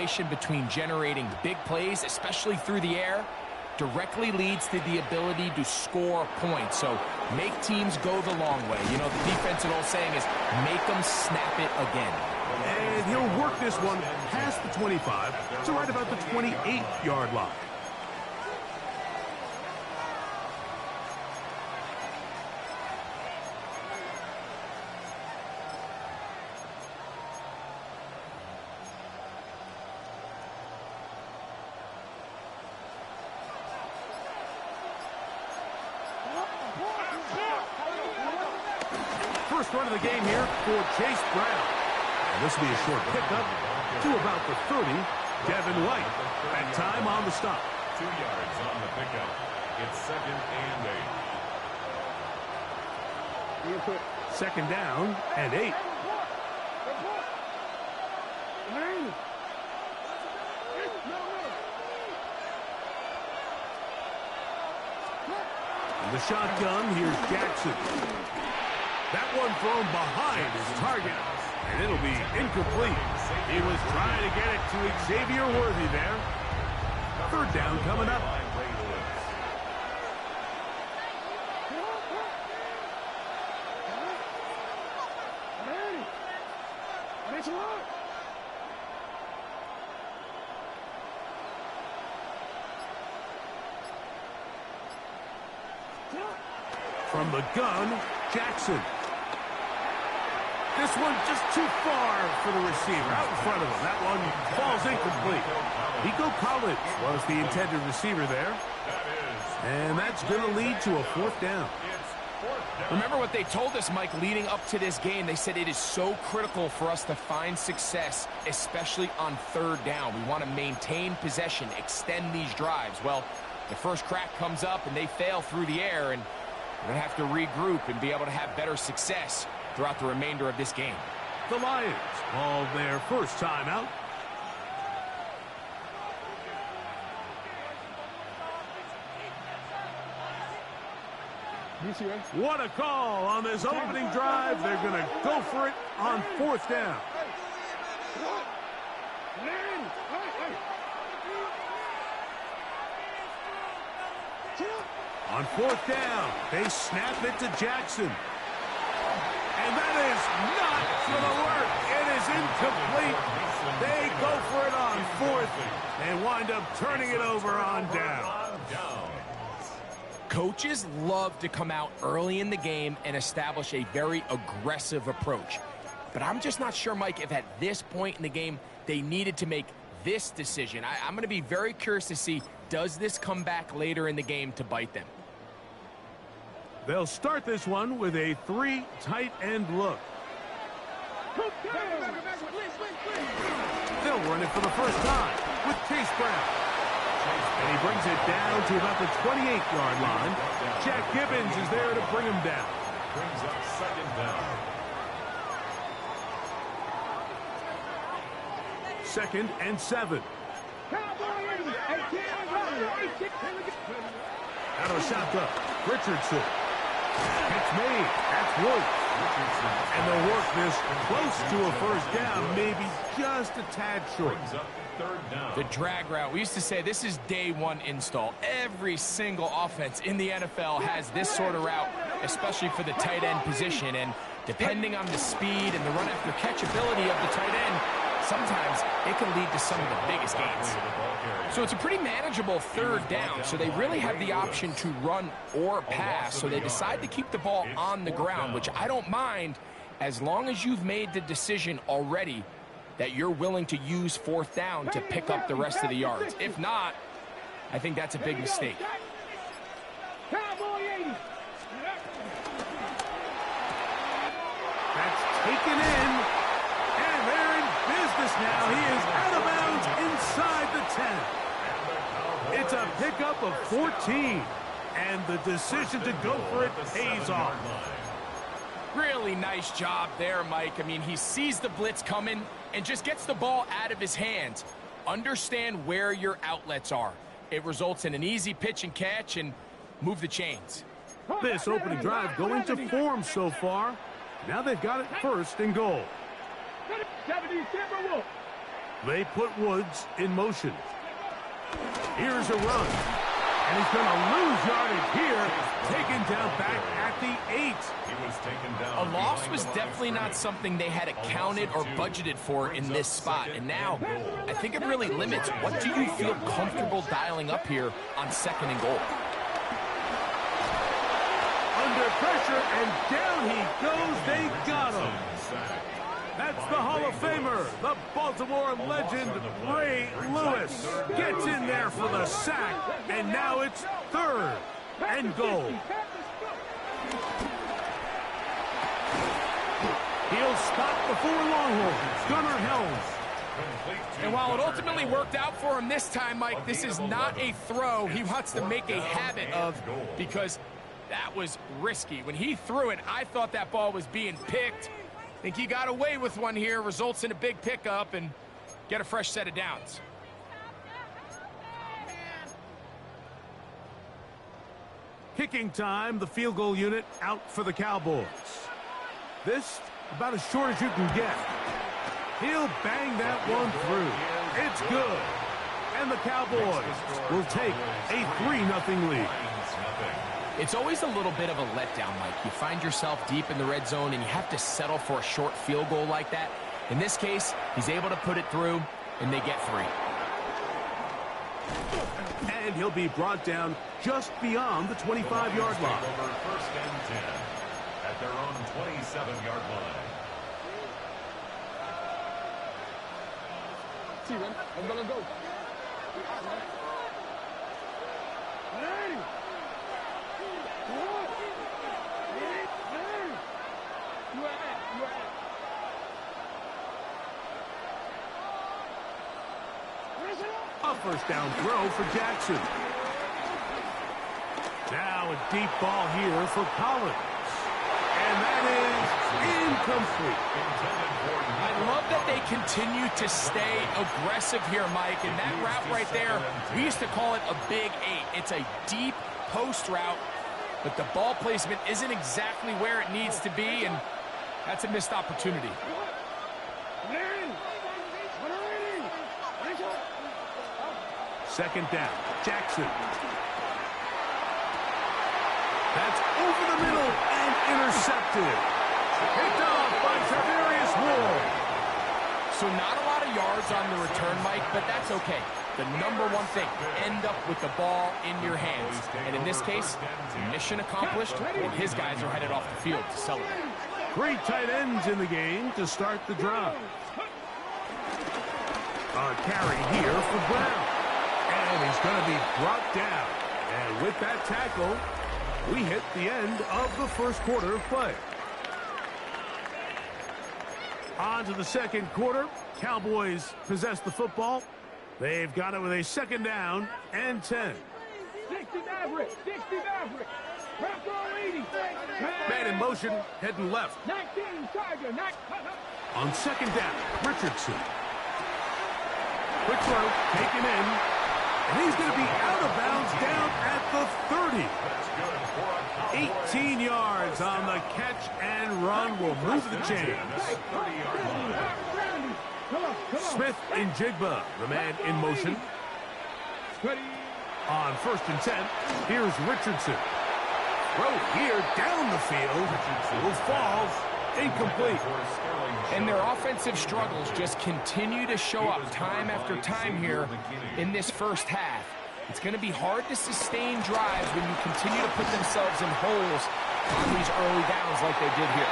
combination between generating big plays, especially through the air, directly leads to the ability to score points. So make teams go the long way. You know, the defensive old saying is make them snap it again. And he'll work this one past the 25 to right about the 28-yard line. First run of the game here for Chase Brown. And this will be a short pickup to about the 30. Devin White at time on the stop. 2 yards on the pickup. It's 2nd and 8. Second down and 8. In the shotgun, here's Jackson. That one thrown behind his target, and it'll be incomplete. He was trying to get it to Xavier Worthy there. Third down coming up. From the gun, Jackson. This one just too far for the receiver. Out in front of him. That one falls incomplete. Nico Collins was the intended receiver there. And that's going to lead to a 4th down. Remember what they told us, Mike, leading up to this game. They said it is so critical for us to find success, especially on 3rd down. We want to maintain possession, extend these drives. Well, the first crack comes up and they fail through the air, and we're going to have to regroup and be able to have better success throughout the remainder of this game. The Lions call their first timeout. What a call on this opening drive. They're going to go for it on 4th down. On 4th down, they snap it to Jackson. And that is not going to work. It is incomplete. They go for it on 4th and wind up turning it over on down. Coaches love to come out early in the game and establish a very aggressive approach. But I'm just not sure, Mike, if at this point in the game they needed to make this decision. I'm going to be very curious to see, does this come back later in the game to bite them? They'll start this one with a 3 tight end look. They'll run it for the first time with Chase Brown. And he brings it down to about the 28-yard line. Jack Gibbons is there to bring him down. Brings up 2nd down. 2nd and 7. Out of the shotgun, Richardson. It's made. That's Woods. And they'll work this close to a first down, maybe just a tad short. The drag route. We used to say this is day one install. Every single offense in the NFL has this sort of route, especially for the tight end position. And depending on the speed and the run after catch ability of the tight end, sometimes it can lead to some of the biggest gains. So it's a pretty manageable 3rd down. So they really have the option to run or pass. So they decide to keep the ball on the ground, which I don't mind as long as you've made the decision already that you're willing to use 4th down to pick up the rest of the yards. If not, I think that's a big mistake. That's taken in. And they're in business now. He is out of bounds inside the 10. It's a pickup of 14. And the decision to go for it pays off. Really nice job there, Mike. I mean, he sees the blitz coming and just gets the ball out of his hands. Understand where your outlets are. It results in an easy pitch and catch and move the chains. This opening drive going to form so far. Now they've got it 1st and goal. They put Woods in motion. Here's a run. And he's going to lose yardage here. Taken down back at the 8. He was taken down. A loss was definitely not something they had accounted or budgeted for in this spot. And now, I think it really limits what do you feel comfortable dialing up here on 2nd and goal. Under pressure, and down he goes. They got him. That's the Hall of Famer, the Baltimore legend, Ray Lewis. Gets in there for the sack, and now it's 3rd and goal. He'll spot the 4 Longhorns, Gunnar Helms. And while it ultimately worked out for him this time, Mike, this is not a throw he wants to make a habit of, because that was risky. When he threw it, I thought that ball was being picked. I think he got away with one here, results in a big pickup, and get a fresh set of downs. Kicking time, the field goal unit out for the Cowboys. This, about as short as you can get. He'll bang that one through. It's good. And the Cowboys will take a 3-0 lead. It's always a little bit of a letdown, Mike. You find yourself deep in the red zone, and you have to settle for a short field goal like that. In this case, he's able to put it through, and they get 3. And he'll be brought down just beyond the 25-yard line. Over 1st and 10 at their own 27-yard line. See, man, I'm gonna go. A first down throw for Jackson. Now a deep ball here for Collins. And that is incomplete. I love that they continue to stay aggressive here, Mike. And that route right there, we used to call it a big 8. It's a deep post route, but the ball placement isn't exactly where it needs to be, and that's a missed opportunity. Second down, Jackson. That's over the middle and intercepted. Picked off by Tavarius Ward. So not a lot of yards on the return, Mike, but that's okay. The number one thing, end up with the ball in your hands. And in this case, mission accomplished, and his guys are headed off the field to celebrate. 3 tight ends in the game to start the drive. A carry here for Brown. And he's going to be brought down. And with that tackle, we hit the end of the first quarter of play. On to the second quarter. Cowboys possess the football. They've got it with a 2nd down and 10. 60 Maverick, 60 Maverick. Man in motion, heading left. 19 Tiger, On 2nd down, Richardson. Quick throw, taken in. And he's going to be out of bounds down at the 30. 18 yards on the catch and run will move the chains. Smith in Jigba, the man in motion. On 1st and 10, here's Richardson. Throw here down the field. Will fall incomplete. And their offensive struggles just continue to show up time after time here in this first half. It's going to be hard to sustain drives when you continue to put themselves in holes on these early downs like they did here.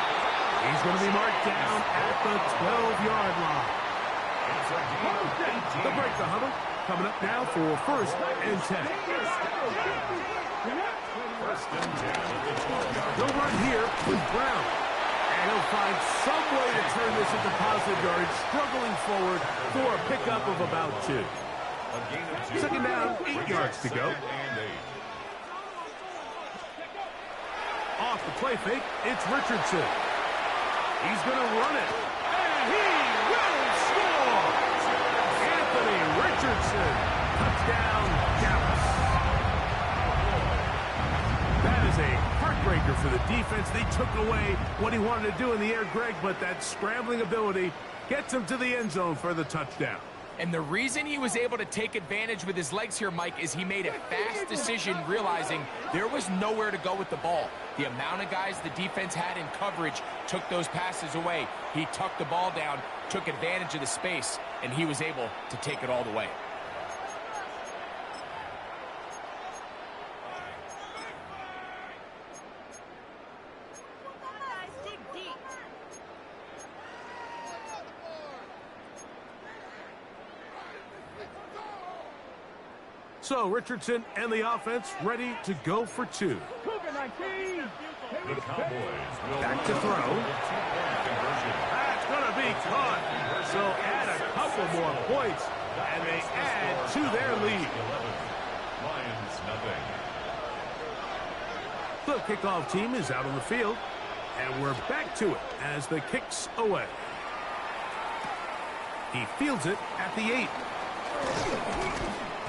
He's going to be marked down at the 12-yard line. The break the huddle coming up now for 1st and 10. They'll run here with Brown. And he'll find some way to turn this into positive yardage, struggling forward for a pickup of about 2. 2nd down, 8 yards to go. Off the play fake, it's Richardson. He's going to run it. And he will score! Anthony Richardson. Touchdown, Dallas. That is a heartbreaker for the defense. They took away what he wanted to do in the air, Greg, but that scrambling ability gets him to the end zone for the touchdown. And the reason he was able to take advantage with his legs here, Mike, is he made a fast decision realizing there was nowhere to go with the ball. The amount of guys the defense had in coverage took those passes away. He tucked the ball down, took advantage of the space, and he was able to take it all the way. So Richardson and the offense ready to go for two. The Cowboys will Back to throw. That's going to be caught. So add a couple more points, and they add to their lead. Lions nothing. The kickoff team is out on the field, and we're back to it as the kick's away. He fields it at the 8.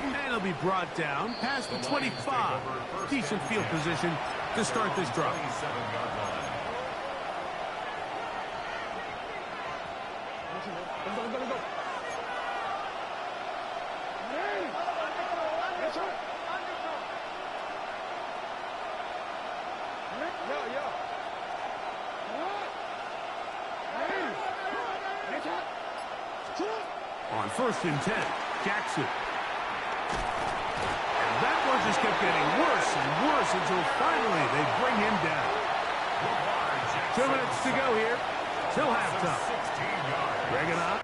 And he'll be brought down past the 25. Decent field position to start this drive. 27-yard line. On 1st and 10, Jackson. That one just kept getting worse and worse until finally they bring him down. 2 minutes to go here till halftime. 16 yards. Bring it up.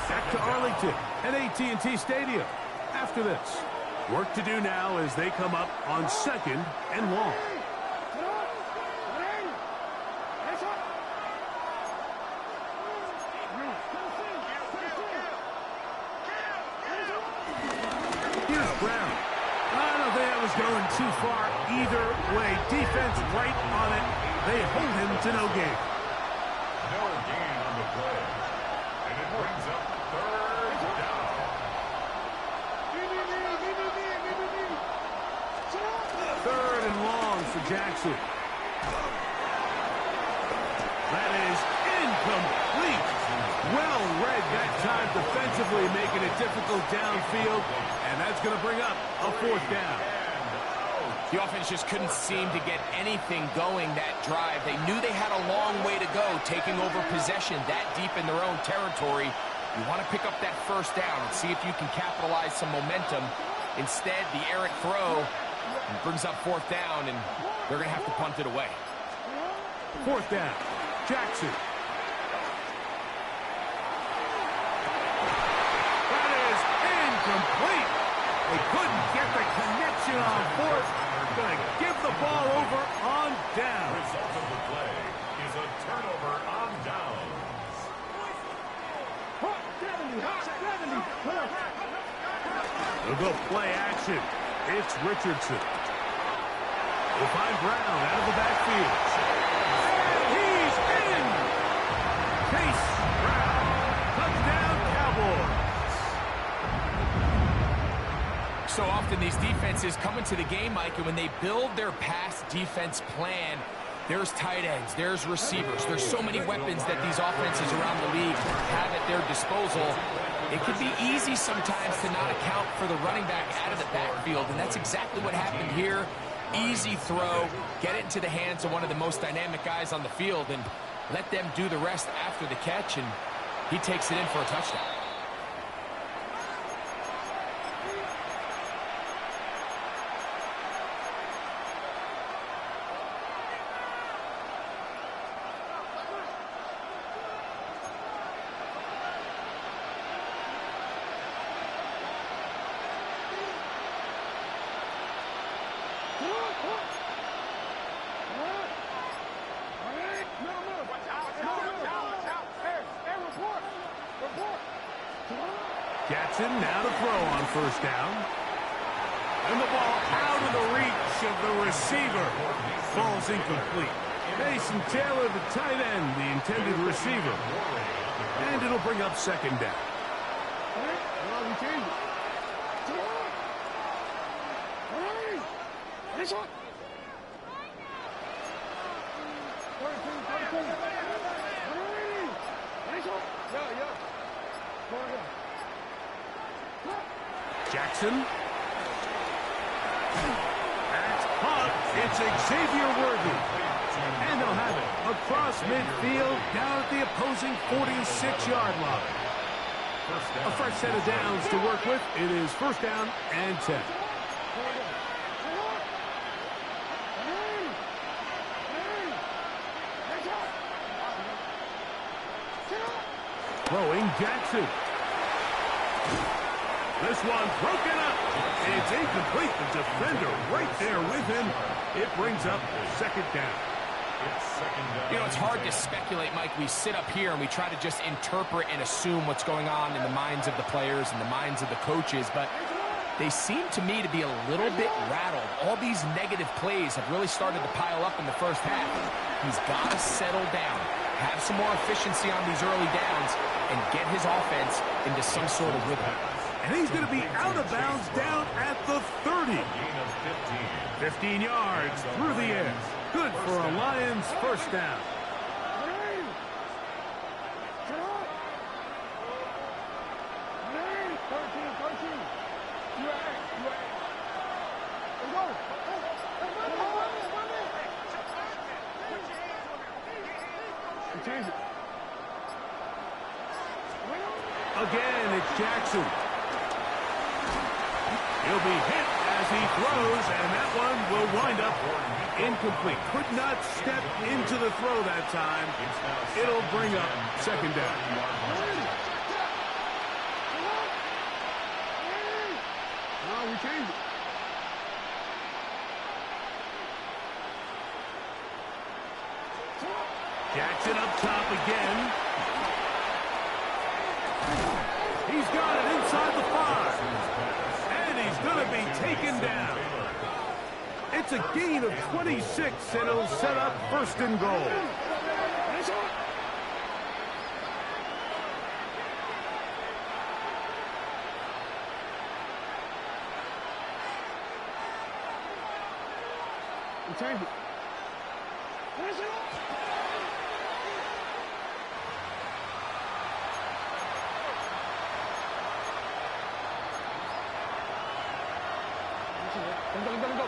Back to Arlington at AT&T Stadium. After this, work to do now as they come up on 2nd and long. Here's Brown. I don't think that was going too far either way. Defense right on it. They hold him to no gain. No gain on the play. And it brings up 3rd down. 3rd and long for Jackson. That is incomplete. Well read that time defensively, making it difficult downfield, and that's going to bring up a 4th down. The offense just couldn't seem to get anything going that drive. They knew they had a long way to go, taking over possession that deep in their own territory. You want to pick up that 1st down and see if you can capitalize some momentum. Instead, the errant throw brings up 4th down, and they're going to have to punt it away. 4th down, Jackson. That is incomplete. They couldn't get the connection on 4th. Going to give the ball over on down. Result of the play is a turnover on downs. They'll go play action. It's Richardson. We'll find Brown out of the backfield. And he's in! Chase Brown. Touchdown, Cowboys. So often these defenses come into the game, Mike, and when they build their pass defense plan, there's tight ends, there's receivers, there's so many weapons that these offenses around the league have at their disposal. It can be easy sometimes to not account for the running back out of the backfield, and that's exactly what happened here. Easy throw, get it into the hands of one of the most dynamic guys on the field, and let them do the rest after the catch, and he takes it in for a touchdown. Jackson now to throw on first down. And the ball out of the reach of the receiver. Ball's incomplete. Mason Taylor, the tight end, the intended receiver. And it'll bring up second down. Jackson. That's caught. It's Xavier Worthy. And they'll have it across midfield down at the opposing 46-yard line. A fresh set of downs to work with. It is first down and 10. Throwing Jackson. This one broken up. It's incomplete. The defender right there with him. It brings up second down. You know, it's hard to speculate, Mike. We sit up here and we try to just interpret and assume what's going on in the minds of the players and the minds of the coaches, but they seem to me to be a little bit rattled. All these negative plays have really started to pile up in the first half. He's got to settle down, have some more efficiency on these early downs, and get his offense into some sort of rhythm. And he's going to be out of bounds down at the 30. 15 yards through the air. Good for a Lions first down. Again, it's Jackson. He'll be hit as he throws, and that one will wind up incomplete. Could not step into the throw that time. It'll bring up second down. We changed it. Jackson up top again. He's got it inside the 5. And he's going to be taken down. It's a gain of 26, and it'll set up first and goal. We changed it. Go.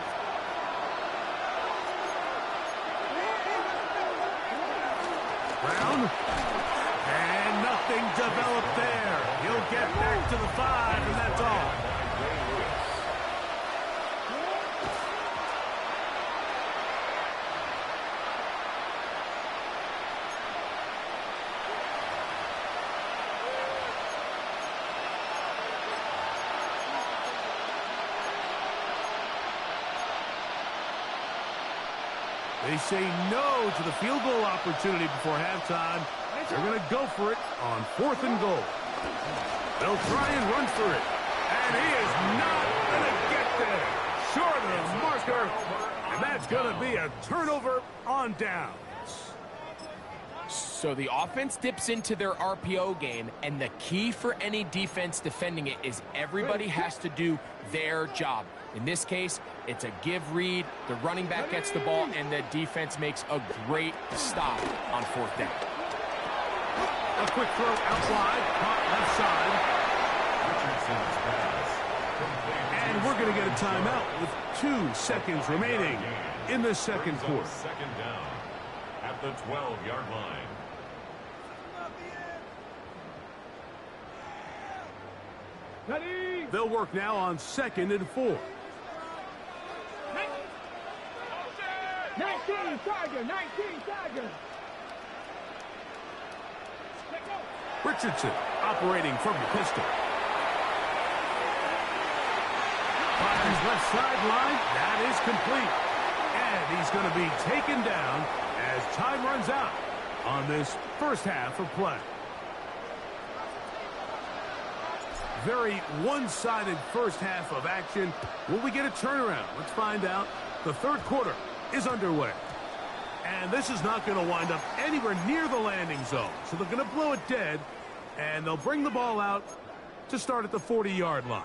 Brown. And nothing developed there. He'll get back to the 5, and that's all. They say no to the field goal opportunity before halftime. They're going to go for it on 4th and goal. They'll try and run for it. And he is not going to get there. Short of the marker. And that's going to be a turnover on downs. So the offense dips into their RPO game, and the key for any defense defending it is everybody has to do their job. In this case, it's a give read, the running back gets the ball, and the defense makes a great stop on 4th down. A quick throw outside, caught left side. And we're going to get a timeout with 2 seconds remaining in the second quarter. Second down at the 12-yard line. They'll work now on 2nd and 4. 19 Tiger. Richardson operating from the pistol. Fires left sideline. That is complete. And he's going to be taken down as time runs out on this first half of play. Very one-sided first half of action. Will we get a turnaround? Let's find out. The third quarter is underway. And this is not going to wind up anywhere near the landing zone. So they're going to blow it dead, and they'll bring the ball out to start at the 40-yard line.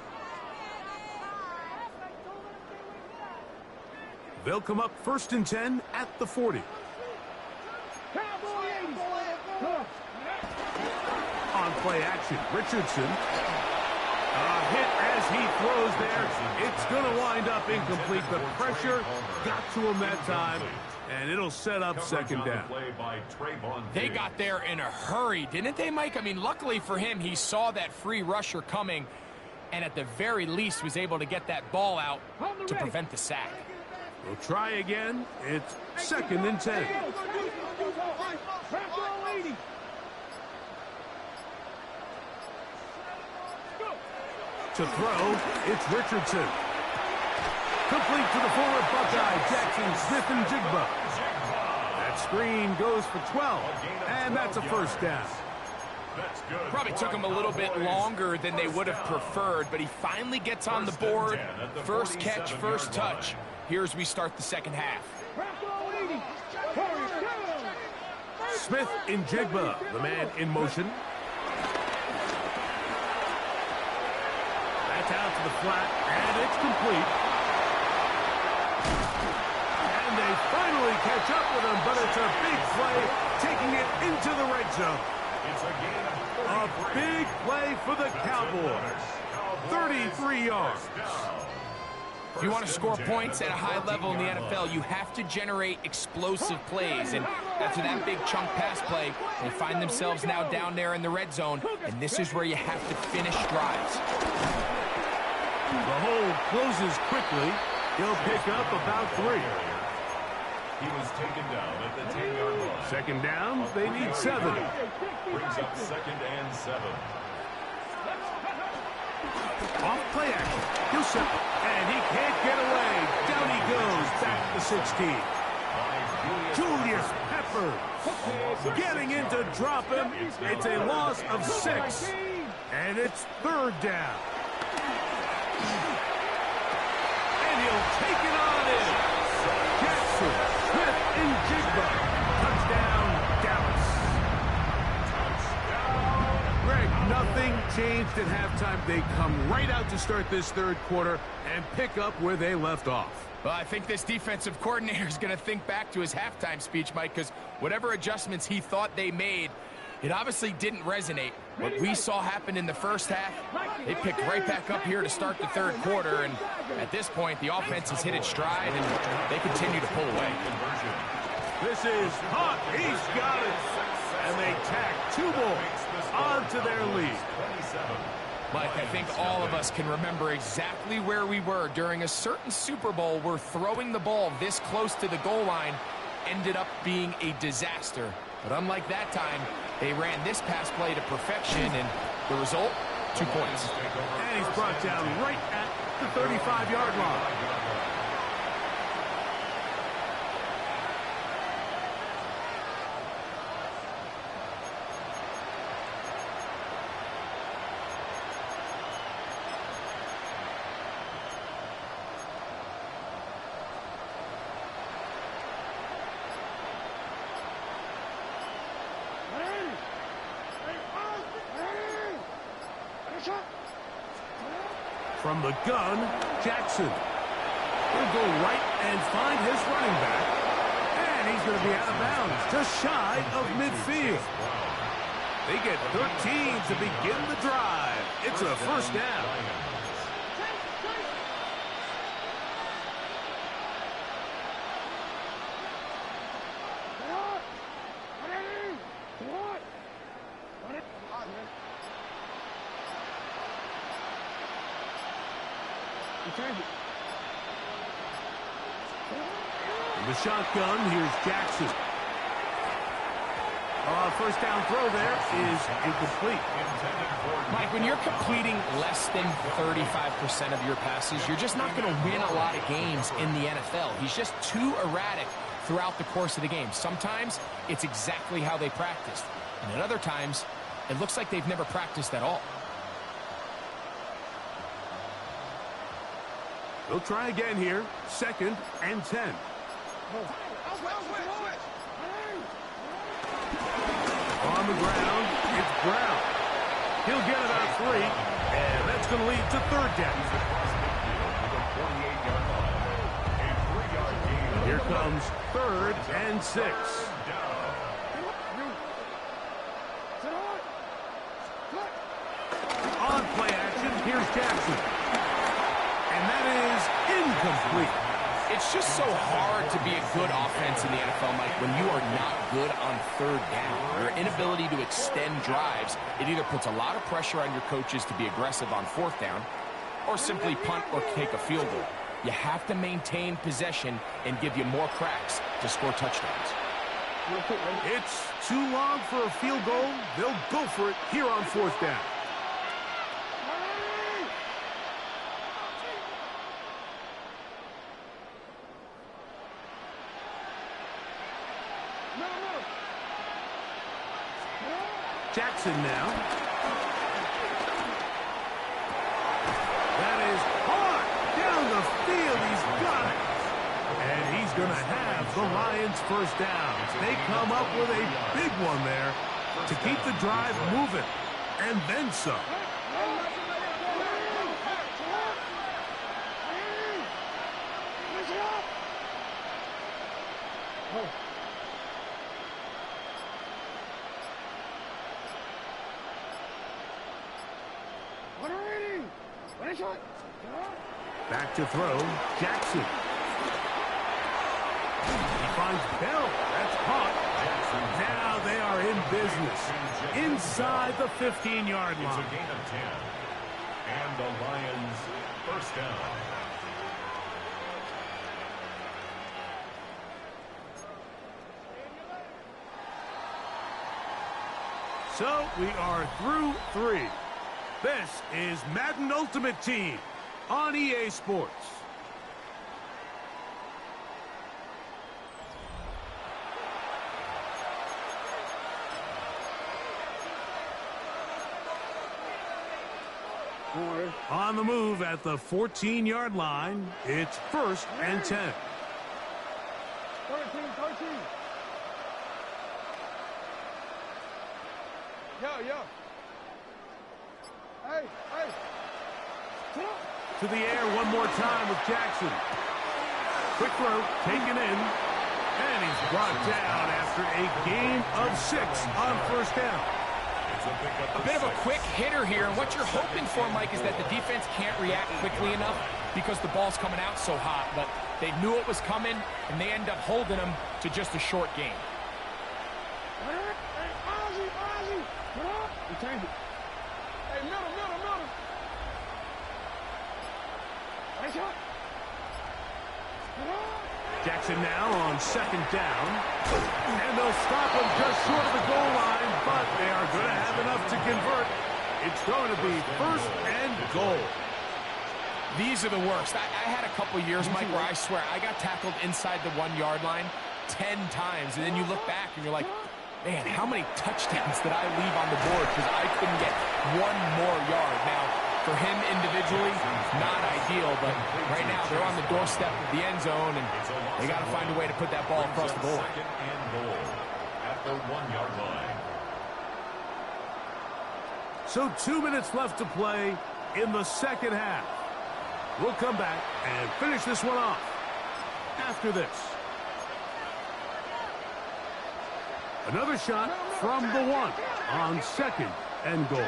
They'll come up 1st and 10 at the 40. On play action, Richardson. Hit as he throws there. It's going to wind up incomplete. The pressure got to him that time, and it'll set up second down. They got there in a hurry, didn't they, Mike? I mean, luckily for him, he saw that free rusher coming, and at the very least was able to get that ball out to prevent the sack. We'll try again. It's 2nd and 10. To throw, it's Richardson. Complete to the former Buckeye, Jackson Smith-Njigba. That screen goes for 12, and that's a first down. Probably took him a little bit longer than they would have preferred, but he finally gets on the board. First catch, first touch. Here as we start the second half. Smith-Njigba, the man in motion. That's out to the flat, and it's complete. And they finally catch up with him, but it's a big play, taking it into the red zone. A big play for the Cowboys. 33 yards. If you want to score points at a high level in the NFL, you have to generate explosive plays. And after that big chunk pass play, they find themselves now down there in the red zone. And this is where you have to finish drives. The hole closes quickly. He'll pick up about 3. He was taken down at the 10-yard line. Second down, they need 7. Brings up 2nd and 7. Off play action. He'll set, and he can't get away. Down he goes, back to 16. Julius Peppers getting in to drop him. It's a loss of 6, and it's 3rd down. And he'll take it on in. Jackson Smith-Njigba. Touchdown, Dallas. Greg, nothing changed at halftime. They come right out to start this third quarter and pick up where they left off. Well, I think this defensive coordinator is going to think back to his halftime speech, Mike, because whatever adjustments he thought they made, it obviously didn't resonate. What we saw happen in the first half, they picked right back up here to start the third quarter, and at this point, the offense has hit its stride, and they continue to pull away. This is hot. He's got it. And they tack 2 more onto their lead. Mike, I think all of us can remember exactly where we were during a certain Super Bowl where throwing the ball this close to the goal line ended up being a disaster. But unlike that time, they ran this pass play to perfection, and the result, 2 points. And he's brought down right at the 35-yard line. From the gun, Jackson. He'll go right and find his running back. And he's going to be out of bounds, just shy of midfield. They get 13 to begin the drive. It's a first down. In the shotgun, here's Jackson. First down throw there is incomplete. Mike, when you're completing less than 35% of your passes, you're just not going to win a lot of games in the NFL. He's just too erratic throughout the course of the game. Sometimes it's exactly how they practiced. And at other times, it looks like they've never practiced at all. They'll try again here. 2nd and 10. On the ground, it's Brown. He'll get about 3, and that's going to lead to 3rd down. Here comes 3rd and 6. On play action, here's Jackson. And that is incomplete. It's just so hard to be a good offense in the NFL, Mike, when you are not good on 3rd down. Your inability to extend drives, it either puts a lot of pressure on your coaches to be aggressive on 4th down or simply punt or take a field goal. You have to maintain possession and give you more cracks to score touchdowns. It's too long for a field goal. They'll go for it here on 4th down. Jackson now. That is hard down the field. He's got it. And he's going to have the Lions 1st down. They come up with a big one there to keep the drive moving. And then some. Back to throw, Jackson. He finds Bell. That's caught. Now they are in business. Inside the 15-yard line. It's a gain of 10. And the Lions 1st down. So we are through 3. This is Madden Ultimate Team on EA Sports. On the move at the 14-yard line, it's 1st and 10. 13. Yo. Hey. To the air one more time with Jackson. Quick throw, taken in, and he's brought down after a gain of 6 on 1st down. A bit of a quick hitter here, and what you're hoping for, Mike, is that the defense can't react quickly enough because the ball's coming out so hot, but they knew it was coming, and they end up holding them to just a short game. We change it. Hey, middle. Jackson now on 2nd down. And they'll stop him just short of the goal line, but they are going to have enough to convert. It's going to be 1st and goal. These are the worst. I had a couple years, Mike, where I swear I got tackled inside the 1-yard line 10 times, and then you look back and you're like, man, how many touchdowns did I leave on the board because I couldn't get 1 more yard? Now, for him individually, not ideal, but right now they're on the doorstep of the end zone, and they got to find a way to put that ball across the goal. 2nd and goal at the 1-yard line. So 2 minutes left to play in the 2nd half. We'll come back and finish this one off after this. Another shot from the 1 on 2nd and goal.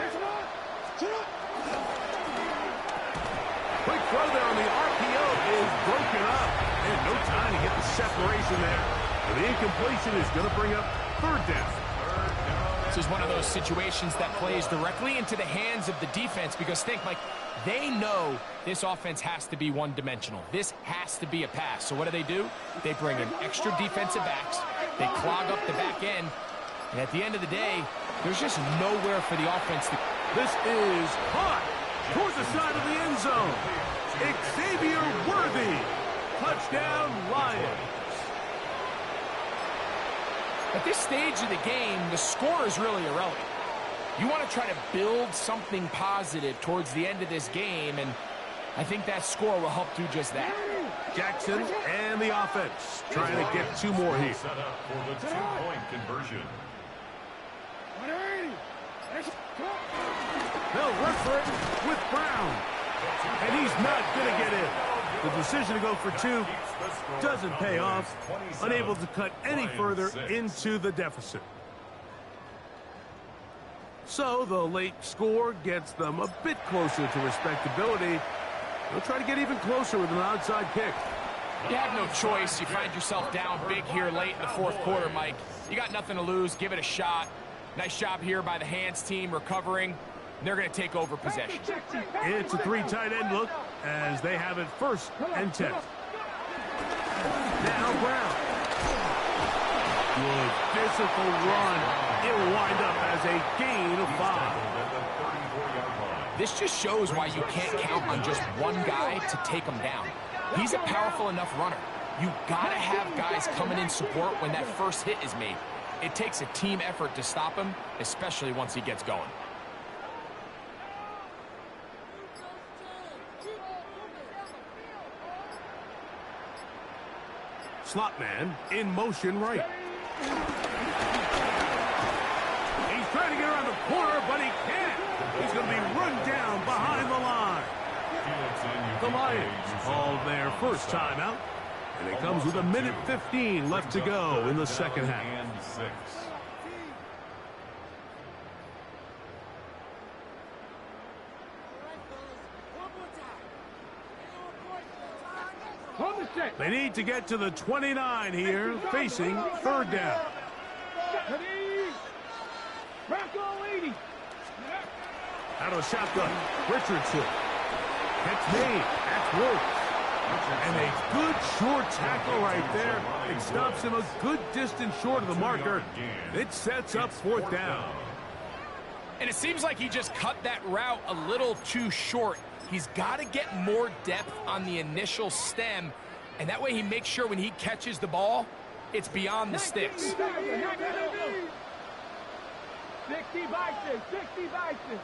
Quick throw there on the RPO is broken up. And no time to get the separation there. And the incompletion is going to bring up 3rd down. This is one of those situations that plays directly into the hands of the defense because think, Mike, they know this offense has to be one-dimensional. This has to be a pass. So what do? They bring in extra defensive backs. They clog up the back end. And at the end of the day, there's just nowhere for the offense to... This is hot towards the side of the end zone. Xavier Worthy. Touchdown, Lions. At this stage of the game, the score is really irrelevant. You want to try to build something positive towards the end of this game, and I think that score will help do just that. Jackson and the offense trying to get 2 more here. Set up for the 2-point conversion. They'll run for it with Brown. And he's not going to get in. The decision to go for 2 doesn't pay off. Unable to cut any further into the deficit. So the late score gets them a bit closer to respectability. They'll try to get even closer with an onside kick. You have no choice. You find yourself down big here late in the 4th quarter, Mike. You got nothing to lose. Give it a shot. Nice job here by the hands team recovering. They're going to take over possession. It's a 3 tight end look as they have it 1st and 10. Now Brown. Good physical run. It will wind up as a gain of 5. This just shows why you can't count on just one guy to take him down. He's a powerful enough runner. You got to have guys coming in support when that first hit is made. It takes a team effort to stop him, especially once he gets going. Slot man in motion right. He's trying to get around the corner, but he can't. He's going to be run down behind the line. The Lions called their first timeout, and it comes with 1:15 left to go in the second half. They need to get to the 29 here, facing 3rd down. Out of the shotgun, Richardson. That's made. That's Wolf. And a good short tackle right there. It stops him a good distance short of the marker. It sets up 4th down. And it seems like he just cut that route a little too short. He's got to get more depth on the initial stem, and that way he makes sure when he catches the ball, it's beyond the sticks. 60 Bison, 60 Bison.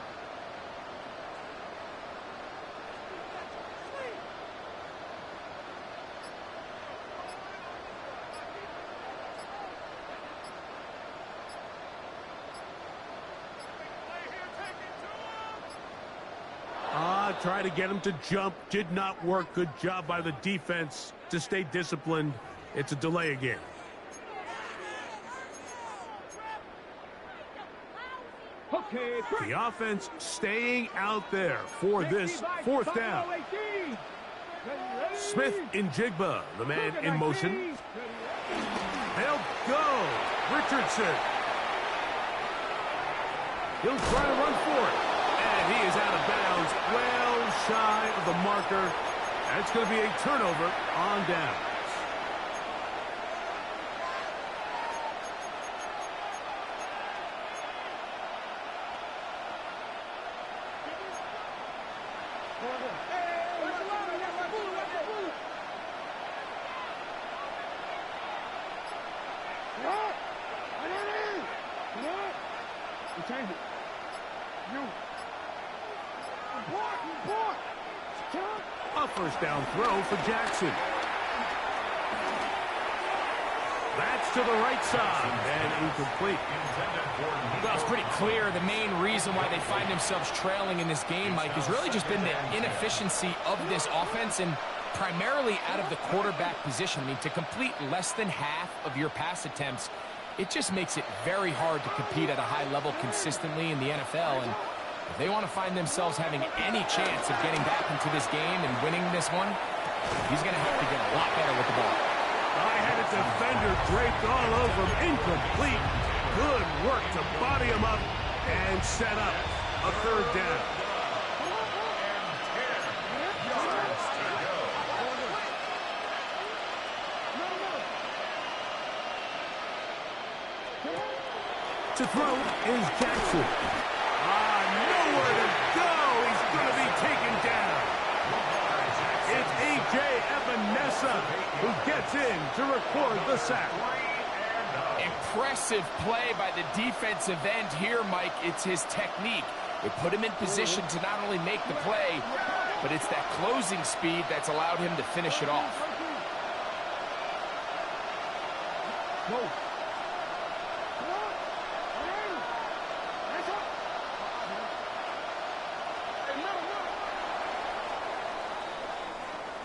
Try to get him to jump. Did not work. Good job by the defense to stay disciplined. It's a delay again. The offense staying out there for this 4th down. Smith in Jigba, the man in motion. They'll go. Richardson. He'll try to run for it. And he is out of bounds, well shy of the marker. That's going to be a turnover on down. Change it. A 1st down throw for Jackson. That's to the right side and incomplete. Well, it's pretty clear the main reason why they find themselves trailing in this game, Mike, has really just been the inefficiency of this offense and primarily out of the quarterback position. I mean, to complete less than half of your pass attempts, it just makes it very hard to compete at a high level consistently in the NFL. And if they want to find themselves having any chance of getting back into this game and winning this one, he's going to have to get a lot better with the ball. I had a defender draped all over him. Incomplete. Good work to body him up and set up a 3rd down. To throw is Jackson. Nowhere to go. He's going to be taken down. It's A.J. Epinesa who gets in to record the sack. Impressive play by the defensive end here, Mike. It's his technique. It put him in position to not only make the play, but it's that closing speed that's allowed him to finish it off. Go.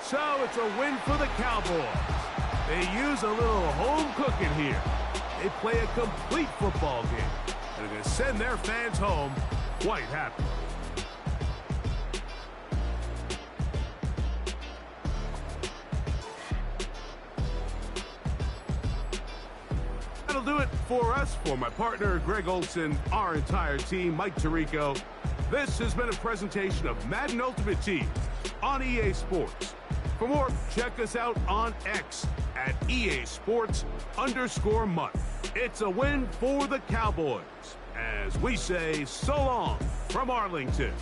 So it's a win for the Cowboys. They use a little home cooking here. They play a complete football game, and they're going to send their fans home quite happy. That'll do it for us. For my partner, Greg Olson, our entire team, Mike Tirico, this has been a presentation of Madden Ultimate Team on EA Sports. For more, check us out on X at EA Sports_month. It's a win for the Cowboys, as we say so long from Arlington.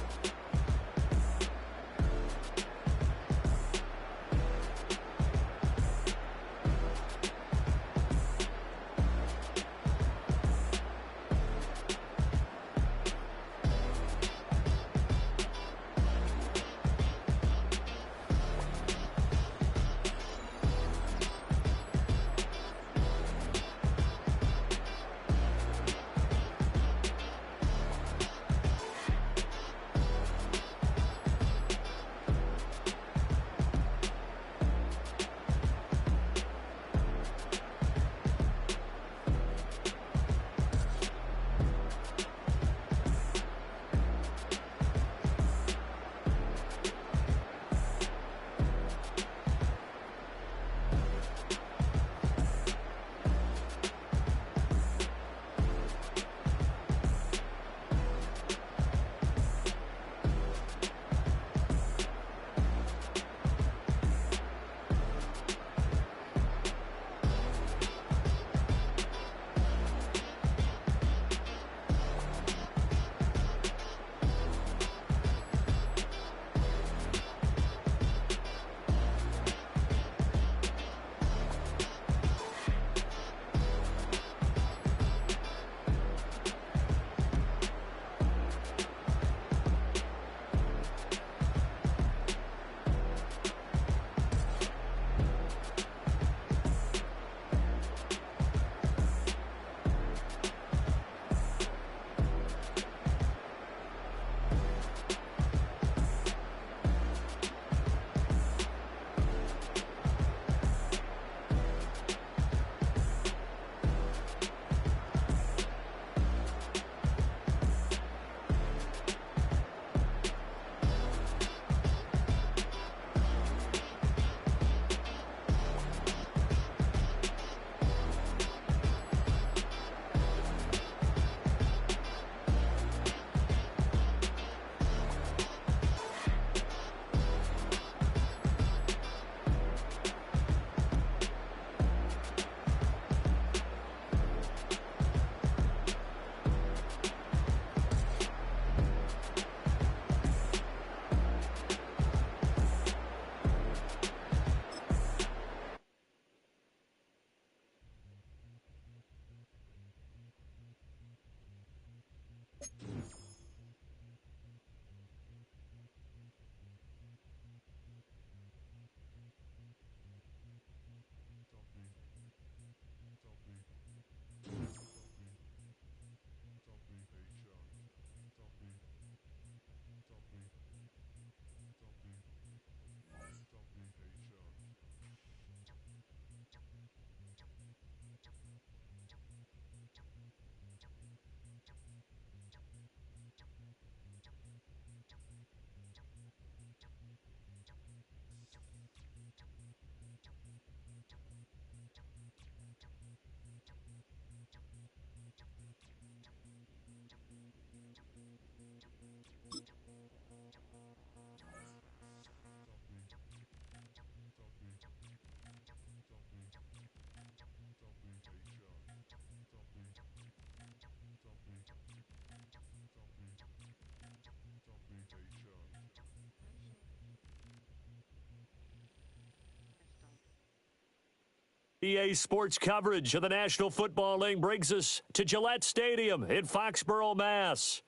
EA Sports coverage of the National Football League brings us to Gillette Stadium in Foxborough, Mass.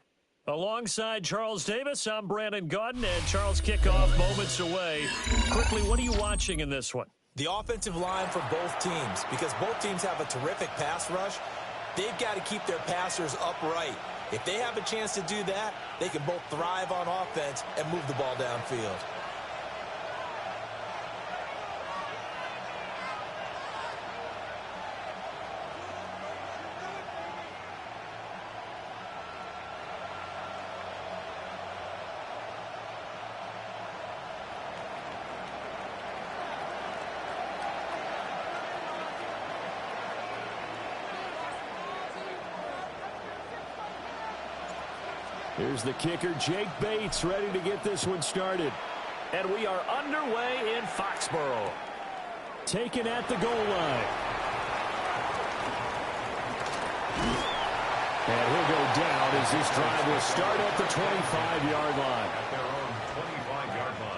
Alongside Charles Davis, I'm Brandon Gaudin, and Charles, kickoff moments away. Quickly, what are you watching in this one? The offensive line for both teams, because both teams have a terrific pass rush. They've got to keep their passers upright. If they have a chance to do that, they can both thrive on offense and move the ball downfield. Here's the kicker, Jake Bates, ready to get this one started. And we are underway in Foxborough. Taken at the goal line. And he'll go down as this drive will start at the 25-yard line. At their own 25-yard line.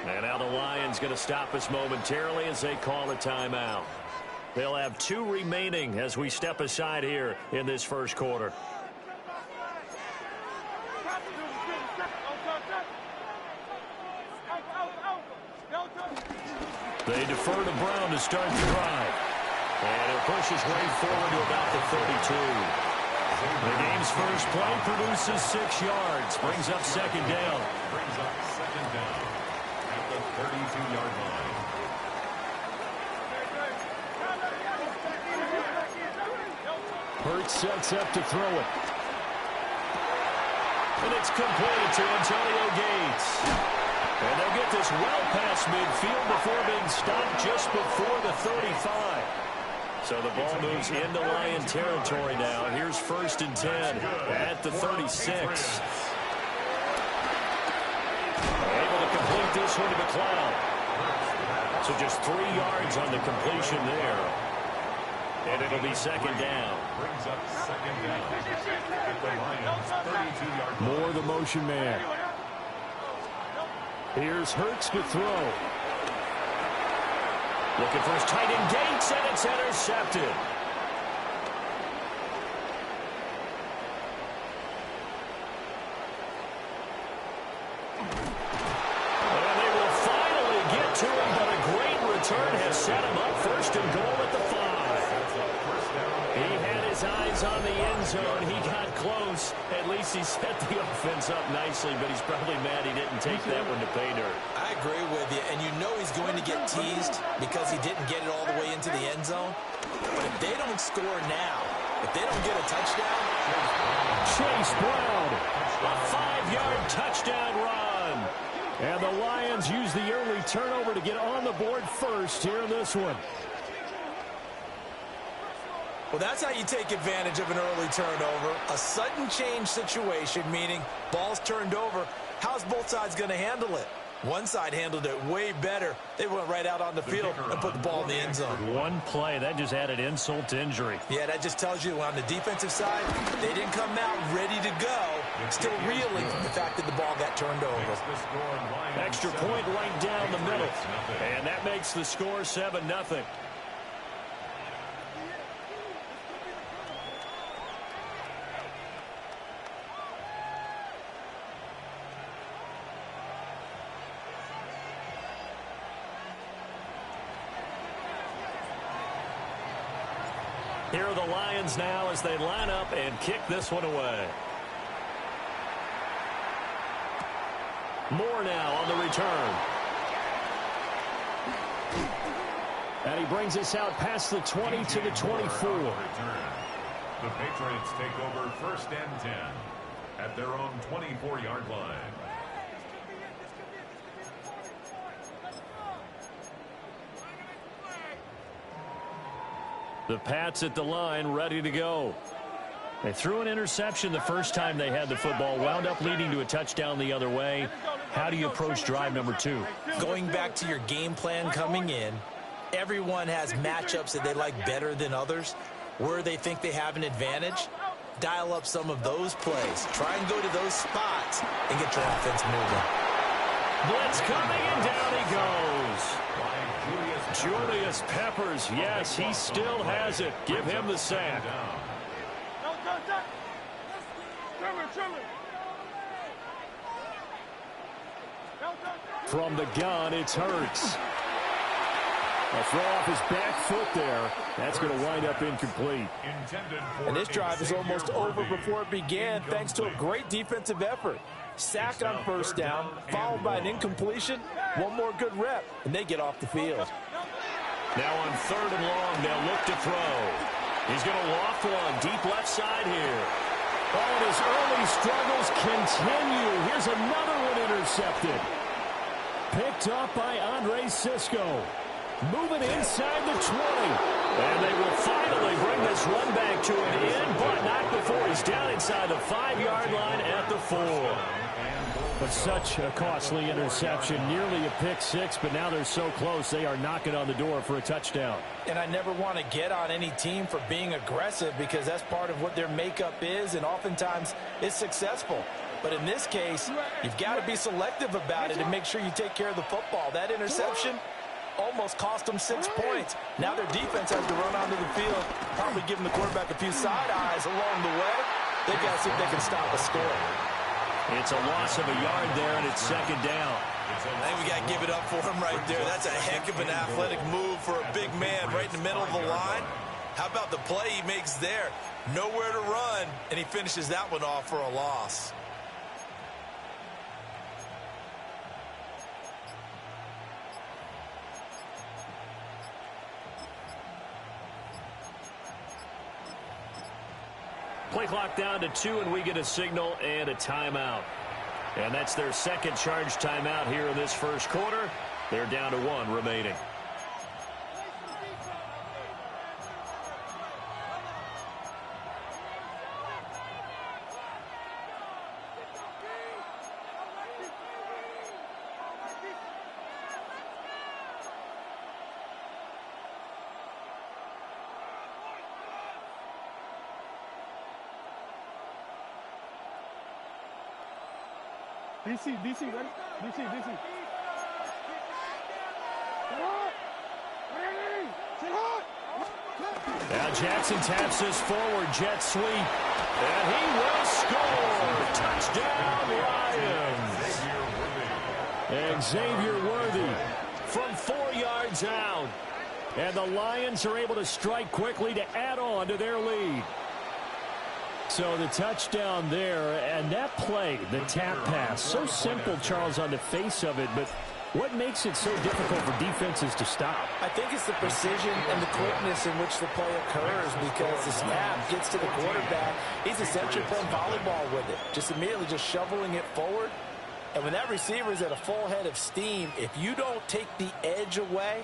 And now the Lions going to stop us momentarily as they call a timeout. They'll have 2 remaining as we step aside here in this first quarter. They defer to Brown to start the drive. And he'll push his way forward to about the 32. The game's first play produces 6 yards. Brings up second down. Brings up second down at the 32-yard line. Hurts sets up to throw it. And it's complete to Antonio Gates. And they'll get this well past midfield before being stopped just before the 35. So the ball moves into Lion territory now. Here's 1st and 10 at the 36. Able to complete this one to McLeod. So just 3 yards on the completion there. And it'll be second down. Brings up second down at the Lions' 32-yard line. More the motion man. Here's Hurts to throw. Looking for his tight end Gates, and it's intercepted. And they will finally get to him, but a great return has set him up 1st and goal at the 5. He had his eyes on the end zone. He got close. At least he set the offense up nicely, but he's probably mad he didn't take that one to pay dirt. I agree with you, and you know he's going to get teased because he didn't get it all the way into the end zone. But if they don't score now, if they don't get a touchdown... Chase Brown, a 5-yard touchdown run. And the Lions use the early turnover to get on the board first here in this one. Well, that's how you take advantage of an early turnover. A sudden change situation, meaning ball's turned over. How's both sides going to handle it? One side handled it way better. They went right out on the field and put the ball in the end zone. One play, that just added insult to injury. Yeah, that just tells you on the defensive side, they didn't come out ready to go. Still reeling from the fact that the ball got turned over. Extra point right down the middle. And that makes the score 7-0. Here are the Lions now as they line up and kick this one away. Moore now on the return. And he brings us out past the 20 to the 24. The Patriots take over 1st and 10 at their own 24-yard line. The Pats at the line, ready to go. They threw an interception the first time they had the football, wound up leading to a touchdown the other way. How do you approach drive number 2? Going back to your game plan coming in, everyone has matchups that they like better than others, where they think they have an advantage. Dial up some of those plays. Try and go to those spots and get your offense moving. Blitz coming, and down he goes. Julius Peppers, yes, he still has it. Give him the sack. From the gun, it's Hurts. A throw off his back foot there. That's going to wind up incomplete. And this drive is almost over before it began, thanks to a great defensive effort. Sack on first down, followed by an incompletion. One more good rep, and they get off the field. Now on 3rd and long, they'll look to throw. He's going to loft one deep left side here. Oh, and his early struggles continue. Here's another one intercepted. Picked up by Andre Sisco. Moving inside the 20. And they will finally bring this run back to an end, but not before he's down inside the 5-yard line at the 4. But such a costly interception, nearly a pick six, but now they're so close they are knocking on the door for a touchdown. And I never want to get on any team for being aggressive because that's part of what their makeup is, and oftentimes it's successful. But in this case, you've got to be selective about it and make sure you take care of the football. That interception almost cost them 6 points. Now their defense has to run onto the field, probably giving the quarterback a few side eyes along the way. They've got to see if they can stop a score. It's a loss of a yard there, and it's 2nd down. I think we got to give it up for him right there. That's a heck of an athletic move for a big man right in the middle of the line. How about the play he makes there? Nowhere to run, and he finishes that one off for a loss. Play clock down to 2, and we get a signal and a timeout. And that's their second charge timeout here in this first quarter. They're down to 1 remaining. DC, ready? DC. Now Jackson taps this forward, jet sweep, and he will score. Touchdown, Lions. And Xavier Worthy from 4 yards out. And the Lions are able to strike quickly to add on to their lead. So the touchdown there, and that play, the tap pass, so simple, Charles, on the face of it, but what makes it so difficult for defenses to stop? I think it's the precision and the quickness in which the play occurs, because the snap gets to the quarterback. He's essentially playing volleyball with it, just immediately just shoveling it forward. And when that receiver is at a full head of steam, if you don't take the edge away,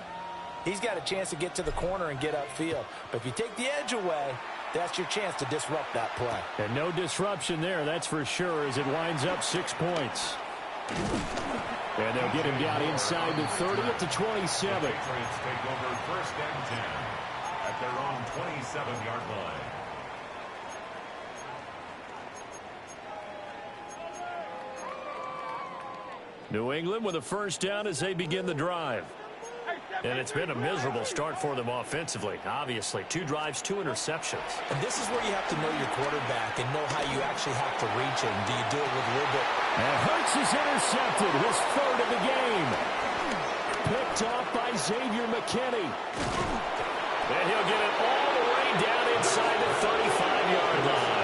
he's got a chance to get to the corner and get upfield. But if you take the edge away, that's your chance to disrupt that play. And no disruption there, that's for sure, as it winds up 6 points. And they'll get him down inside the 30 at the 27. Patriots take over 1st and 10 at their own 27-yard line. New England with a first down as they begin the drive. And it's been a miserable start for them offensively. Obviously, 2 drives, 2 interceptions. And this is where you have to know your quarterback and know how you actually have to reach him. Do you do it with a little bit? And Hurts is intercepted, his 3rd of the game. Picked off by Xavier McKinney. And he'll get it all the way down inside the 35-yard line.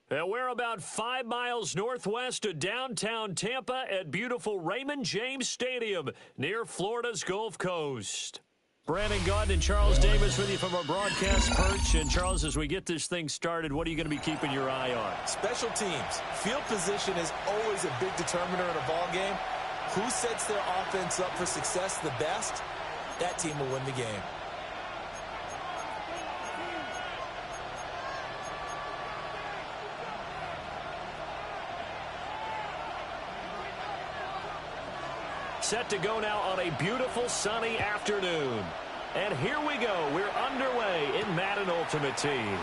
And we're about 5 miles northwest of downtown Tampa at beautiful Raymond James Stadium near Florida's Gulf Coast. Brandon Gaudin and Charles Davis with you from our broadcast perch. And, Charles, as we get this thing started, what are you going to be keeping your eye on? Special teams. Field position is always a big determiner in a ball game. Who sets their offense up for success the best, that team will win the game. Set to go now on a beautiful sunny afternoon. And here we go. We're underway in Madden Ultimate Team.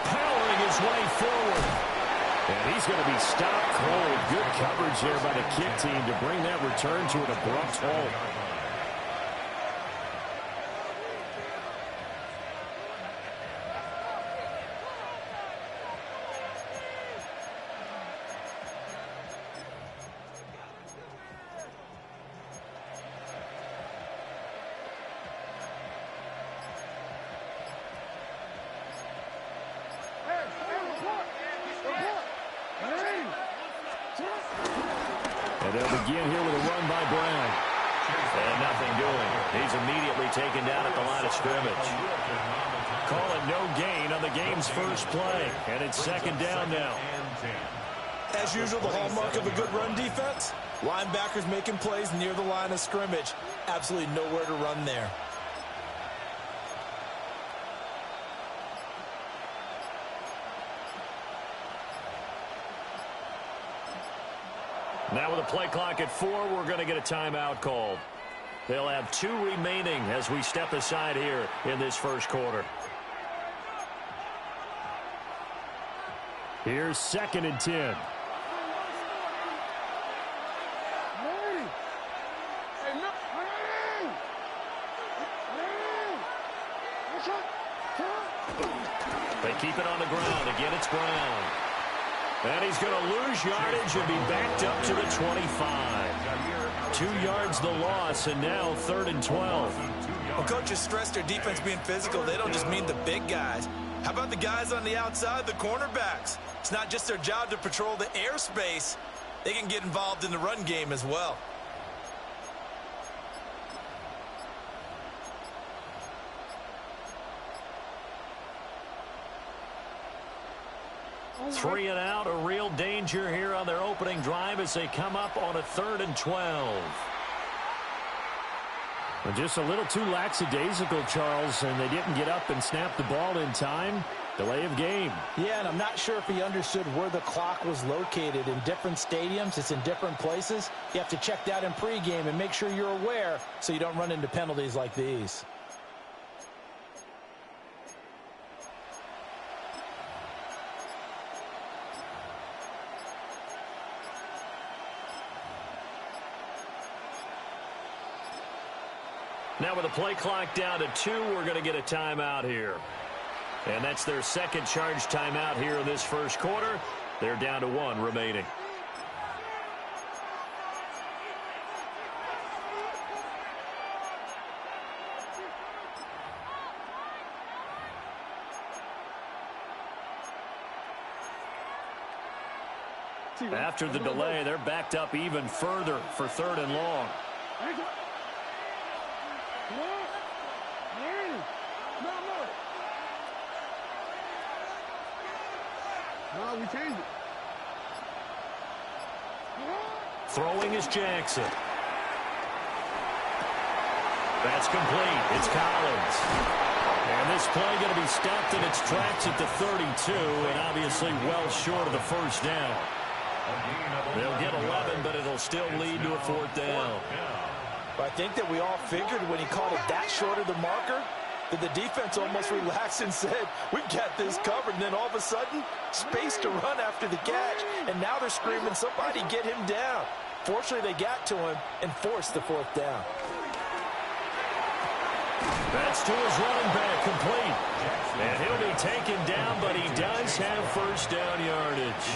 Powering his way forward. And he's going to be stopped cold. Good coverage there by the kick team to bring that return to an abrupt halt. And they'll begin here with a run by Brown. And nothing doing. He's immediately taken down at the line of scrimmage. Call it no gain on the game's first play. And it's second down now. As usual, the hallmark of a good run defense, linebackers making plays near the line of scrimmage. Absolutely nowhere to run there. Now with a play clock at 4, we're going to get a timeout called. They'll have 2 remaining as we step aside here in this first quarter. Here's 2nd and 10. They keep it on the ground. Again, it's Brown. And he's going to lose yardage and be backed up to the 25. 2 yards the loss, and now 3rd and 12. Well, coaches stress their defense being physical. They don't just mean the big guys. How about the guys on the outside, the cornerbacks? It's not just their job to patrol the airspace. They can get involved in the run game as well. Three and out, a real danger here on their opening drive as they come up on a 3rd and 12. Well, just a little too lackadaisical, Charles, and they didn't get up and snap the ball in time. Delay of game. Yeah, and I'm not sure if he understood where the clock was located. In different stadiums, it's in different places. You have to check that in pregame and make sure you're aware so you don't run into penalties like these. Now with the play clock down to 2, we're going to get a timeout here. And that's their second charge timeout here in this first quarter. They're down to 1 remaining. After the delay, they're backed up even further for 3rd and long. No, we changed it. Throwing is Jackson. That's complete. It's Collins. And this play going to be stopped in its tracks at the 32, and obviously well short of the first down. They'll get 11, but it'll still lead to a 4th down. I think that we all figured when he called it that short of the marker that the defense almost relaxed and said, we've got this covered. And then all of a sudden, space to run after the catch. And now they're screaming, somebody get him down. Fortunately, they got to him and forced the 4th down. That's to his running back, complete. And he'll be taken down, but he does have first down yardage.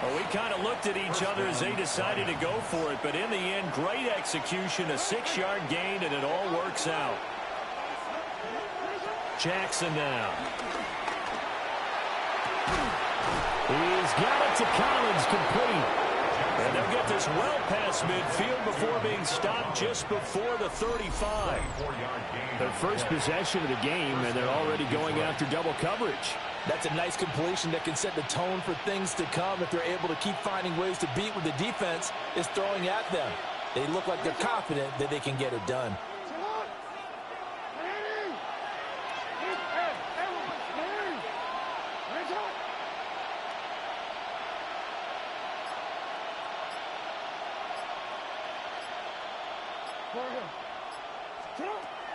Well, we kind of looked at each other as they decided to go for it, but in the end, great execution, a 6-yard gain, and it all works out. Jackson now. He's got it to Collins, complete. And they'll get this well past midfield before being stopped just before the 35. Their first possession of the game, and they're already going after double coverage. That's a nice completion that can set the tone for things to come if they're able to keep finding ways to beat what the defense is throwing at them. They look like they're confident that they can get it done.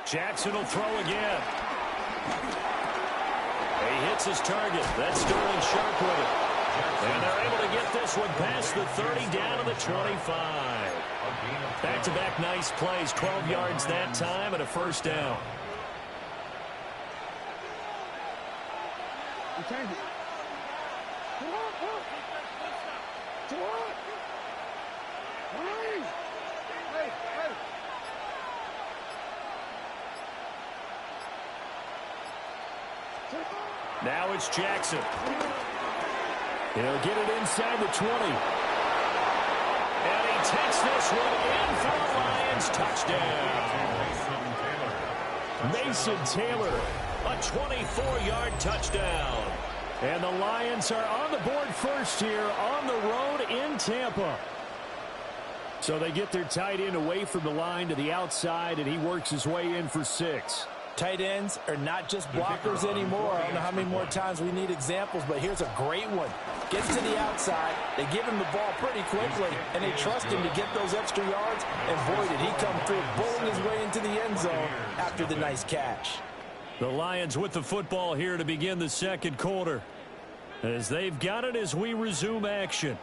Jackson will throw again. He hits his target. That's Sterling Sharp with it. And they're able to get this one past the 30 down to the 25. Back-to-back nice plays. 12 yards that time and a first down. Now it's Jackson. He'll get it inside the 20. And he takes this one in for the Lions. Touchdown. Mason Taylor, a 24-yard touchdown. And the Lions are on the board first here on the road in Tampa. So they get their tight end away from the line to the outside, and he works his way in for 6. Tight ends are not just blockers anymore. I don't know how many more times we need examples, but here's a great one. Gets to the outside. They give him the ball pretty quickly, and they trust him to get those extra yards. And boy, did he come through, bowling his way into the end zone after the nice catch. The Lions with the football here to begin the second quarter, as they've got it as we resume action.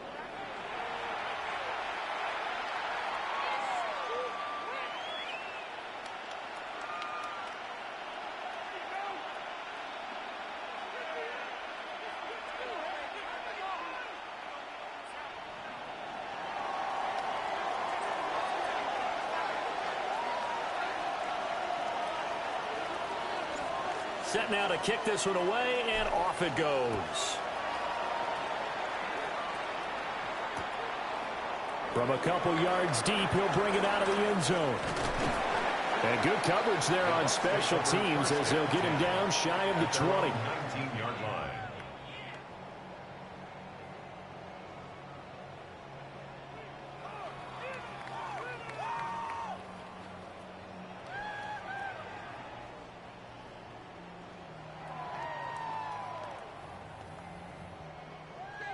Set now to kick this one away, and off it goes. From a couple yards deep, he'll bring it out of the end zone. And good coverage there on special teams as they'll get him down shy of the 20. 19-yard line.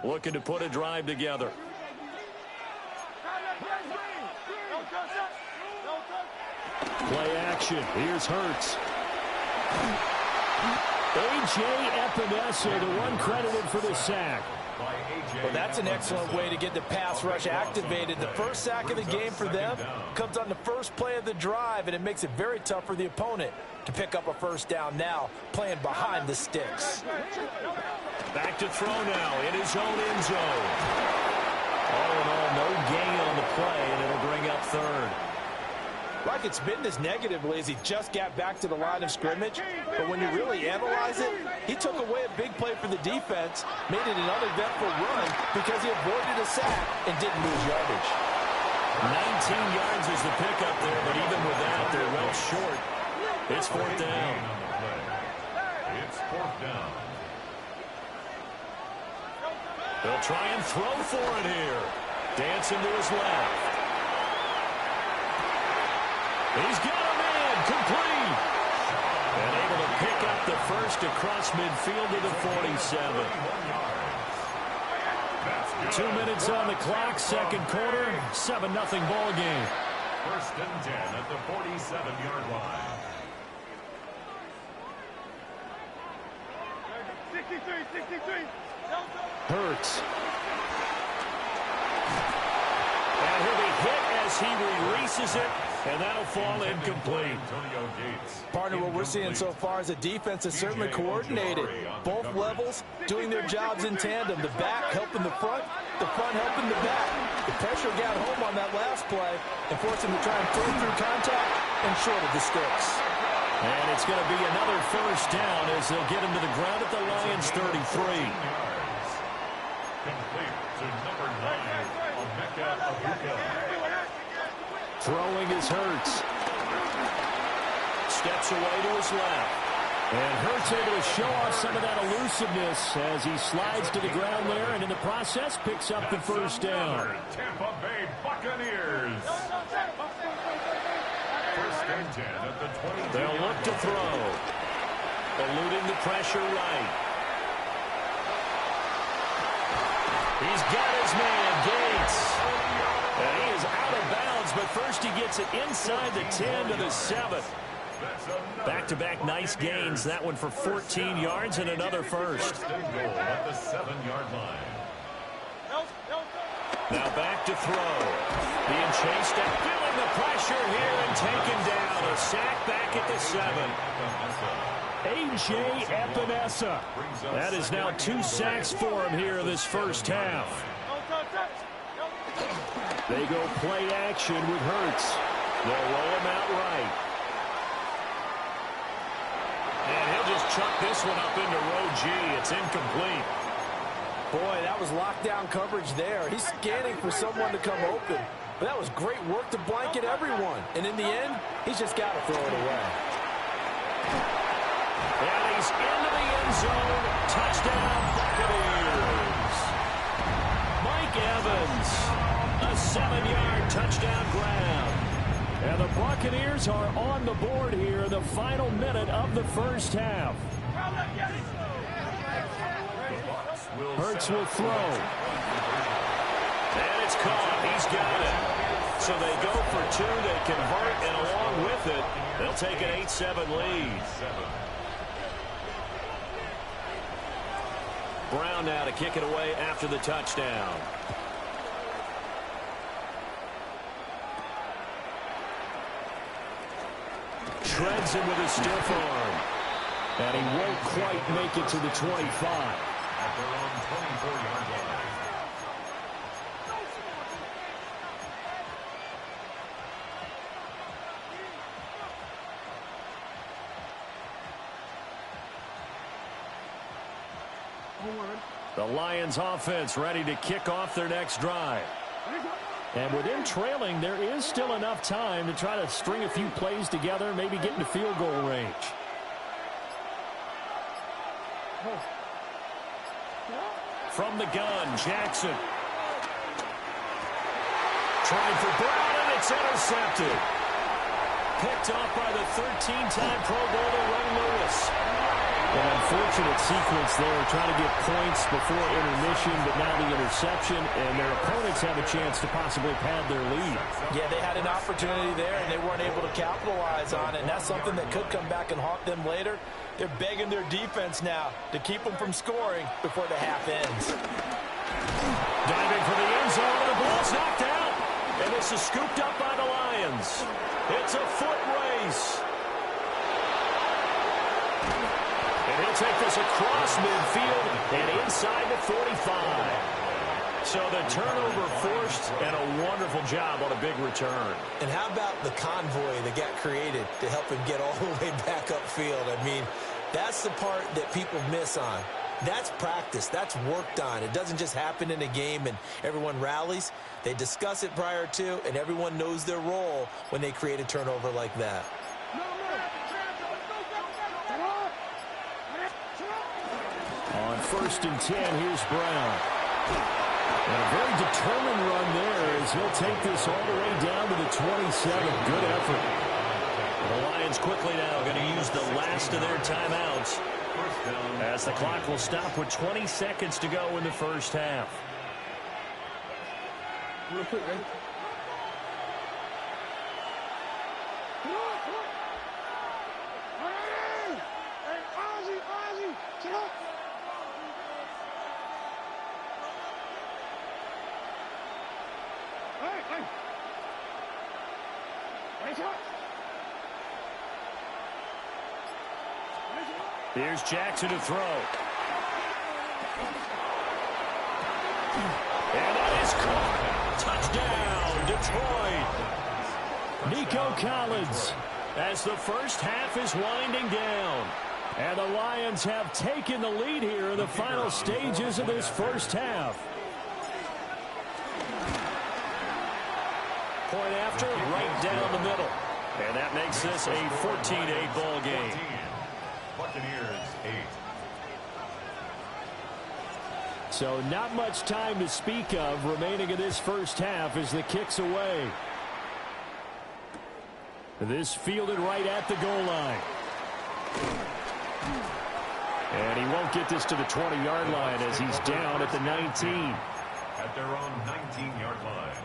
Looking to put a drive together. Play action. Here's Hurts. A.J. Epinesa, the one credited for the sack. Well, that's an excellent way to get the pass rush activated. The first sack of the game for them comes on the first play of the drive, and it makes it very tough for the opponent to pick up a first down now, playing behind the sticks. Back to throw now in his own end zone. All in all, no gain on the play, and it'll bring up third. Like it's been this negatively as he just got back to the line of scrimmage, but when you really analyze it, he took away a big play for the defense, made it an uneventful run because he avoided a sack and didn't lose yardage. 19 yards is the pickup there, but even with that, they're well short. It's fourth down. It's fourth down. They'll try and throw for it here. Dancing to his left. He's got him in, complete. And able to pick up the first across midfield to the 47. 2 minutes on the clock, second quarter, 7-0 ball game. First and 10 at the 47-yard line. 63. Hurts. And he'll be hit as he releases it. And that'll fall incomplete. Partner, what we're seeing so far is the defense is certainly coordinated. Both levels doing their jobs in tandem. The back helping the front helping the back. The pressure got home on that last play and forced him to try and throw through contact and short of the sticks. And it's going to be another first down as they'll get him to the ground at the Lions' 33. Complete to number 9, Emeka Abuka. Throwing is Hurts. Steps away to his left. And Hurts able to show off some of that elusiveness as he slides to the ground there, and in the process picks up the first down. Tampa Bay Buccaneers. First and 10 at the 20. They'll look to throw. Eluding the pressure right. He's got his man, Gates. And he is out of bounds, but first he gets it inside the 10 to the 7. Back-to-back nice gains. That one for 14 yards and another first. First and goal at the 7-yard line. Now back to throw. Being chased and feeling the pressure here and taken down. A sack back at the 7. A.J. Epinesa. That is now 2 sacks for him here in this first half. They go play action with Hurts. They'll roll him out right. And he'll just chuck this one up into row G. It's incomplete. Boy, that was lockdown coverage there. He's scanning for someone to come open. But that was great work to blanket everyone. And in the end, he's just got to throw it away. And he's into the end zone. Touchdown, Buccaneers. Mike Evans, a 7-yard touchdown grab. And the Buccaneers are on the board here in the final minute of the first half. Hurts will throw. And it's caught. He's got it. So they go for 2. They convert, and along with it, they'll take an 8-7 lead. Brown now to kick it away after the touchdown. Shreds him with a stiff arm. And he won't quite make it to the 25. At their own 24-yard line. The Lions offense ready to kick off their next drive. And with them trailing, there is still enough time to try to string a few plays together, maybe get into field goal range. From the gun, Jackson. Trying for Brown, and it's intercepted. Picked off by the 13-time Pro Bowler Ray Lewis. An unfortunate sequence there, trying to get points before intermission, but now the interception, and their opponents have a chance to possibly pad their lead. Yeah, they had an opportunity there, and they weren't able to capitalize on it, and that's something that could come back and haunt them later. They're begging their defense now to keep them from scoring before the half ends. Diving for the end zone, and the ball's knocked out. And this is scooped up by the Lions. It's a foot race. And he'll take this across midfield and inside the 45. So the turnover forced, and a wonderful job on a big return. And how about the convoy that got created to help him get all the way back upfield? I mean, that's the part that people miss on. That's practice. That's worked on. It doesn't just happen in a game and everyone rallies. They discuss it prior to, and everyone knows their role when they create a turnover like that. On 1st and 10, here's Brown. And a very determined run there as he'll take this all the way down to the 27. Good effort. The Lions quickly now going to use the last of their timeouts as the clock will stop with 20 seconds to go in the first half. Real quick, man. Here's Jackson to throw. And that is caught. Touchdown, Detroit. Nico Collins as the first half is winding down. And the Lions have taken the lead here in the final stages of this first half. Point after, right down the middle. And that makes this a 14-8 ball game. Buccaneers 8. So not much time to speak of remaining in this first half as the kick's away. This fielded right at the goal line. And he won't get this to the 20-yard line as he's down at the 19. At their own 19-yard line.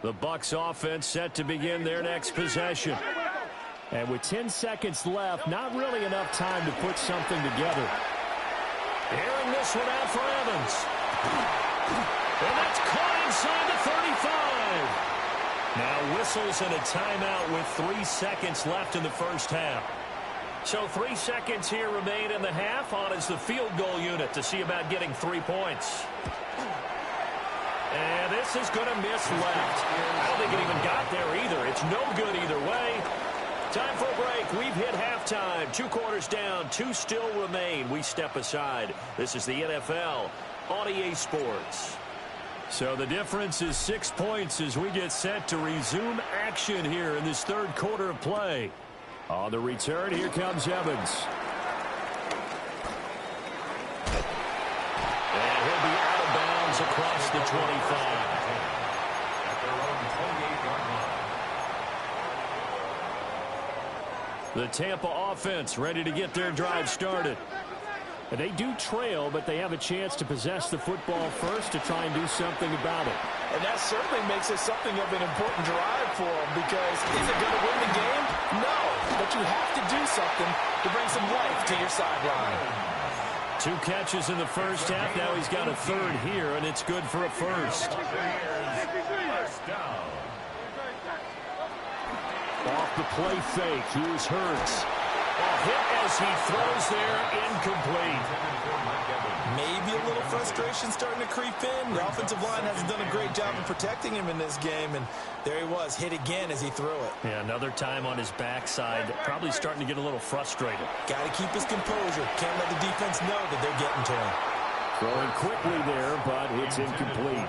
The Bucs offense set to begin their next possession. And with 10 seconds left, not really enough time to put something together. Airing this one out for Evans. And that's caught inside the 35. Now whistles and a timeout with 3 seconds left in the first half. So 3 seconds here remain in the half. On is the field goal unit to see about getting 3 points. And this is going to miss left. I don't think it even got there either. It's no good either way. Time for a break. We've hit halftime. 2 quarters down. 2 still remain. We step aside. This is the NFL on EA Sports. So the difference is 6 points as we get set to resume action here in this third quarter of play. On the return, here comes Evans. And he'll be out of bounds across the 25. At their own 28-yard line. The Tampa offense ready to get their drive started. And they do trail, but they have a chance to possess the football first to try and do something about it. And that certainly makes it something of an important drive for them, because is it going to win the game? No, but you have to do something to bring some life to your sideline. 2 catches in the first half. Now he's got a third here, and it's good for a first. First down. Off the play fake, here's Hurts. A hit as he throws there, incomplete. Maybe a little frustration starting to creep in. The offensive line hasn't done a great job of protecting him in this game, and there he was, hit again as he threw it. Yeah, another time on his backside, probably starting to get a little frustrated. Got to keep his composure. Can't let the defense know that they're getting to him. Throwing quickly there, but it's incomplete.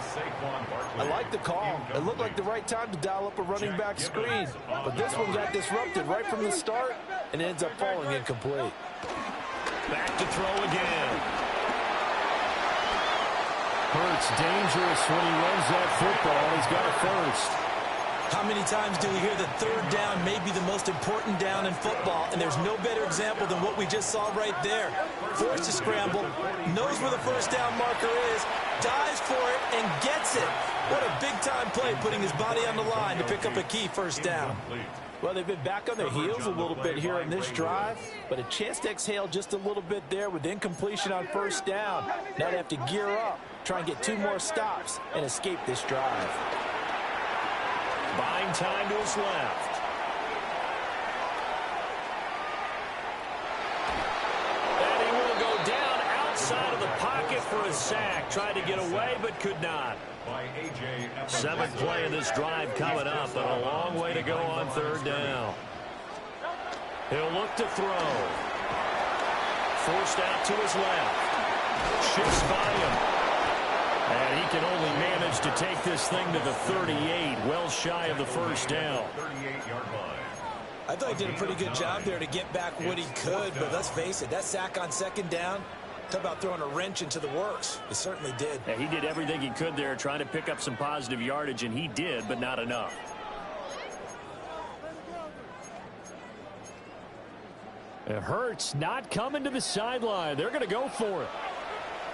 I like the call. It looked like the right time to dial up a running back screen, but this one got disrupted right from the start and ends up falling incomplete. Back to throw again. Hurts dangerous when he runs that football. He's got a first. How many times do we hear that third down may be the most important down in football, and there's no better example than what we just saw right there. Forced to scramble, knows where the first down marker is, dives for it, and gets it. What a big-time play, putting his body on the line to pick up a key first down. Well, they've been back on their heels a little bit here in this drive, but a chance to exhale just a little bit there with incompletion on first down. Now they have to gear up, try and get 2 more stops, and escape this drive. Buying time to his left. And he will go down outside of the pocket for a sack. Tried to get away, but could not. 7th play of this drive coming up, and a long way to go on third down. He'll look to throw. Forced out to his left. Shifts by him. And he can only manage to take this thing to the 38, well shy of the first down. 38-yard line. I thought he did a pretty good job there to get back what he could, but let's face it, that sack on second down, talk about throwing a wrench into the works. It certainly did. Yeah, he did everything he could there, trying to pick up some positive yardage, and he did, but not enough. It hurts, not coming to the sideline. They're going to go for it.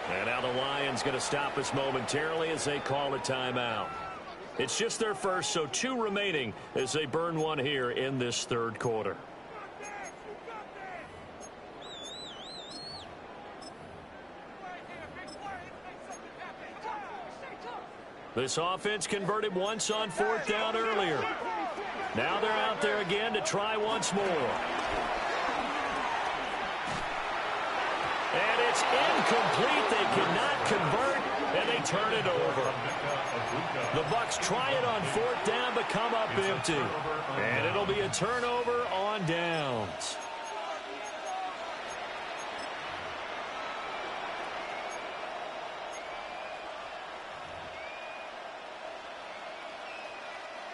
And now the Lions going to stop us momentarily as they call a timeout. It's just their first, so 2 remaining as they burn one here in this third quarter. This offense converted once on 4th down earlier. Now they're out there again to try once more. And it's incomplete. They cannot convert, and they turn it over. The Bucs try it on 4th down, but come up empty. And it'll be a turnover on downs.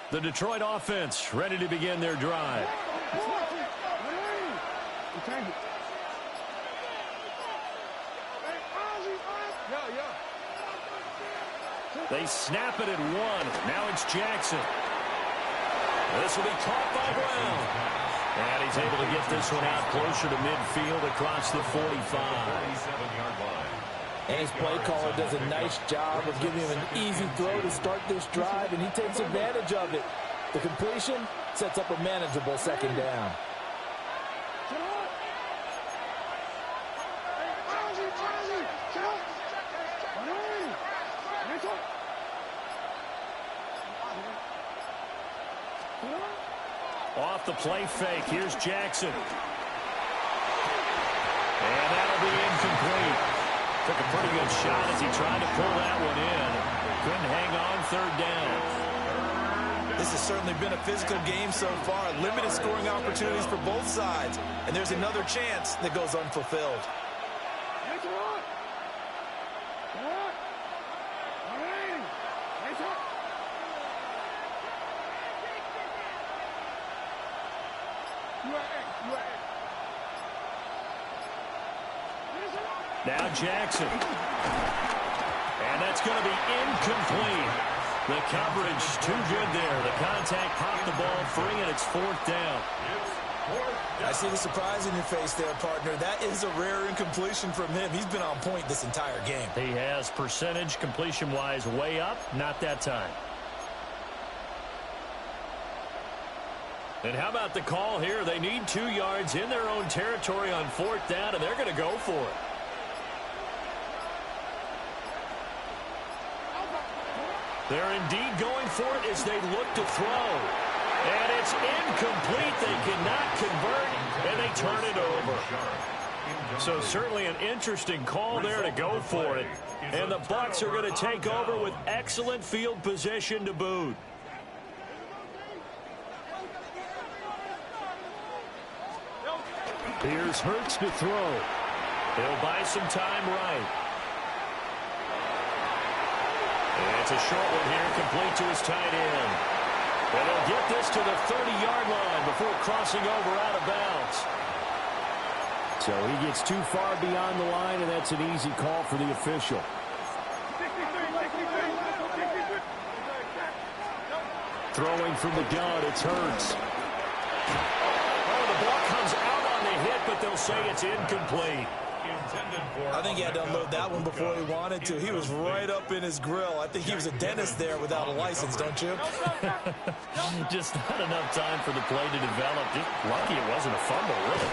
The Detroit offense ready to begin their drive. They snap it at 1. Now it's Jackson. This will be caught by Brown. And he's able to get this one out closer to midfield across the 45. And his play caller does a nice job of giving him an easy throw to start this drive, and he takes advantage of it. The completion sets up a manageable 2nd down. Off the play fake, here's Jackson. And that'll be incomplete. Took a pretty good shot as he tried to pull that one in. Couldn't hang on 3rd down. This has certainly been a physical game so far. Limited scoring opportunities for both sides. And there's another chance that goes unfulfilled. Now Jackson. And that's going to be incomplete. The coverage too good there. The contact popped the ball free, and it's 4th down. I see the surprise in your face there, partner. That is a rare incompletion from him. He's been on point this entire game. He has percentage completion-wise way up. Not that time. And how about the call here? They need 2 yards in their own territory on 4th down, and they're going to go for it. They're indeed going for it as they look to throw. And it's incomplete. They cannot convert, and they turn it over. So certainly an interesting call there to go for it. And the Bucs are going to take over with excellent field position to boot. Here's Hurts to throw. He'll buy some time right. It's a short one here, complete to his tight end. And he'll get this to the 30-yard line before crossing over out of bounds. So he gets too far beyond the line, and that's an easy call for the official. Throwing from the gun, it's Hurts. Oh, the ball comes out on the hit, but they'll say it's incomplete. I think he had to unload that one before he wanted to. He was right up in his grill. I think he was a dentist there without a license, don't you? Just not enough time for the play to develop. Just lucky it wasn't a fumble, really.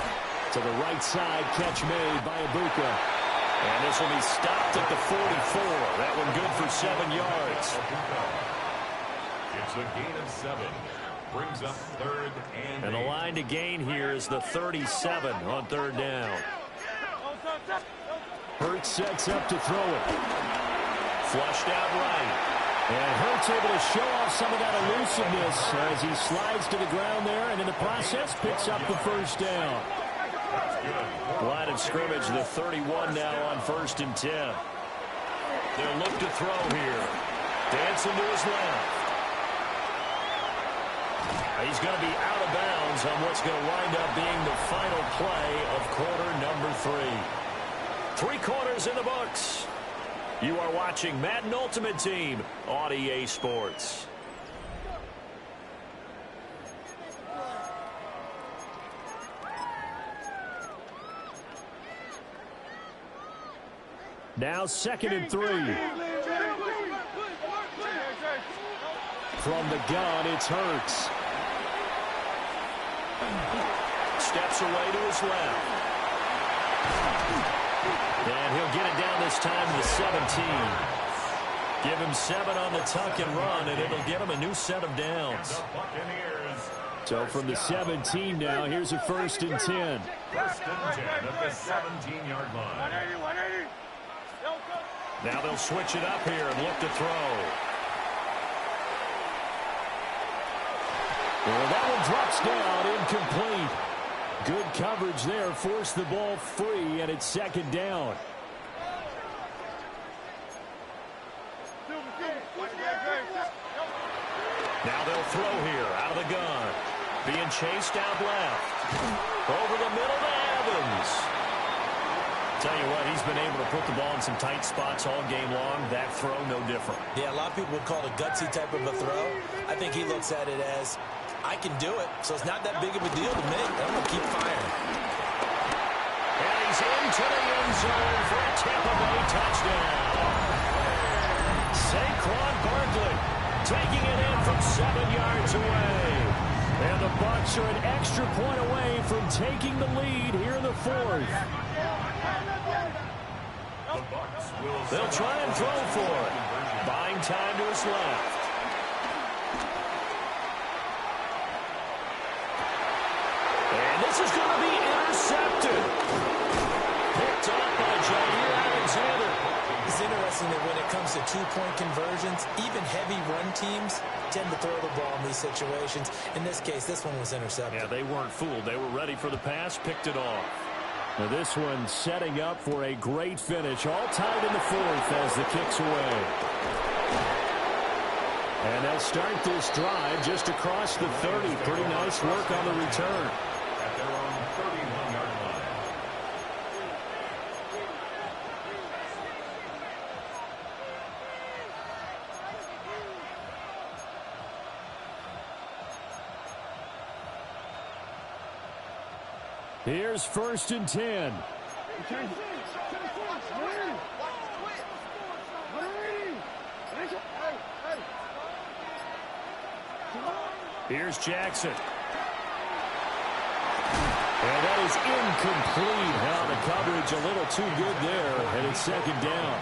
To the right side, catch made by Ibuka. And this will be stopped at the 44. That one good for 7 yards. It's a gain of 7. Brings up 3rd and 8. And the line to gain here is the 37 on 3rd down. Hurts sets up to throw it. Flushed out right. And Hurts able to show off some of that elusiveness as he slides to the ground there, and in the process picks up the 1st down. Line of scrimmage, the 31 now on 1st and 10. They'll look to throw here. Dancing to his left. He's going to be out of bounds on what's going to wind up being the final play of quarter number 3. 3 quarters in the books. You are watching Madden Ultimate Team on EA Sports. Now 2nd and 3. From the gun, it's Hurts. Steps away to his left. And he'll get it down this time to the 17. Give him 7 on the tuck and run, and it'll get him a new set of downs. So from the 17 now, here's a 1st and 10. 1st and 10 at the 17-yard line. Now they'll switch it up here and look to throw. Well, that one drops down, incomplete. Good coverage there, forced the ball free, and it's 2nd down. Now they'll throw here, out of the gun. Being chased out left. Over the middle to Evans. Tell you what, he's been able to put the ball in some tight spots all game long. That throw, no different. Yeah, a lot of people would call it a gutsy type of a throw. I think he looks at it as, I can do it, so it's not that big of a deal to me. I'm going to keep firing. And he's into the end zone for a Tampa Bay touchdown. Saquon Barkley taking it in from 7 yards away. And the Bucs are an extra point away from taking the lead here in the 4th. They'll try and throw for it. Buying time to his left. And this is going to be intercepted. Picked up by Jair Alexander. It's interesting that when it comes to two-point conversions, even heavy run teams tend to throw the ball in these situations. In this case, this one was intercepted. Yeah, they weren't fooled. They were ready for the pass, picked it off. Now this one setting up for a great finish. All tied in the 4th as the kick's away. And they'll start this drive just across the 30. Pretty nice work on the return. At their own 31-yard line. Here's 1st and 10. Here's Jackson. And that is incomplete. Now the coverage a little too good there, and it's 2nd down.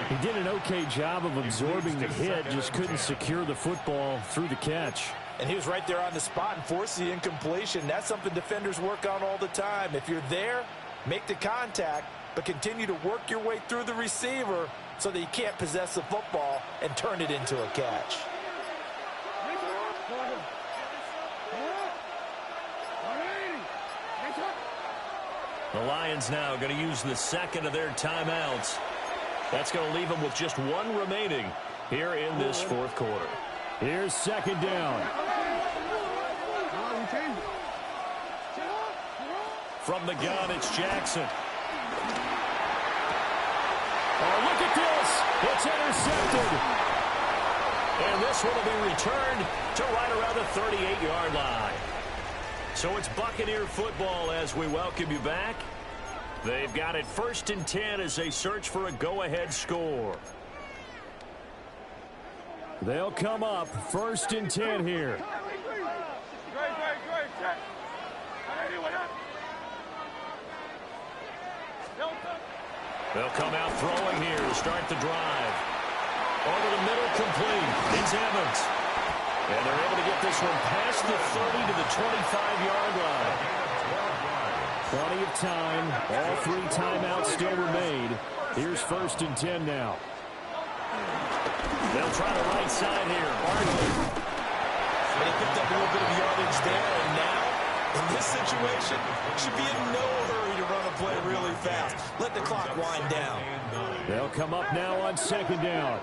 He did an okay job of absorbing the hit, just couldn't secure the football through the catch. And he was right there on the spot and forced the incompletion. That's something defenders work on all the time. If you're there, make the contact, but continue to work your way through the receiver so that you can't possess the football and turn it into a catch. The Lions now going to use the 2nd of their timeouts. That's going to leave them with just 1 remaining here in this 4th quarter. Here's 2nd down. From the gun, it's Jackson. Oh, look at this. It's intercepted. And this one will be returned to right around the 38-yard line. So it's Buccaneer football as we welcome you back. They've got it 1st and 10 as they search for a go-ahead score. They'll come up 1st and 10 here. They'll come out throwing here to start the drive. Over the middle, complete. It's Evans. And they're able to get this one past the 30 to the 25-yard line. Plenty of time. All 3 timeouts still remain. Here's 1st and 10 now. They'll try the right side here. Barkley. And he picked up a little bit of yardage there, and now, in this situation, should be in no hurry to run a play really fast. Let the clock wind down. They'll come up now on 2nd down.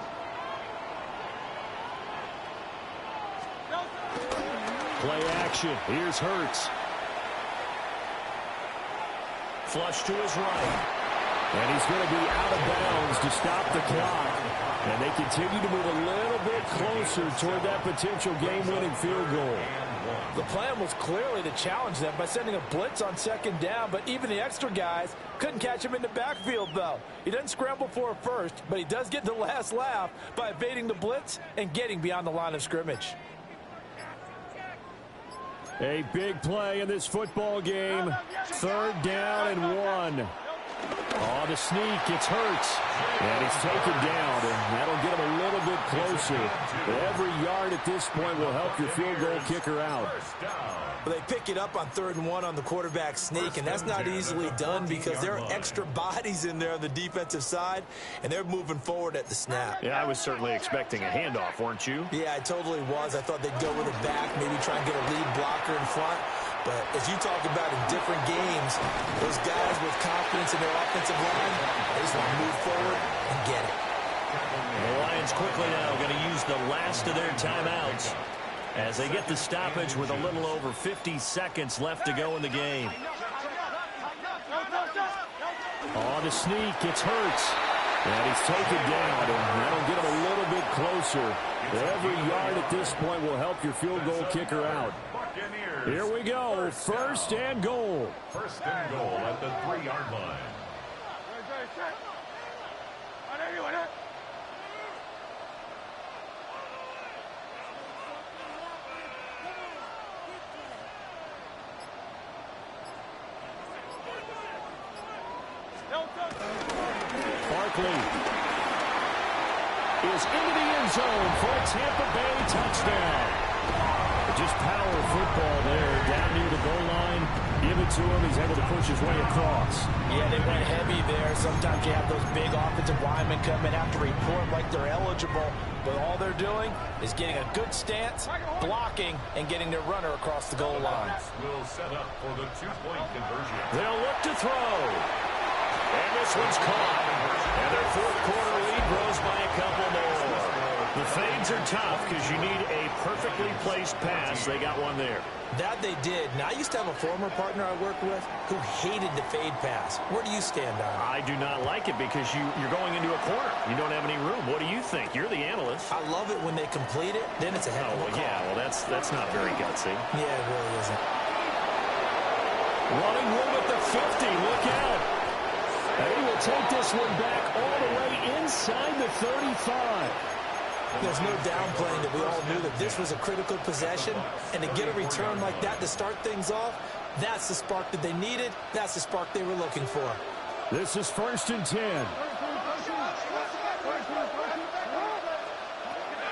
Play action. Here's Hurts. Flush to his right. And he's going to be out of bounds to stop the clock. And they continue to move a little bit closer toward that potential game-winning field goal. The plan was clearly to challenge them by sending a blitz on 2nd down, but even the extra guys couldn't catch him in the backfield, though. He doesn't scramble for a first, but he does get the last laugh by evading the blitz and getting beyond the line of scrimmage. A big play in this football game. 3rd down and 1. Oh, the sneak. It's Hurts. And he's taken down, and that'll get him a little bit closer. But every yard at this point will help your field goal kicker out. Well, they pick it up on 3rd and 1 on the quarterback sneak, and that's not easily done because there are extra bodies in there on the defensive side, and they're moving forward at the snap. Yeah, I was certainly expecting a handoff, weren't you? Yeah, I totally was. I thought they'd go with it back, maybe try and get a lead blocker in front. But as you talk about in different games, those guys with confidence in their offensive line, they just want to move forward and get it. The Lions quickly now going to use the last of their timeouts as they get the stoppage with a little over 50 seconds left to go in the game. On the sneak, it's Hurts. And he's taken down, and that'll get him a little bit closer. Every yard at this point will help your field goal kicker out. Here we go, 1st and goal. 1st and goal at the 3-yard line. Barkley is into the end zone for a Tampa Bay touchdown. Just power football there, down near the goal line. Give it to him. He's able to push his way across. Yeah, they went heavy there. Sometimes you have those big offensive linemen come and have to report like they're eligible. But all they're doing is getting a good stance, blocking, and getting their runner across the goal line. Will set up for the 2-point conversion. They'll look to throw. And this one's caught. And their 4th quarter lead grows by a couple more. The fades are tough because you need a perfectly placed pass. They got one there. That they did. Now, I used to have a former partner I worked with who hated the fade pass. Where do you stand on it? I do not like it because you're going into a corner. You don't have any room. What do you think? You're the analyst. I love it when they complete it. Then it's a heck of a call. Yeah, well, that's not very gutsy. Yeah, it really isn't. Running room at the 50. Look out. And he will take this one back all the way inside the 35. There's no downplaying that we all knew that this was a critical possession, and to get a return like that to start things off, that's the spark that they needed. That's the spark they were looking for. This is 1st and 10.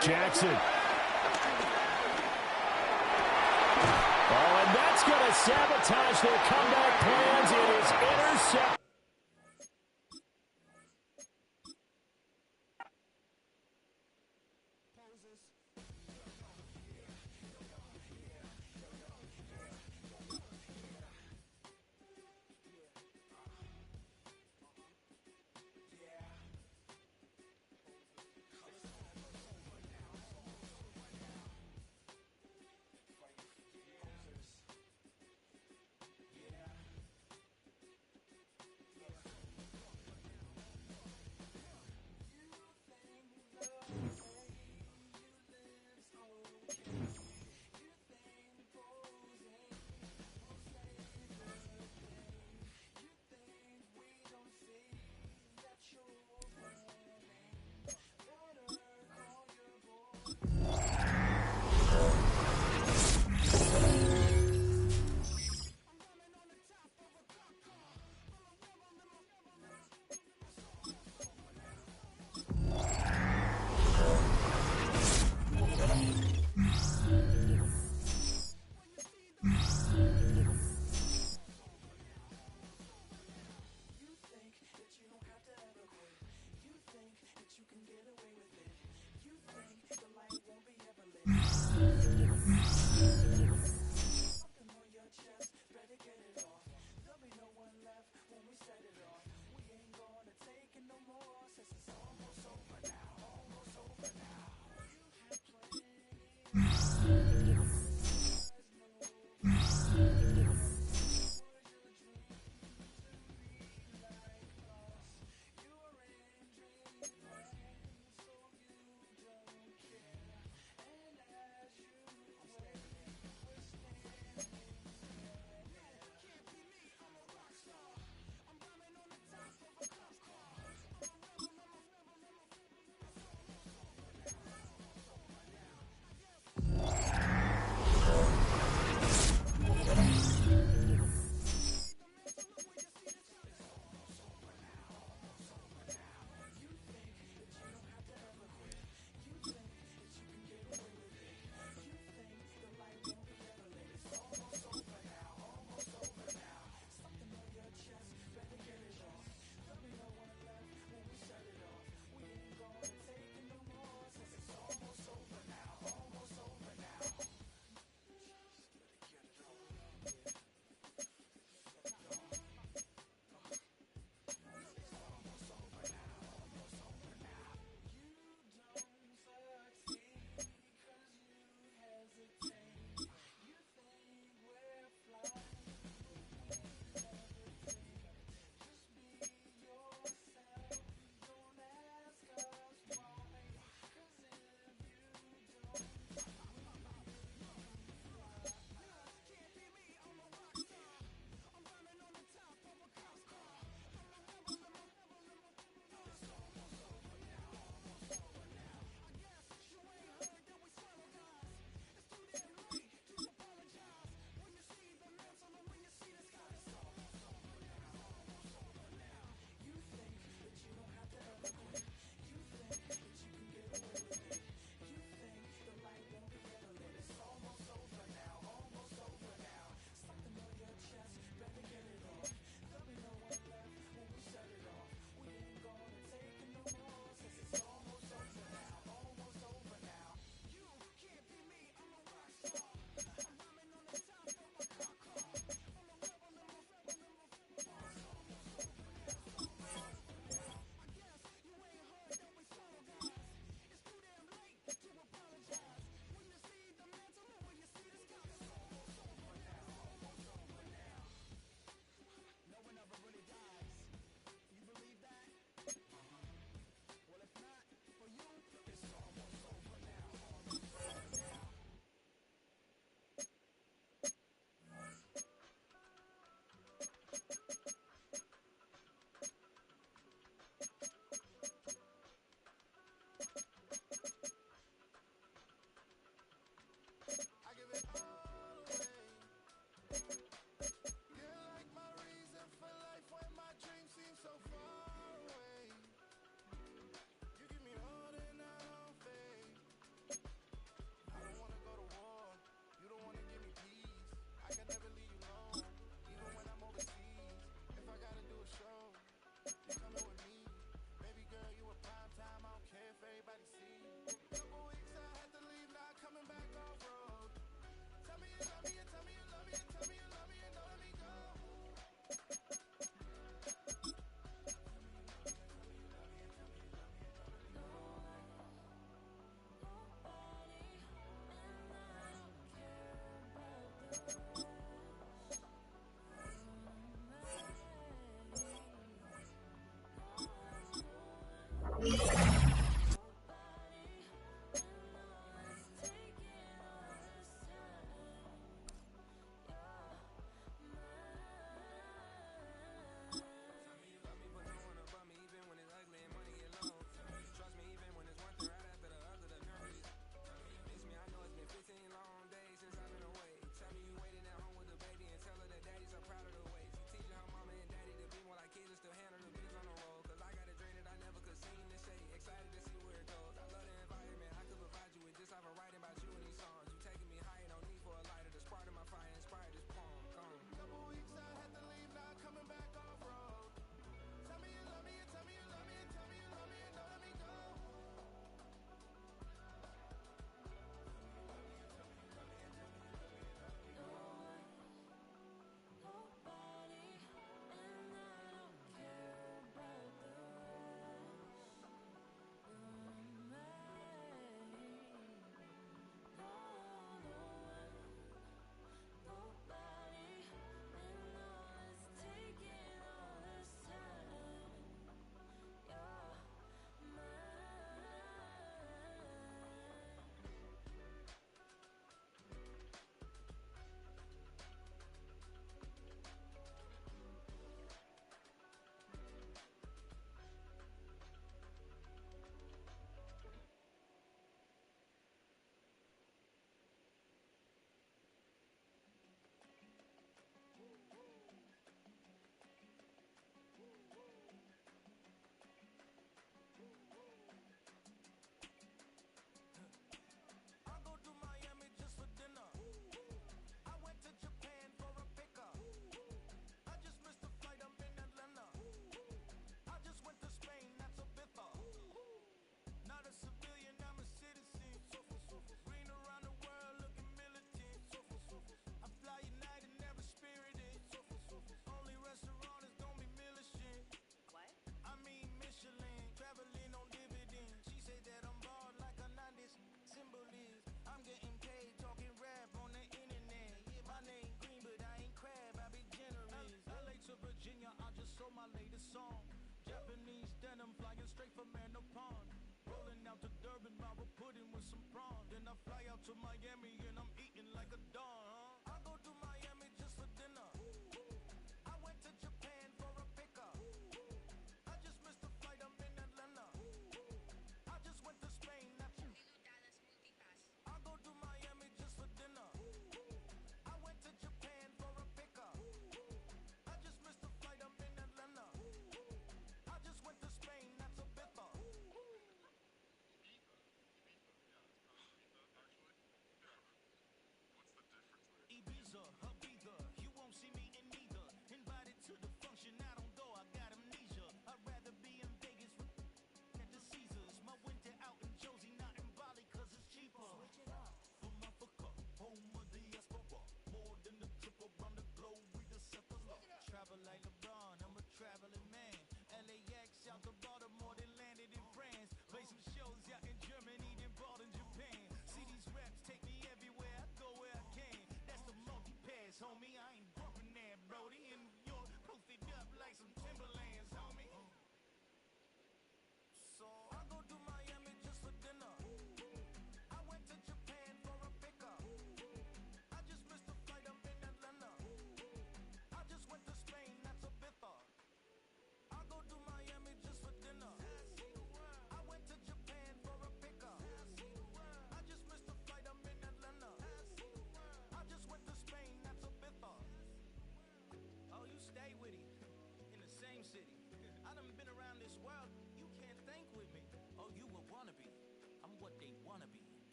Jackson. Oh, and that's going to sabotage their comeback plans. It is intercepted.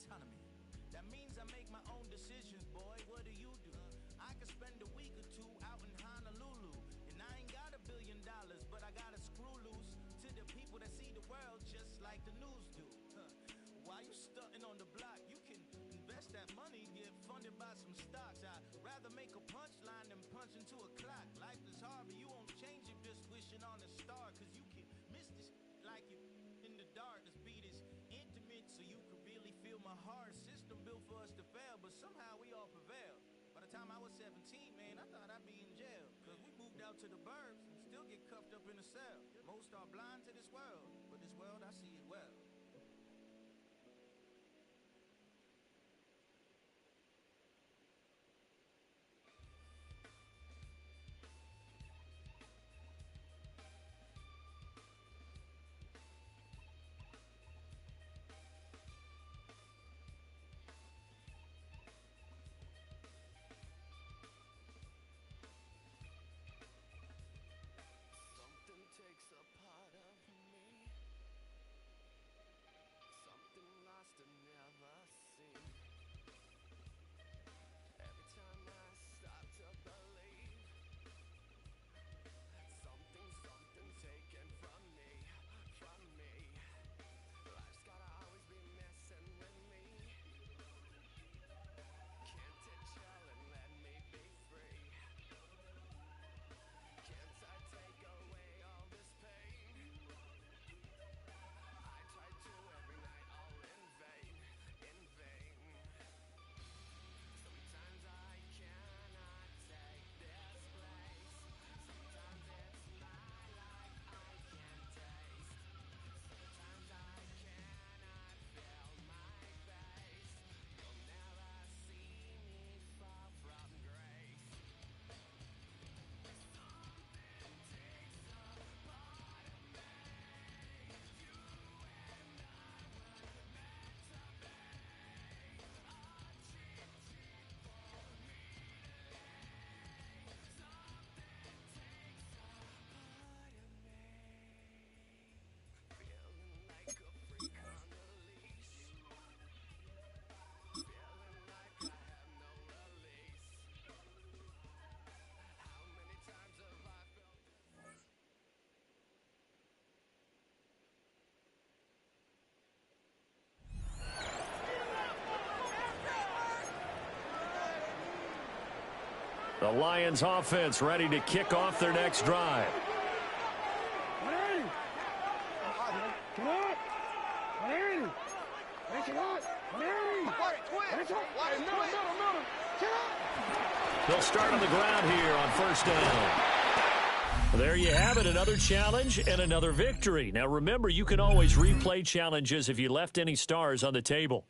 autonomy. That means I make my own decisions, boy. What do you do? I could spend a week or two out in Honolulu, and I ain't got $1 billion, but I got a screw loose to the people that see the world just like the news do. While you stunting on the block, you can invest that money, get funded by some stocks. I'd rather make a punchline than punch into a clock. Life is hard, but you won't change it just wishing on a star, cause you can miss this like you in the dark. This beat is intimate, so you can really feel my heart. System built for us to fail, but somehow we all prevail. By the time I was 17, man, I thought I'd be in jail, cause we moved out to the burbs and still get cuffed up in a cell. Most are blind to this world, but this world I see it well. Takes a part of me, something lost and never seen. Every time I start to believe, something taken from me. Life's gotta always be messing with me. Can't it chill and let me be free? Can't I take away all this pain? I try to every night, all in vain. Sometimes I cannot take this place. Sometimes it's my life I can't taste. Sometimes I cannot feel my face. You'll never see me fall from grace. The Lions offense ready to kick off their next drive. They'll start on the ground here on first down. There you have it, another challenge and another victory. Now remember, you can always replay challenges if you left any stars on the table.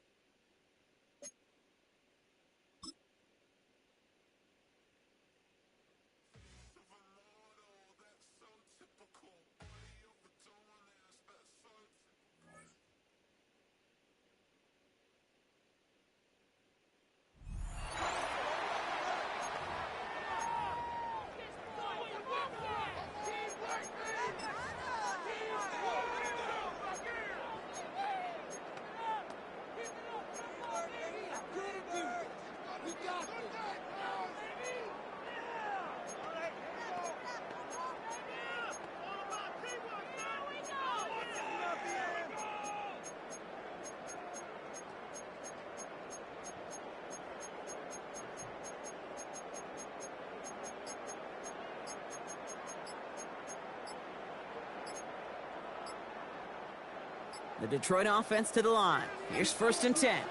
The Detroit offense to the line. Here's 1st and 10.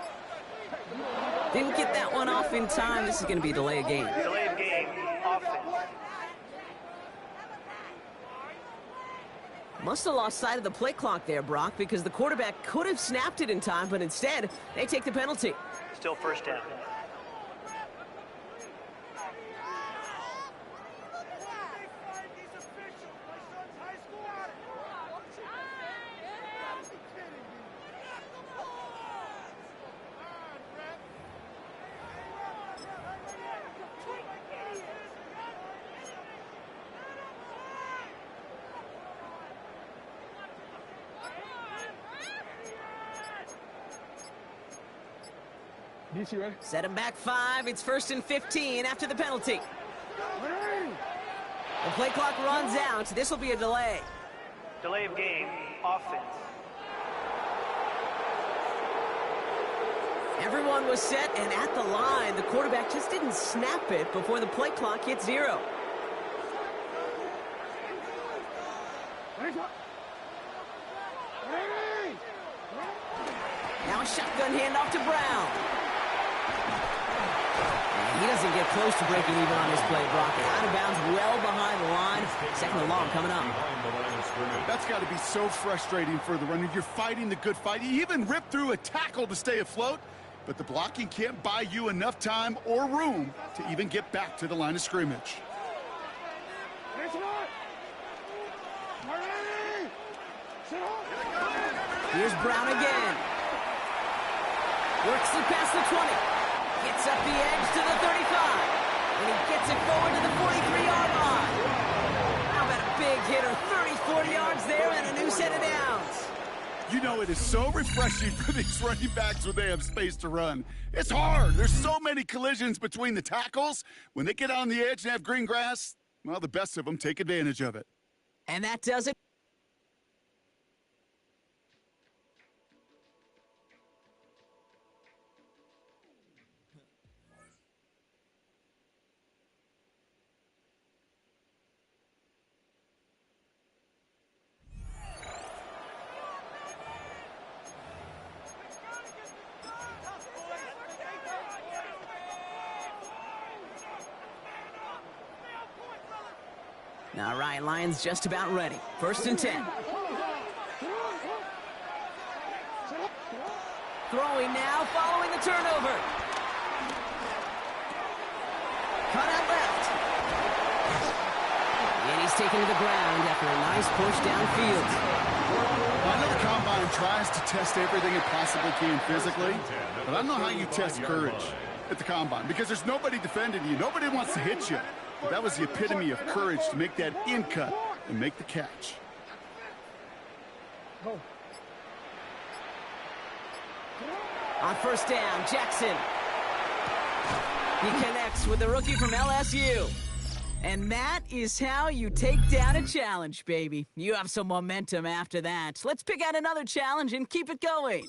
Didn't get that one off in time. This is going to be a delay of game. Delay of game. Offense. Must have lost sight of the play clock there, Brock, because the quarterback could have snapped it in time, but instead, they take the penalty. Still first down. Set him back 5. It's 1st and 15 after the penalty. The play clock runs out. This will be a delay. Delay of game, offense. Everyone was set and at the line. The quarterback just didn't snap it before the play clock hit 0. Now a shotgun handoff to Brown. And he doesn't get close to breaking even on his play, Brock. Out of bounds, well behind the line. 2nd and long coming up. That's got to be so frustrating for the runner. You're fighting the good fight. You even ripped through a tackle to stay afloat, but the blocking can't buy you enough time or room to even get back to the line of scrimmage. Here's Brown again. Works it past the 20. Gets up the edge to the 35. And he gets it forward to the 43-yard line. How about a big hitter? 34 yards there and a new set of downs. You know, it is so refreshing for these running backs when they have space to run. It's hard. There's so many collisions between the tackles. When they get on the edge and have green grass, well, the best of them take advantage of it. And that does it. All right, Lions just about ready. 1st and 10. Throwing now, following the turnover. Cut out left. And he's taken to the ground after a nice push downfield. Well, I know the combine tries to test everything it possibly can physically, but I don't know how you test courage at the combine because there's nobody defending you. Nobody wants to hit you. But that was the epitome of courage to make that in cut and make the catch. On 1st down, Jackson. He connects with the rookie from LSU. And that is how you take down a challenge, baby. You have some momentum after that. Let's pick out another challenge and keep it going.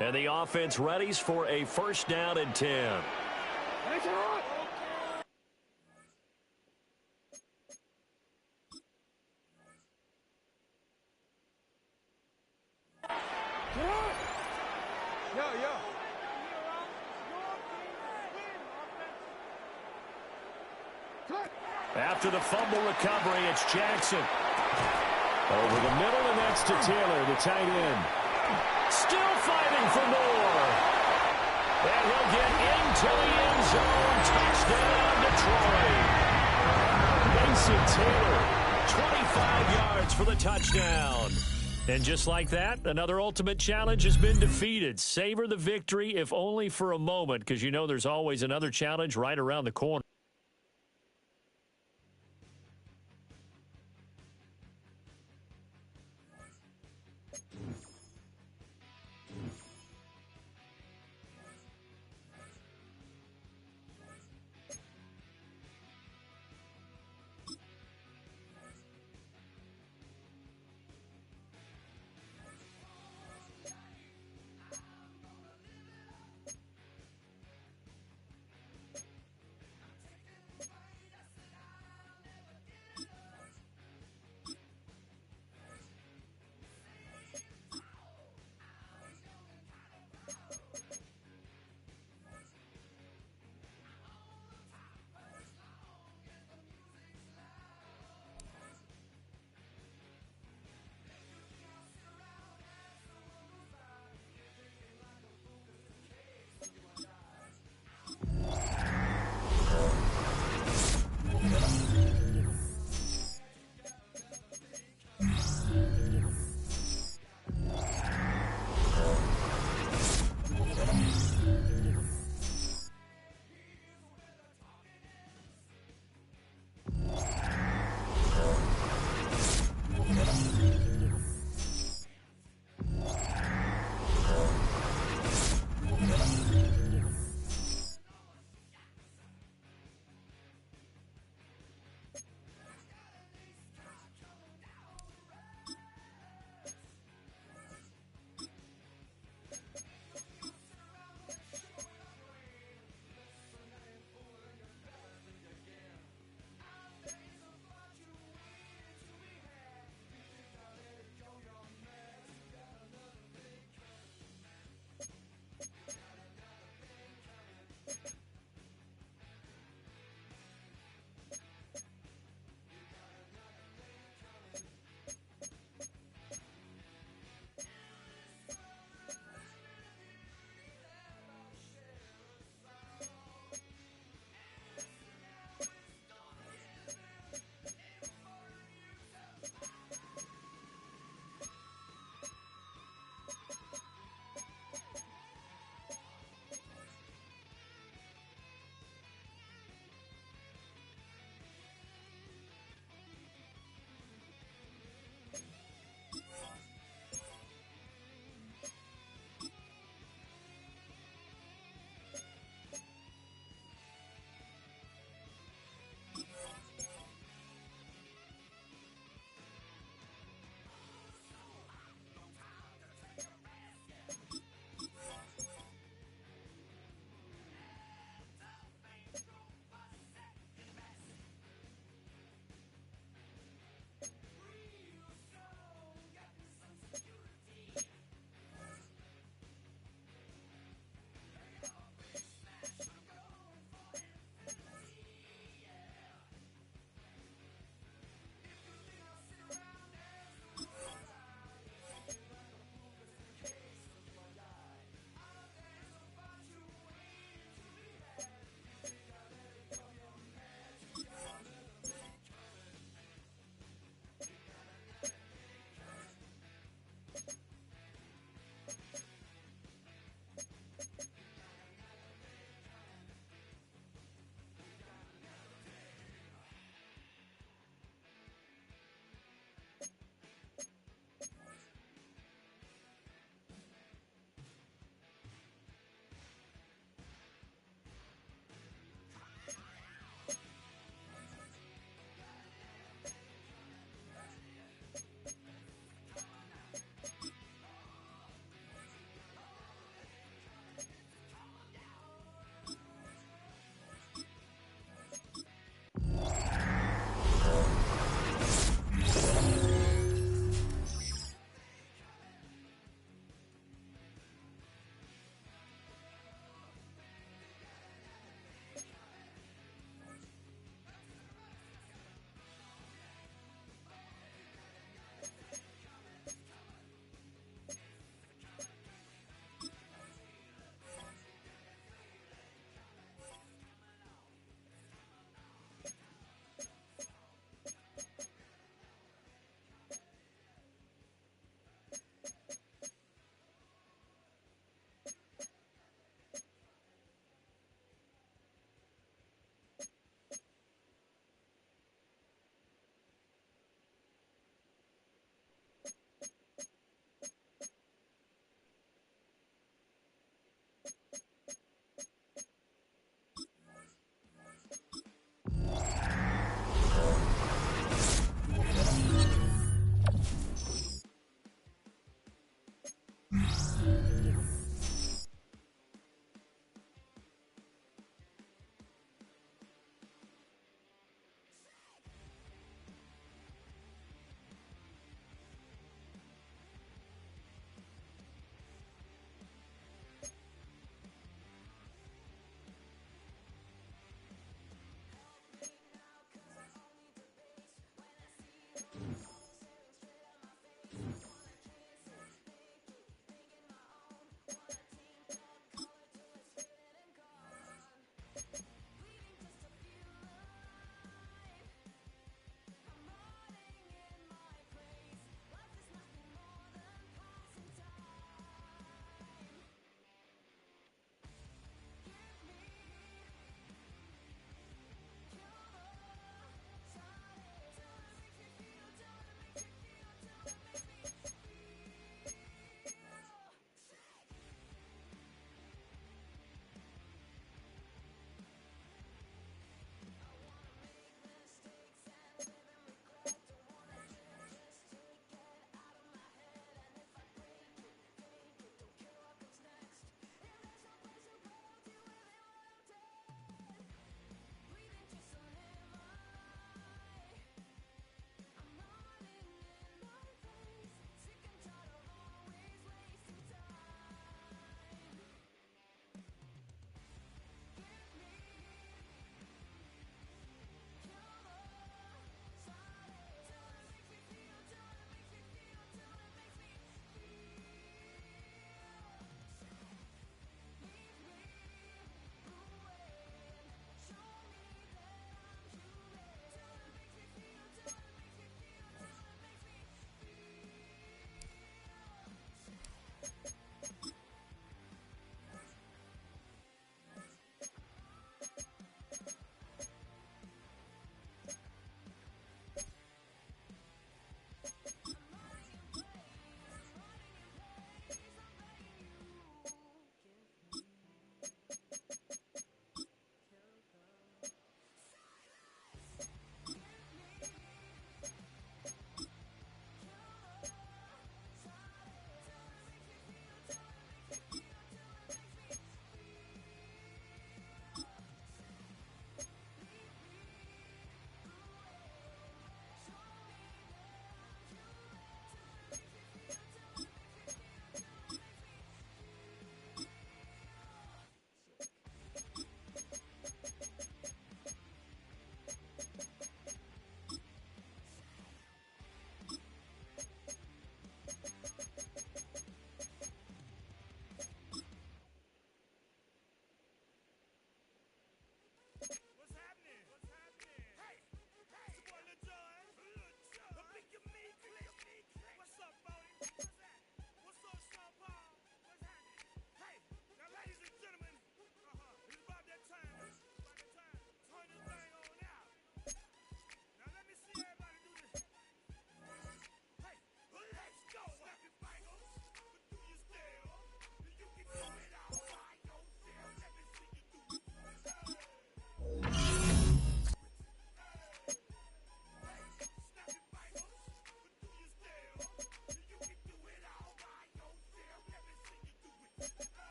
And the offense readies for a 1st down and 10. After the fumble recovery, it's Jackson. Over the middle, and that's to Taylor, the tight end. Still fighting for more. And he'll get into the end zone. Touchdown, Detroit. Mason Taylor, 25 yards for the touchdown. And just like that, another ultimate challenge has been defeated. Savor the victory, if only for a moment, because you know there's always another challenge right around the corner.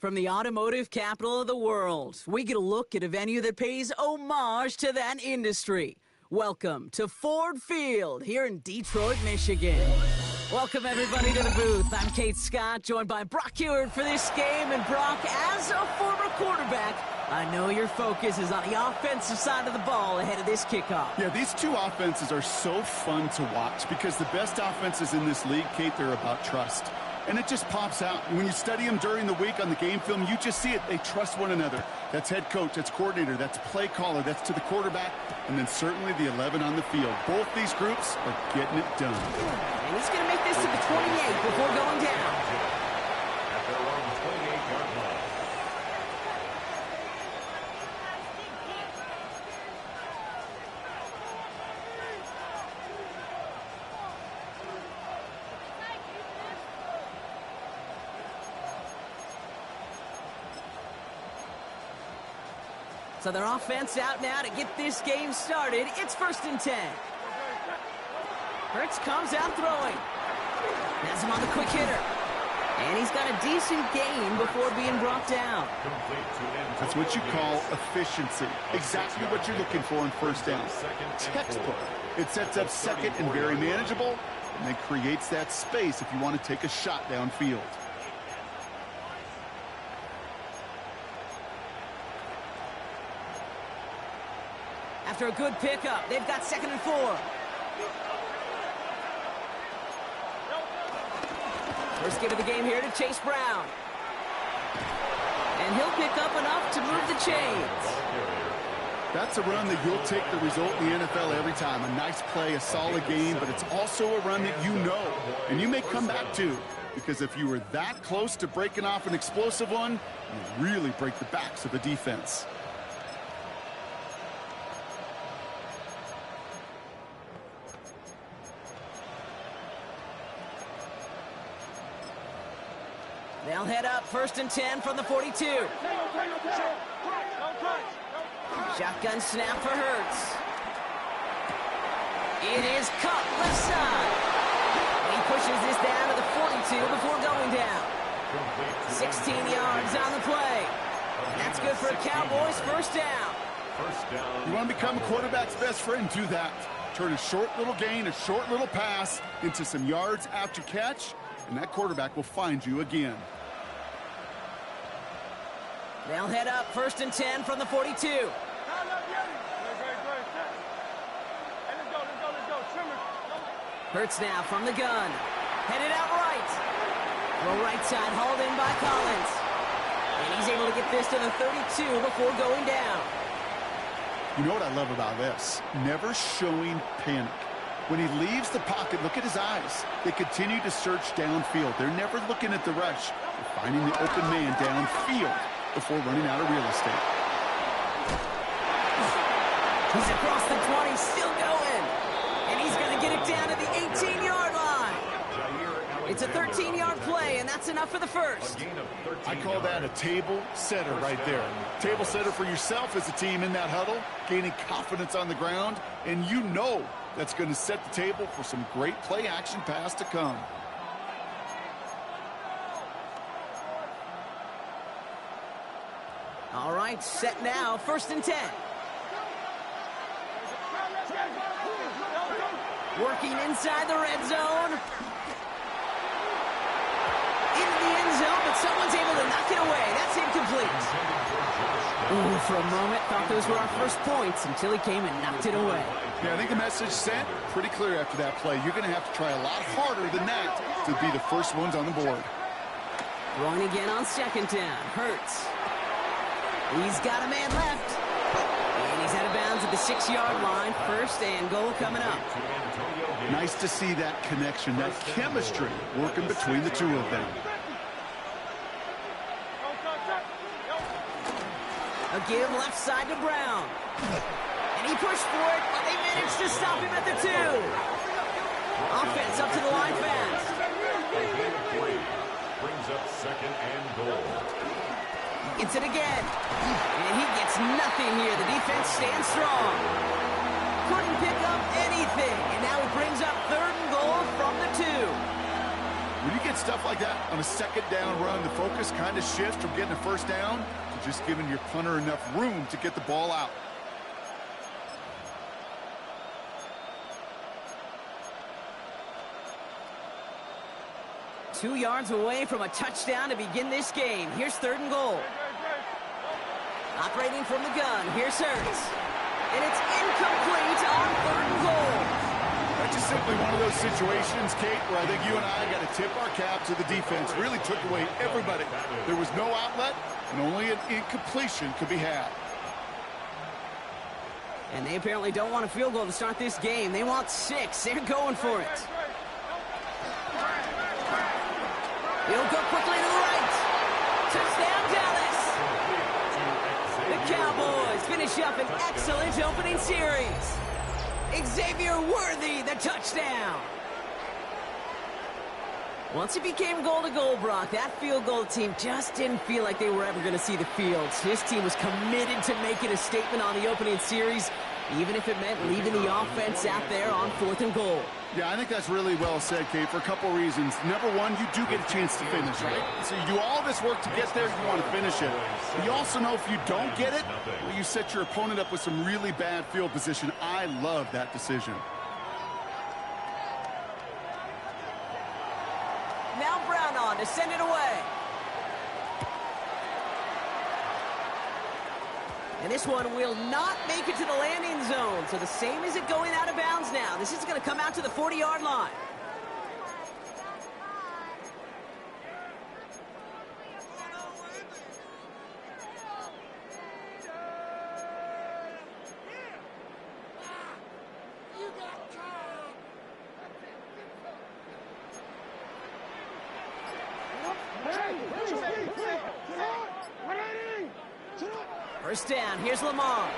From the automotive capital of the world, we get a look at a venue that pays homage to that industry. Welcome to Ford Field here in Detroit, Michigan. Welcome everybody to the booth. I'm Kate Scott, joined by Brock Ewart for this game. And Brock, as a former quarterback, I know your focus is on the offensive side of the ball ahead of this kickoff. Yeah, these two offenses are so fun to watch because the best offenses in this league, Kate, they're about trust. And it just pops out. When you study them during the week on the game film, you just see it. They trust one another. That's head coach, that's coordinator, that's play caller, that's to the quarterback, and then certainly the 11 on the field. Both these groups are getting it done. And he's going to make this to the 28 before going down. At their own 28-yard line. So their offense out now to get this game started. It's 1st and 10. Hurts comes out throwing. Has him on the quick hitter. And he's got a decent gain before being brought down. That's what you call efficiency. Exactly what you're looking for in first down. Textbook. It sets up second and very manageable, and then creates that space if you want to take a shot downfield. After a good pickup, they've got 2nd and 4. First give of the game here to Chase Brown. And he'll pick up enough to move the chains. That's a run that you'll take the result in the NFL every time. A nice play, a solid game, but it's also a run that you know and you may come back to. Because if you were that close to breaking off an explosive one, you really break the backs of the defense. They'll head up 1st and 10 from the 42. Shotgun snap for Hurts. It is caught left side. He pushes this down to the 42 before going down. 16 yards on the play. And that's good for a Cowboys first down. You want to become a quarterback's best friend? Do that. Turn a short little gain, a short little pass into some yards after catch, and that quarterback will find you again. They'll head up 1st and 10 from the 42. Hurts now from the gun. Headed out right. Throw right side, hauled in by Collins. And he's able to get this to the 32 before going down. You know what I love about this? Never showing panic. When he leaves the pocket, look at his eyes. They continue to search downfield. They're never looking at the rush. They're finding the open man downfield before running out of real estate. He's across the 20, still going. And he's going to get it down to the 18-yard line. It's a 13-yard play, and that's enough for the first. I call that a table setter right there. Table setter for yourself as a team in that huddle, gaining confidence on the ground, and you know that's going to set the table for some great play action pass to come. All right, set now, 1st and 10. Working inside the red zone. Into the end zone, but someone's able to knock it away. That's incomplete. Ooh, for a moment, thought those were our first points until he came and knocked it away. Yeah, I think the message sent pretty clear after that play. You're going to have to try a lot harder than that to be the first ones on the board. Throwing again on 2nd down. Hurts. He's got a man left. And he's out of bounds at the 6-yard line. 1st and goal coming up. Nice to see that connection, that chemistry working between the two of them. A give left side to Brown. And he pushed for it, but they managed to stop him at the 2. Offense up to the line fast. Brings up 2nd and goal. Gets it again. And he gets nothing here. The defense stands strong. Couldn't pick up anything. And now it brings up 3rd and goal from the 2. When you get stuff like that on a 2nd down run, the focus kind of shifts from getting a 1st down to just giving your punter enough room to get the ball out. Two yards away from a touchdown to begin this game. Here's 3rd and goal. Operating from the gun. Here's Hurts. And it's incomplete on 3rd and goal. That's just simply one of those situations, Kate, where I think you and I got to tip our cap to the defense. Really took away everybody. There was no outlet, and only an incompletion could be had. And they apparently don't want a field goal to start this game. They want 6. They're going for it. He'll go quickly to the right. Touchdown, Dallas. The Cowboys finish up an excellent opening series. Xavier Worthy, the touchdown. Once it became goal-to-goal, Brock, that field goal team just didn't feel like they were ever going to see the field. His team was committed to making a statement on the opening series, even if it meant leaving the offense out there on 4th and goal. Yeah, I think that's really well said, Kate, for a couple reasons. Number one, you do get a chance to finish, right? So you do all this work to get there, you want to finish it. But you also know if you don't get it, well, you set your opponent up with some really bad field position. I love that decision. Now Brown on to send it away. And this one will not make it to the landing zone. So the same as it going out of bounds now. This is going to come out to the 40-yard line. First down, here's Lamar.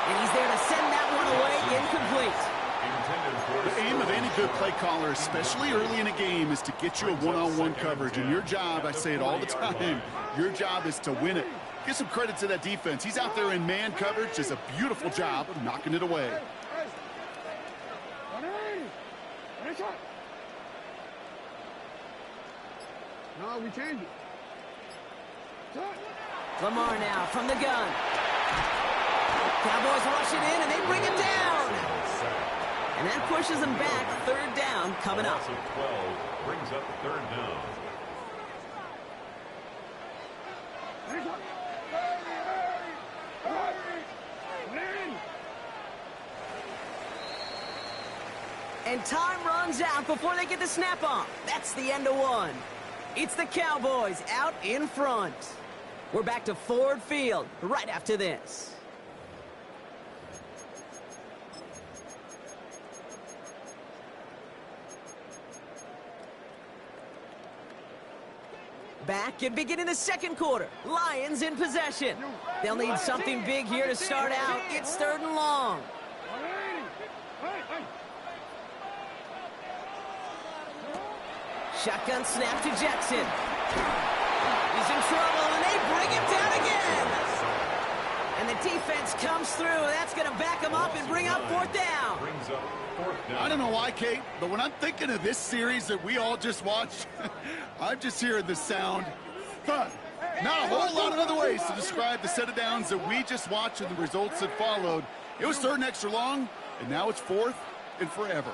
And he's there to send that one away, incomplete. The aim of any good play caller, especially early in a game, is to get you a one-on-one coverage. And your job, I say it all the time, your job is to win it. Give some credit to that defense. He's out there in man coverage, does a beautiful job of knocking it away. No, we change it. Lamar now from the gun. Cowboys rush it in, and they bring it down. And that pushes them back. 3rd down coming up. 12 brings up 3rd down. And time runs out before they get the snap off. That's the end of one. It's the Cowboys out in front. We're back to Ford Field right after this. Back and beginning the second quarter. Lions in possession. They'll need something big here to start out. It's 3rd and long. Shotgun snap to Jackson. He's in trouble, and they bring him down again. And the defense comes through. That's going to back him up and bring up 4th down. I don't know why, Kate, but when I'm thinking of this series that we all just watched, I'm just hearing the sound thud. Not a whole lot of other ways to describe the set of downs that we just watched and the results that followed. It was 3rd and extra long, and now it's 4th and forever.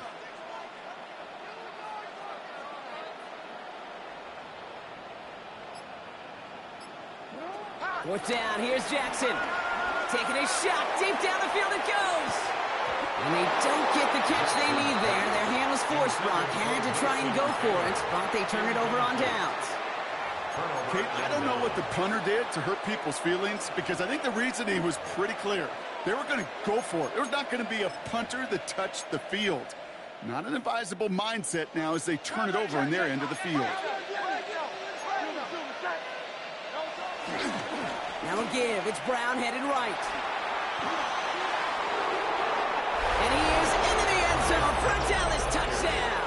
Fourth down, here's Jackson. Taking a shot, deep down the field it goes. And they don't get the catch they need there. Their hand was forced, Brock. Had to try and go for it, but they turn it over on downs. Kate, I don't know what the punter did to hurt people's feelings, because I think the reasoning was pretty clear. They were going to go for it. There was not going to be a punter that touched the field. Not an advisable mindset now as they turn it over in their end of the field. Now a give. It's Brown headed right. And he is into the end zone for a Dallas touchdown.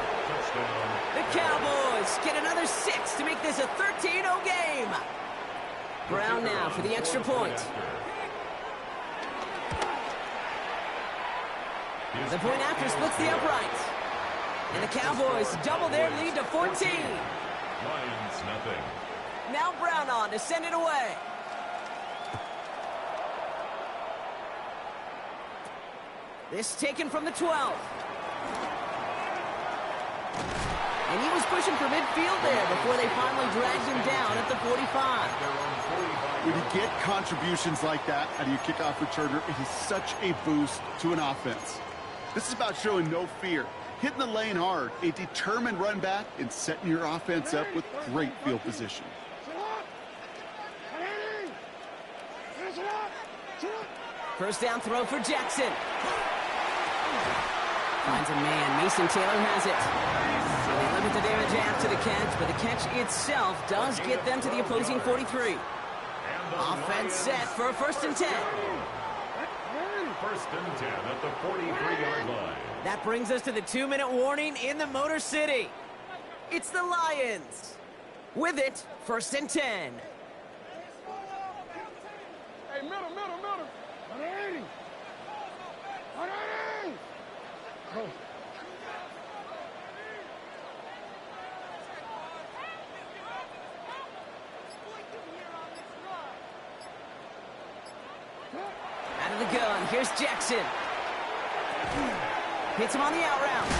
The Cowboys get another 6 to make this a 13-0 game. Brown now for the extra point. The point after splits the upright. And the Cowboys double their lead to 14. Lions nothing. Now Brown on to send it away. This taken from the 12. And he was pushing for midfield there before they finally dragged him down at the 45. When you get contributions like that out of your kickoff returner, it is such a boost to an offense. This is about showing no fear, hitting the lane hard, a determined run back, and setting your offense up with great field position. First down throw for Jackson. Finds a man. Mason Taylor has it. They limit the damage after the catch, but the catch itself does get them to the opposing 43. Offense set for 1st and 10. 1st and 10 at the 43-yard line. That brings us to the 2-minute warning in the Motor City. It's the Lions. With it, 1st and 10. Hey, middle. 180. 180. Go. Out of the gun, here's Jackson. Hits him on the out route.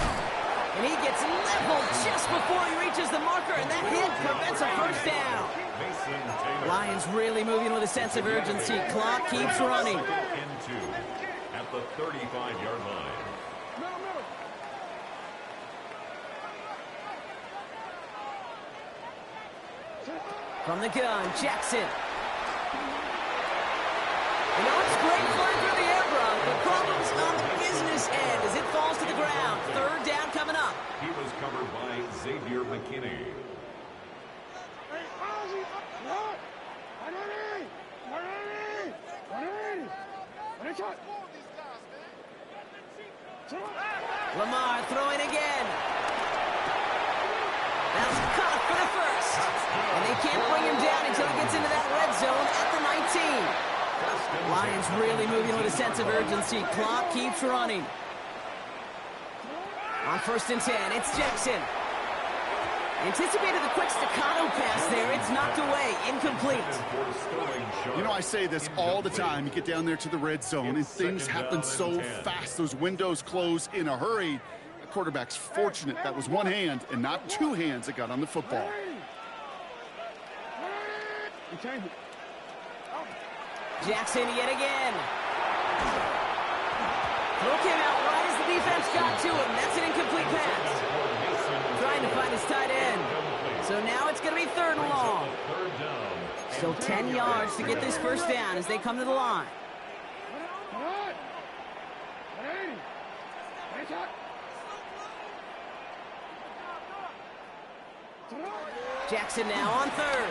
And he gets leveled just before he reaches the marker, and that hit prevents a 1st down. Lions really moving with a sense of urgency. Clock keeps running. At the 35-yard line. From the gun, Jackson. And now it's great flying through the air, Brock. The problem's on the business end as it falls to the ground. 3rd down coming up. He was covered by Xavier McKinney. Lamar throwing again. That's caught for the 1st. And they can't bring him down until he gets into that red zone at the 19. Lions really moving with a sense of urgency. Clock keeps running. On 1st and 10, it's Jackson. Anticipated the quick staccato pass there. It's knocked away. Incomplete. You know, I say this all the time. You get down there to the red zone, and things happen so fast. Those windows close in a hurry. The quarterback's fortunate that was one hand and not two hands that got on the football. Jackson yet again. Throw came out right as the defense got to him. That's an incomplete pass. Trying to find his tight end. So now it's going to be 3rd and long. Third down. Still 10 yards to get this first down as they come to the line. Jackson now on 3rd.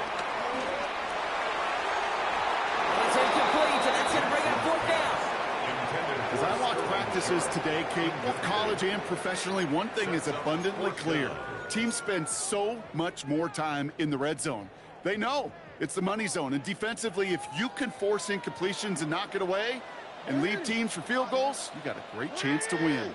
It's incomplete, and that's going to bring up 4th down. As I watch practices today, Kate, both college and professionally, one thing is abundantly clear. Teams spend so much more time in the red zone. They know it's the money zone, and defensively, if you can force incompletions and knock it away and leave teams for field goals, you got a great chance to win.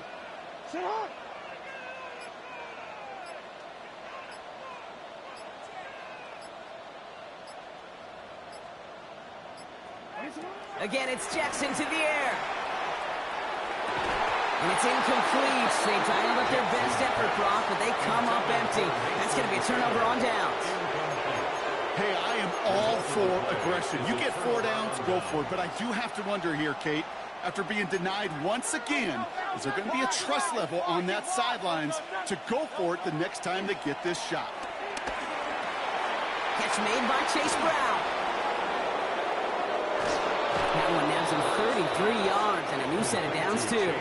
Again, it's Jackson to the air. And it's incomplete. They try to put their best effort, Brock, but they come up empty. That's going to be a turnover on downs. Hey, I am all for aggression. You get 4 downs, go for it. But I do have to wonder here, Kate, after being denied once again, is there going to be a trust level on that sidelines to go for it the next time they get this shot? Catch made by Chase Brown. That one nabs him 33 yards and a new set of downs, too.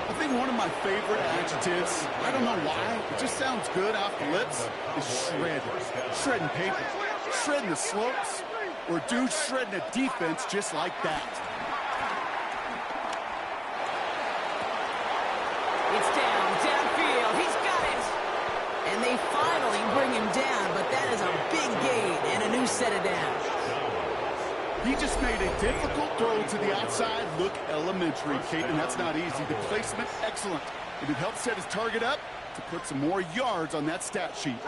I think one of my favorite adjectives, I don't know why, it just sounds good off the lips, is shred. Shredding paper. Shredding the slopes. Or dude shredding a defense just like that. It's downfield. He's got it. And they finally bring him down, but that is a big gain and a new set of downs. He just made a difficult throw to the outside look elementary, Kate, and that's not easy. The placement, excellent. And it helped set his target up to put some more yards on that stat sheet.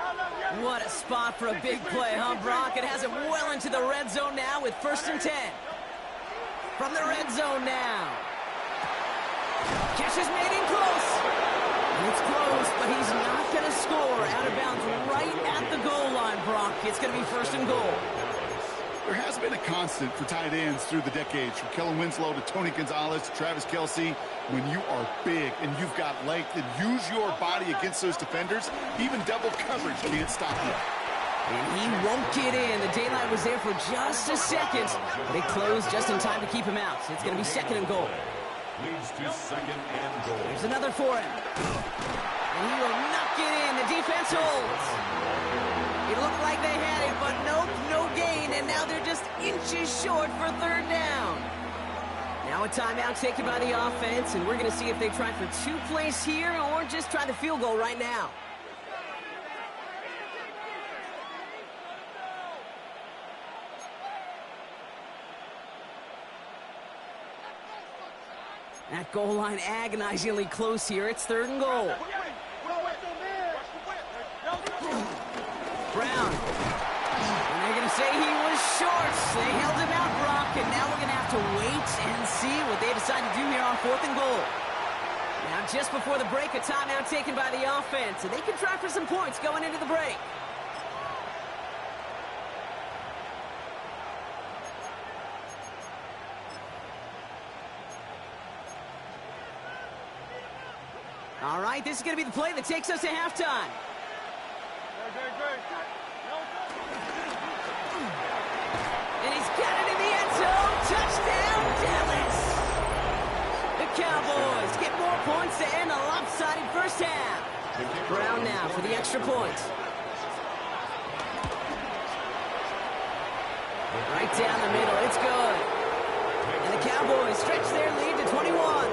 What a spot for a big play, huh, Brock? It has him well into the red zone now with 1st and 10. From the red zone now. Catch is made in close. And it's close, but he's not going to score. Out of bounds right at the goal line, Brock. It's going to be 1st and goal. There has been a constant for tight ends through the decades, from Kellen Winslow to Tony Gonzalez to Travis Kelce. When you are big and you've got length and use your body against those defenders, even double coverage can't stop you. And he won't get in. The daylight was there for just a second. They closed just in time to keep him out. So it's going to be 2nd and goal. Leads to 2nd and goal. There's another for him. And he will not get in. The defense holds. It looked like they had it, but nope, no gain, and now they're just inches short for 3rd down. Now a timeout taken by the offense, and we're going to see if they try for 2 plays here or just try the field goal right now. That goal line agonizingly close here. It's 3rd and goal. Brown. And they're going to say he was short. They held him out, Brock, and now we're going to have to wait and see what they decide to do here on 4th and goal. Now, just before the break, a timeout taken by the offense, and they can try for some points going into the break. All right, this is going to be the play that takes us to halftime. And he's got it in the end zone. Touchdown, Dallas. The Cowboys get more points to end a lopsided first half. Brown now for the extra point. Right down the middle. It's good. And the Cowboys stretch their lead to 21.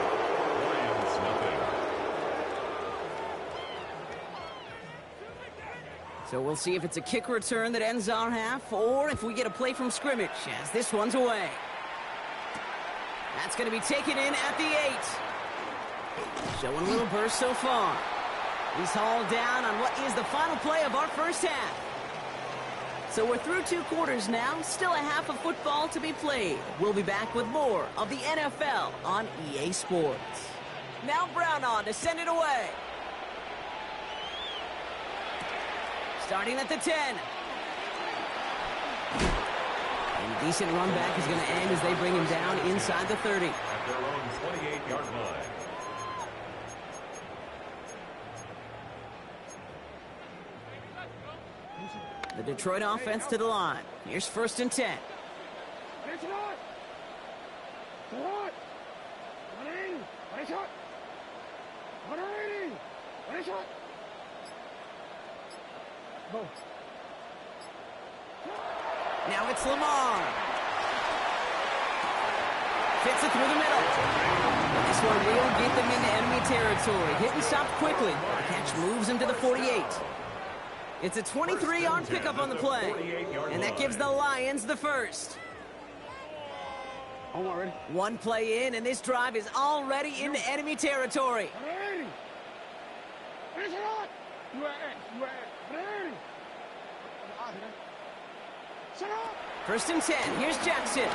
So we'll see if it's a kick return that ends our half or if we get a play from scrimmage as this one's away. That's going to be taken in at the 8. Showing a little burst so far. He's hauled down on what is the final play of our first half. So we're through 2 quarters now. Still a half of football to be played. We'll be back with more of the NFL on EA Sports. Now Brown on to send it away. Starting at the 10. And a decent run back is going to end as they bring him down inside the 30. At their own 28-yard line. The Detroit offense to the line. Here's 1st and 10. Now it's Lamar. Fits it through the middle. This one will get them into enemy territory. Hit and stopped quickly. The catch moves him to the 48. It's a 23-yard pickup on the play. And that gives the Lions the first. One play in, and this drive is already into enemy territory. First and 10. Here's Jackson.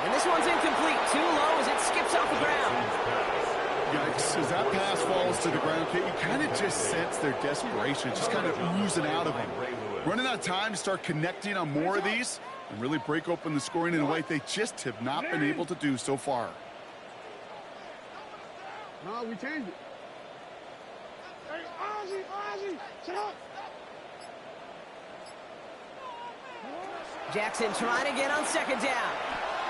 And this one's incomplete. Too low as it skips off the ground. Yikes. As that pass falls to the ground, you kind of just sense their desperation, just kind of oozing out of them. Running out of time to start connecting on more of these and really break open the scoring in a way they just have not been able to do so far. No, we changed it. Hey, Ozzy, shut up. Jackson trying to get on 2nd down.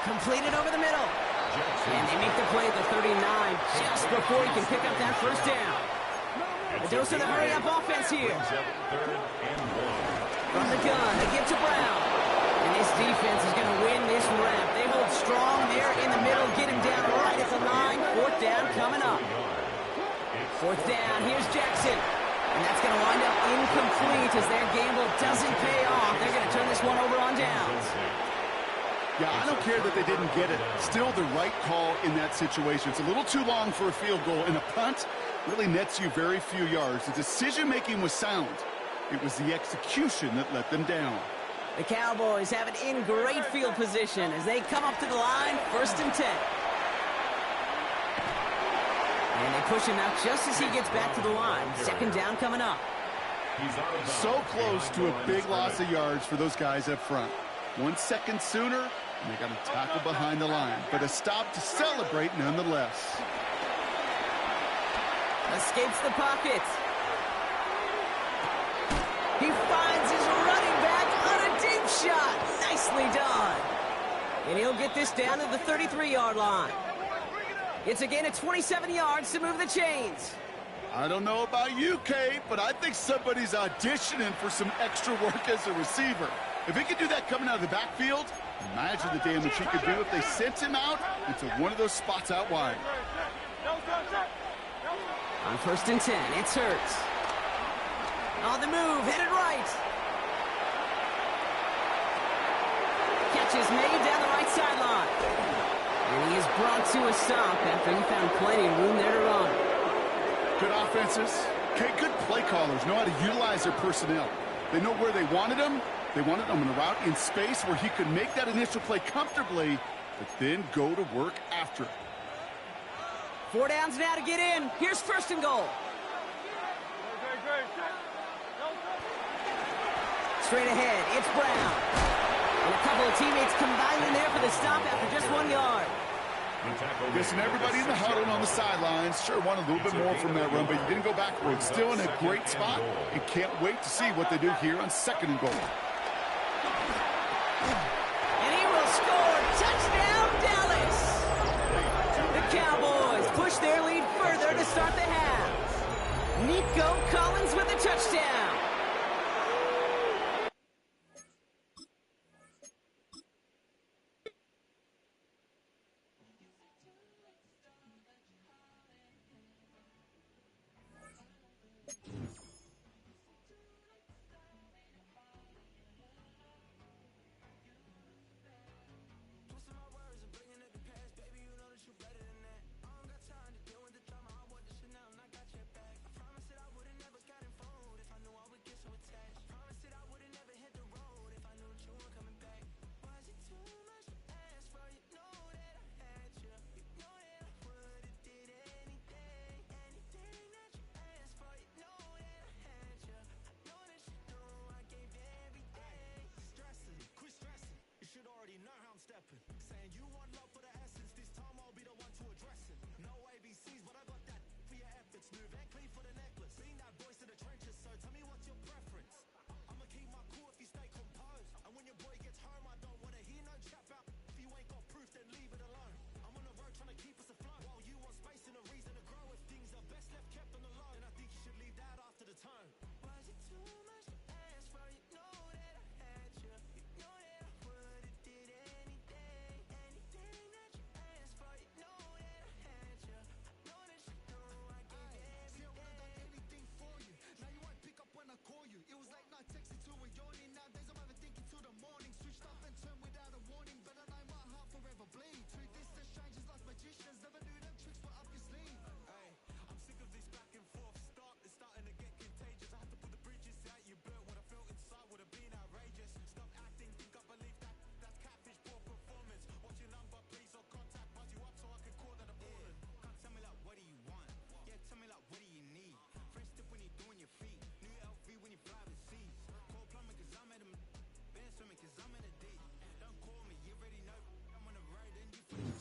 Completed over the middle. And they make the play at the 39 just before he can pick up that 1st down. A dose of the hurry-up offense here. From the gun, they give to Brown. And this defense is going to win this rep. They hold strong there in the middle, get him down right at the line. 4th down coming up. 4th down, here's Jackson. And that's going to wind up incomplete as their gamble doesn't pay off. They're going to turn this one over on downs. Yeah, I don't care that they didn't get it. Still the right call in that situation. It's a little too long for a field goal, and a punt really nets you very few yards. The decision-making was sound. It was the execution that let them down. The Cowboys have it in great field position as they come up to the line, 1st and 10. And they push him out just as he gets back to the line. 2nd down coming up. So close to a big loss of yards for those guys up front. 1 second sooner, and they got a tackle behind the line. But a stop to celebrate nonetheless. Escapes the pocket. He finds his running back on a deep shot. Nicely done. And he'll get this down to the 33-yard line. It's a gain of 27 yards to move the chains. I don't know about you, Kate, but I think somebody's auditioning for some extra work as a receiver. If he could do that coming out of the backfield, imagine the damage he could do if they sent him out into one of those spots out wide. On 1st and 10, it's Hurts. On the move, headed right. Catch is made down the right sideline. And he is brought to a stop after he found plenty of room there to run. Good offenses. Okay, good play callers know how to utilize their personnel. They know where they wanted them. They wanted him in a route in space where he could make that initial play comfortably, but then go to work after it. 4 downs now to get in. Here's 1st and goal. Straight ahead, it's Brown. And a couple of teammates combining there for the stop after just 1 yard. Listen, everybody in the huddle on the sidelines sure wanted a little bit more from that run, but you didn't go backwards. Still in a great spot, and can't wait to see what they do here on 2nd and goal. And he will score. Touchdown, Dallas. The Cowboys push their lead further to start the half. Nico Collins with a touchdown. never bleed. Treat this as strangers like magicians, never knew them tricks were up your sleeve. Hey, I'm sick of this back and forth start. It's starting to get contagious. I had to put the bridges out you built. What I felt inside would have been outrageous. Stop acting, think I believe that. That's catfish, poor performance. Watch your number, please, or contact. Buzz you up so I can call that a ballin'. Can't tell me like, what do you want? Yeah, tell me like, what do you need? Fresh tip when you're doing your feet. New LV when you fly overseas. Call plumbing cause I'm at a... Been swimming cause I'm in a deep. Don't call me, you already know. I'm on the road and you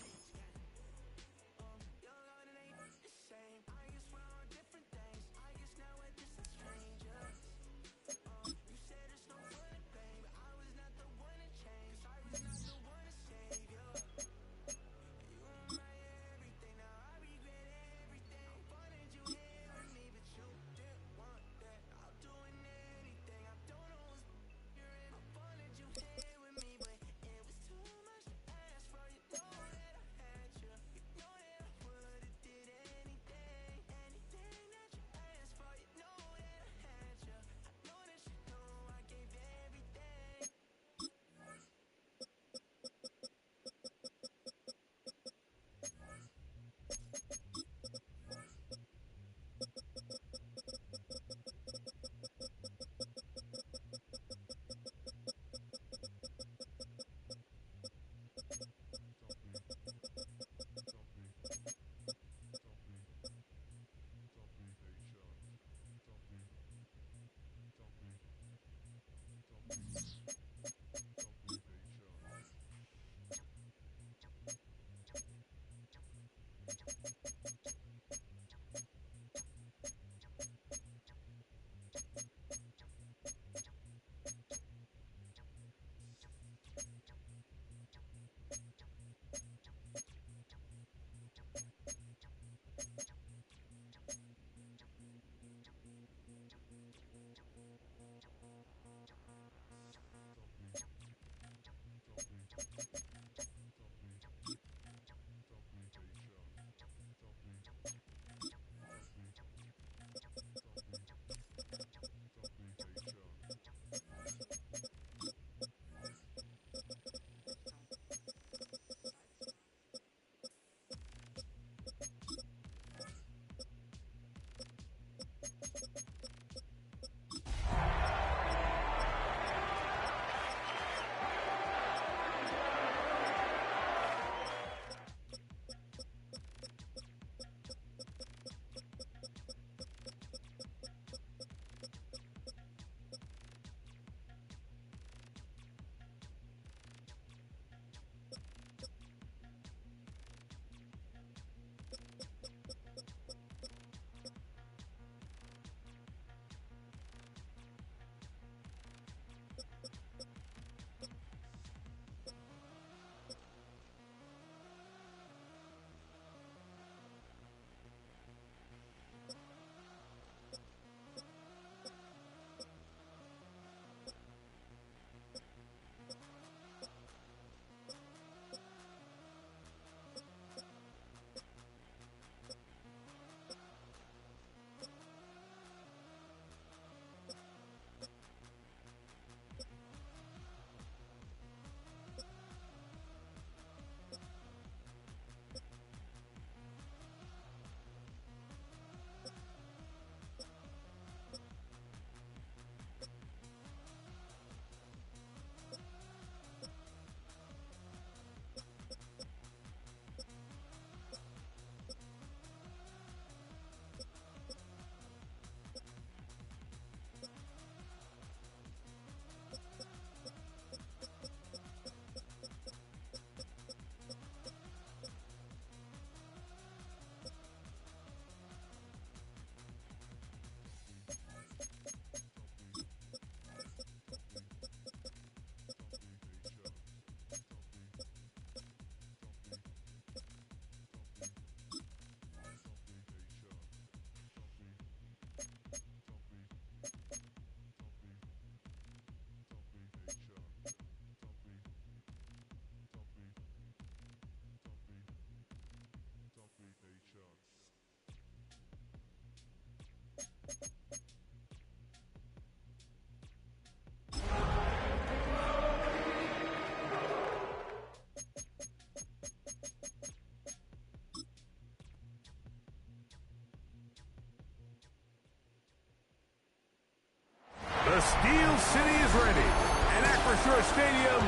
Steel City is ready. And Acrisure Stadium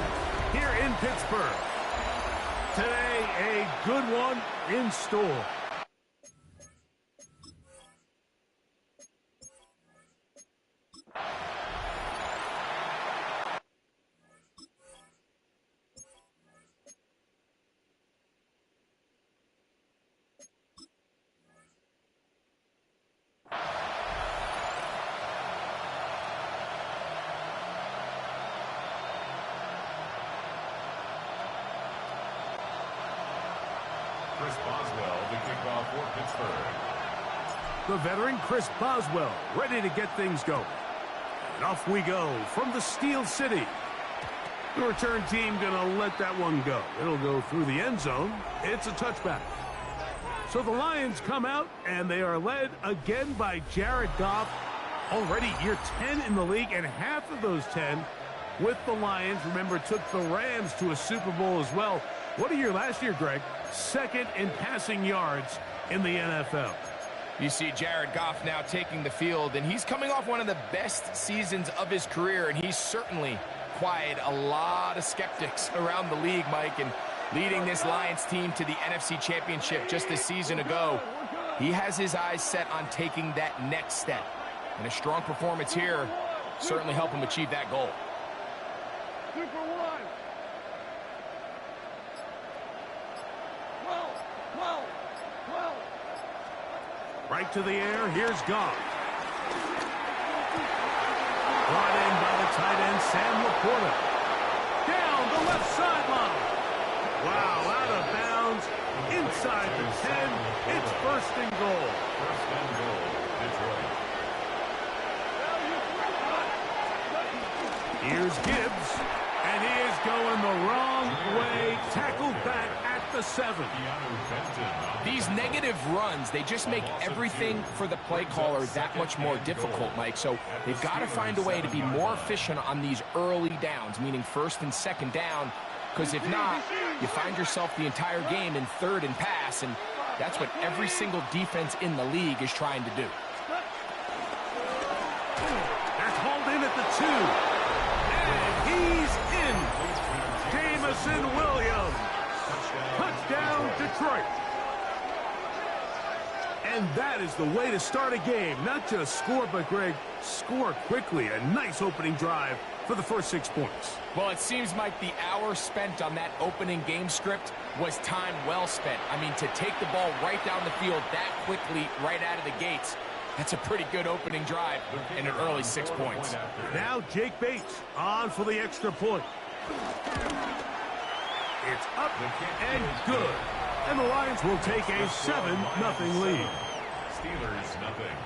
here in Pittsburgh. Today, a good one in store. Chris Boswell to kick off for Pittsburgh. The veteran Chris Boswell ready to get things going. And off we go from the Steel City. The return team gonna let that one go. It'll go through the end zone. It's a touchback. So the Lions come out, and they are led again by Jared Goff. Already year 10 in the league, and half of those 10 with the Lions. Remember, took the Rams to a Super Bowl as well. What a year last year, Greg. Second in passing yards in the NFL. You see Jared Goff now taking the field, and he's coming off one of the best seasons of his career, and he's certainly quieted a lot of skeptics around the league, Mike, and leading this Lions team to the NFC Championship just a season ago. He has his eyes set on taking that next step, and a strong performance here certainly help him achieve that goal. Right to the air, here's Goff. Brought in by the tight end, Sam Laporta. Down the left sideline. Wow, out of bounds, inside the 10. It's first and goal. First and goal, Detroit. Here's Gibbs, and he is going the wrong way. Tackled back at the 7. These negative runs, they just make everything for the play caller that much more difficult, Mike. So they've got to find a way to be more efficient on these early downs, meaning first and second down, because if not, you find yourself the entire game in third and pass, and that's what every single defense in the league is trying to do. That's hauled in at the 2. And he's in. Jamison Williams. Touchdown, Detroit. And that is the way to start a game. Not just score, but, Greg, score quickly. A nice opening drive for the first 6 points. Well, it seems like the hour spent on that opening game script was time well spent. I mean, to take the ball right down the field that quickly right out of the gates, that's a pretty good opening drive and an early 6 points. Now Jake Bates on for the extra point. It's up and good. And the Lions will take a 7-0 lead. Steelers, nothing.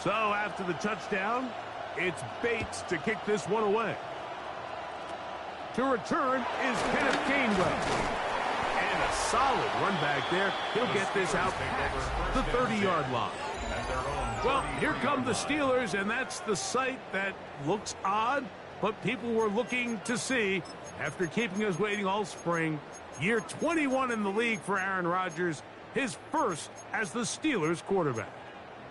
So after the touchdown, it's Bates to kick this one away. To return is Kenneth Gainwell. And a solid run back there. He'll get this out past the 30-yard line. Well, here come the Steelers, and that's the sight that looks odd, but people were looking to see after keeping us waiting all spring. Year 21 in the league for Aaron Rodgers, his first as the Steelers quarterback.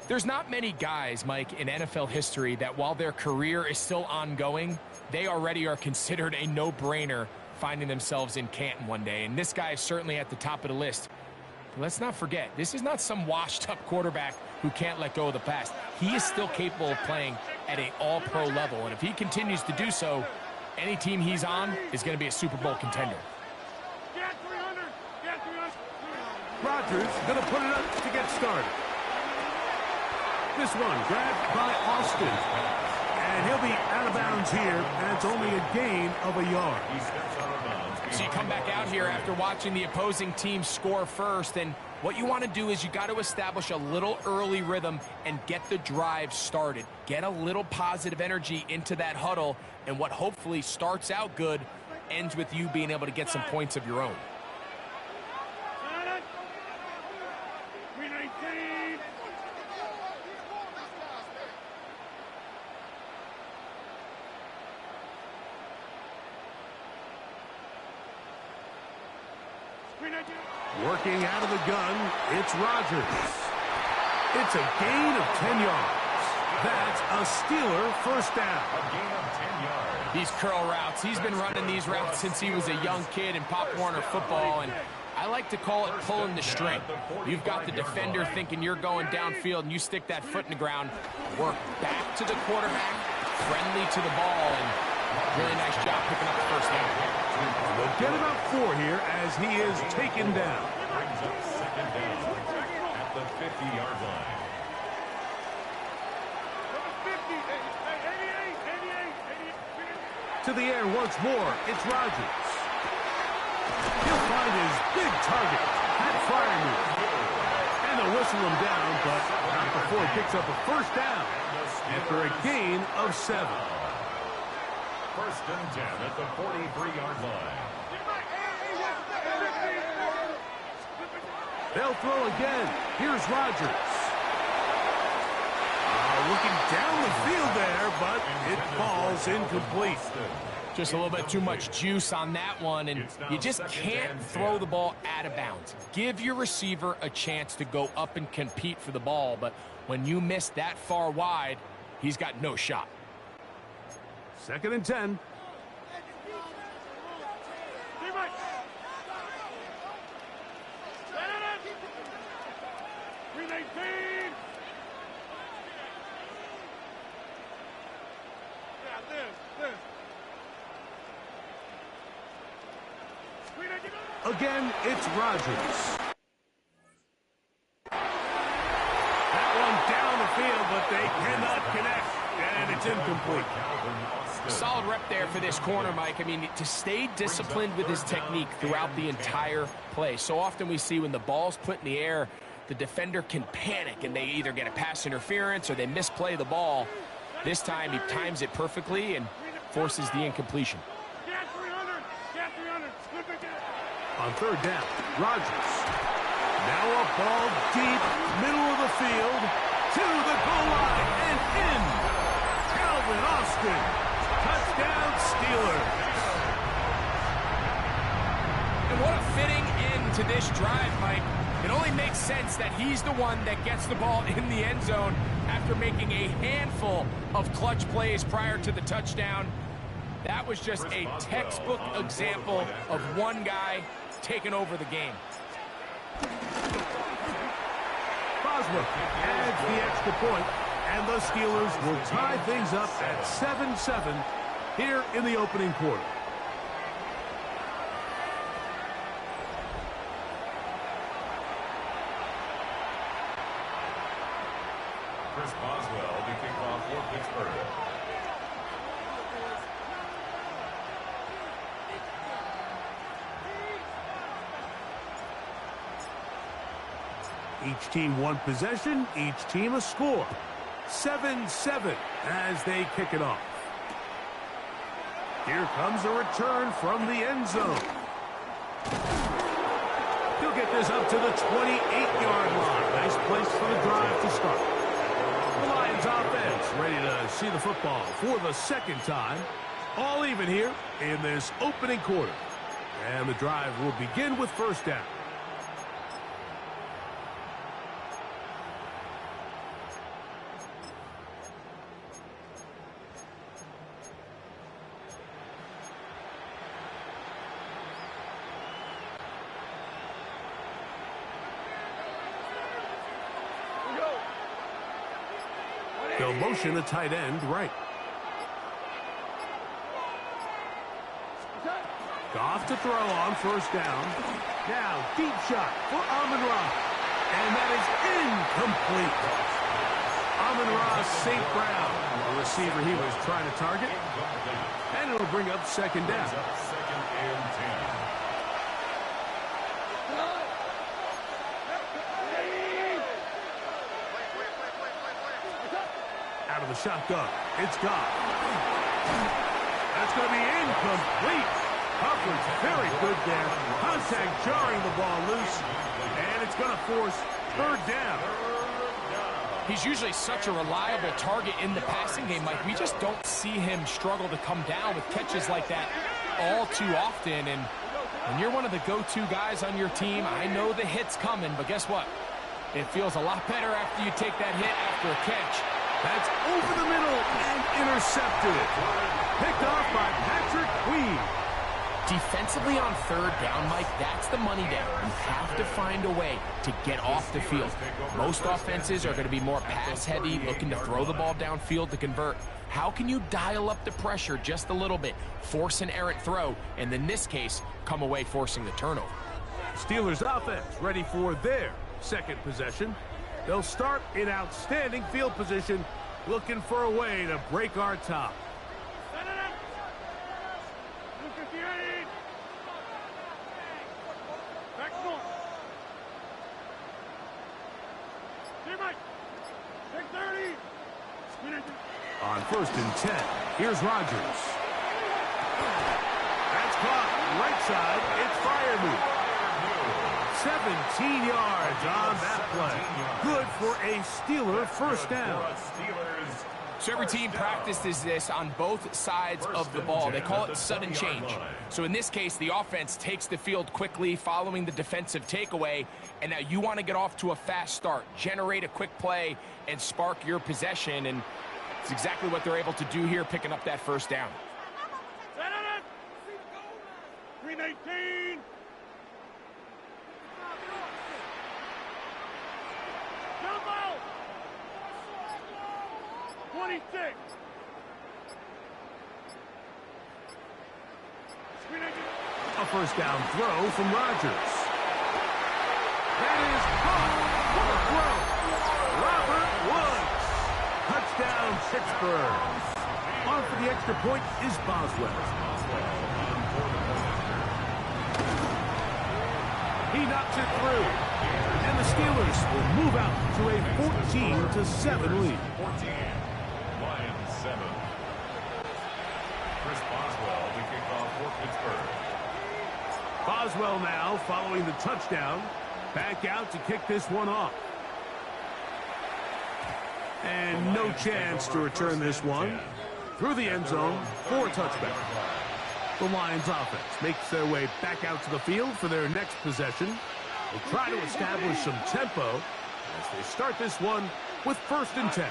There's not many guys, Mike, in NFL history that while their career is still ongoing, they already are considered a no-brainer finding themselves in Canton one day. And this guy is certainly at the top of the list. But let's not forget, this is not some washed-up quarterback who can't let go of the past. He is still capable of playing at an all-pro level. And if he continues to do so, any team he's on is going to be a Super Bowl contender. Rodgers going to put it up to get started. This one grabbed by Austin. And he'll be out of bounds here, and it's only a gain of a yard. He steps out of bounds So you come back out here after watching the opposing team score first, and what you want to do is you got to establish a little early rhythm and get the drive started. Get a little positive energy into that huddle, and what hopefully starts out good ends with you being able to get some points of your own. Working out of the gun, it's Rodgers. It's a gain of 10 yards. That's a Steeler first down. A gain of 10 yards. These curl routes, he's been running these routes since he was a young kid in Pop Warner football, and I like to call it pulling the string. You've got the defender thinking you're going downfield, and you stick that foot in the ground, work back to the quarterback, friendly to the ball, and really nice job picking up the first down. They'll get about 4 here as he is taken down. Brings up second down at the 50-yard line. To the air once more, it's Rodgers. He'll find his big target at Fryermuth. And they'll whistle him down, but not before he picks up a first down after a gain of 7. First and 10 at the 43-yard line. They'll throw again. Here's Rodgers. Looking down the field there, but it falls incomplete. Just a little bit too much juice on that one, and you just can't throw the ball out of bounds. Give your receiver a chance to go up and compete for the ball, but when you miss that far wide, he's got no shot. Second and 10. Again, it's Rodgers. That one down the field, but they cannot connect, and it's incomplete. Solid rep there for this corner, Mike. I mean, to stay disciplined with his technique throughout the entire play. So often we see when the ball's put in the air, the defender can panic, and they either get a pass interference or they misplay the ball. This time, he times it perfectly and forces the incompletion. On third down, Rodgers. Now a ball deep, middle of the field, to the goal line, and in. Calvin Austin. Touchdown, Steelers. And what a fitting end to this drive, Mike. It only makes sense that he's the one that gets the ball in the end zone after making a handful of clutch plays prior to the touchdown. That was just a textbook example of one guy taking over the game. Boswell adds the extra point, and the Steelers will tie things up at 7-7 here in the opening quarter. Chris Boswell to kick off for Pittsburgh. Each team one possession, each team a score. 7-7 as they kick it off. Here comes a return from the end zone. He'll get this up to the 28-yard line. Nice place for the drive to start. The Lions offense ready to see the football for the second time. All even here in this opening quarter. And the drive will begin with first down. They'll motion a tight end right. Goff to throw on first down. Now, deep shot for Amon-Ra. And that is incomplete. Amon-Ra St. Brown, the receiver he was trying to target. And it'll bring up second down. and 10. Out of the shotgun. It's gone. That's going to be incomplete. Coverage very good there. Contact jarring the ball loose. And it's going to force third down. He's usually such a reliable target in the passing game. Like, we just don't see him struggle to come down with catches like that all too often. And when you're one of the go-to guys on your team, I know the hit's coming, but guess what? It feels a lot better after you take that hit after a catch. That's over the middle and intercepted. Picked off by Patrick Queen. Defensively on third down, Mike, that's the money down. You have to find a way to get off the field. Most offenses are going to be more pass-heavy, looking to throw the ball downfield to convert. How can you dial up the pressure just a little bit, force an errant throw, and in this case, come away forcing the turnover? Steelers offense ready for their second possession. They'll start in outstanding field position, looking for a way to break our top. On 1st and 10, here's Rodgers. That's caught right side. It's Firemove. 17 yards on that play. Good for a Steeler first down. So every team practices this on both sides of the ball. They call it sudden change. So in this case, the offense takes the field quickly following the defensive takeaway, and now you want to get off to a fast start, generate a quick play, and spark your possession, and it's exactly what they're able to do here, picking up that first down. 319. 26. A first down throw from Rodgers. That is caught. What a throw. Robert Woods. Touchdown, Pittsburgh. On for the extra point is Boswell. He knocks it through. And the Steelers will move out to a 14-7 lead. 14. Lions 7. Chris Boswell to kick off for Pittsburgh. Boswell now following the touchdown. Back out to kick this one off. And no chance to return this one. Through the end zone for a touchback. The Lions offense makes their way back out to the field for their next possession. They try to establish some tempo as they start this one with 1st and 10.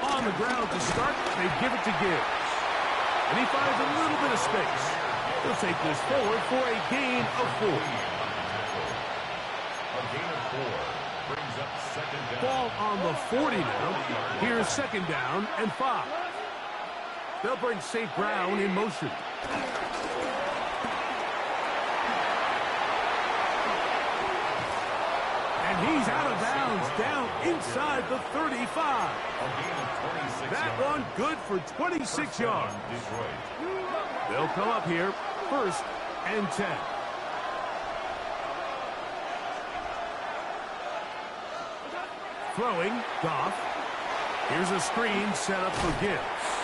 On the ground to start, they give it to Gibbs. And he finds a little bit of space. He'll take this forward for a gain of 4. A gain of 4 brings up 2nd down. Ball on the 40 now. Here's 2nd down and 5. They'll bring St. Brown in motion. And he's out of bounds, down inside the 35. That run good for 26 yards. They'll come up here, 1st and 10. Throwing, Goff. Here's a screen set up for Gibbs.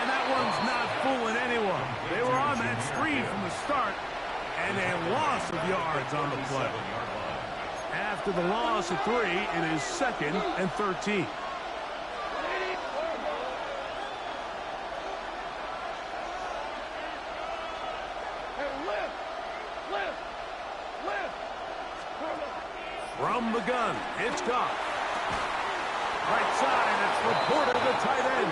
And that one's not fooling anyone. They were on that screen from the start, and a loss of yards on the play. After the loss of 3, it is 2nd and 13. From the gun, it's Goff. Right side, it's Laporta, the tight end.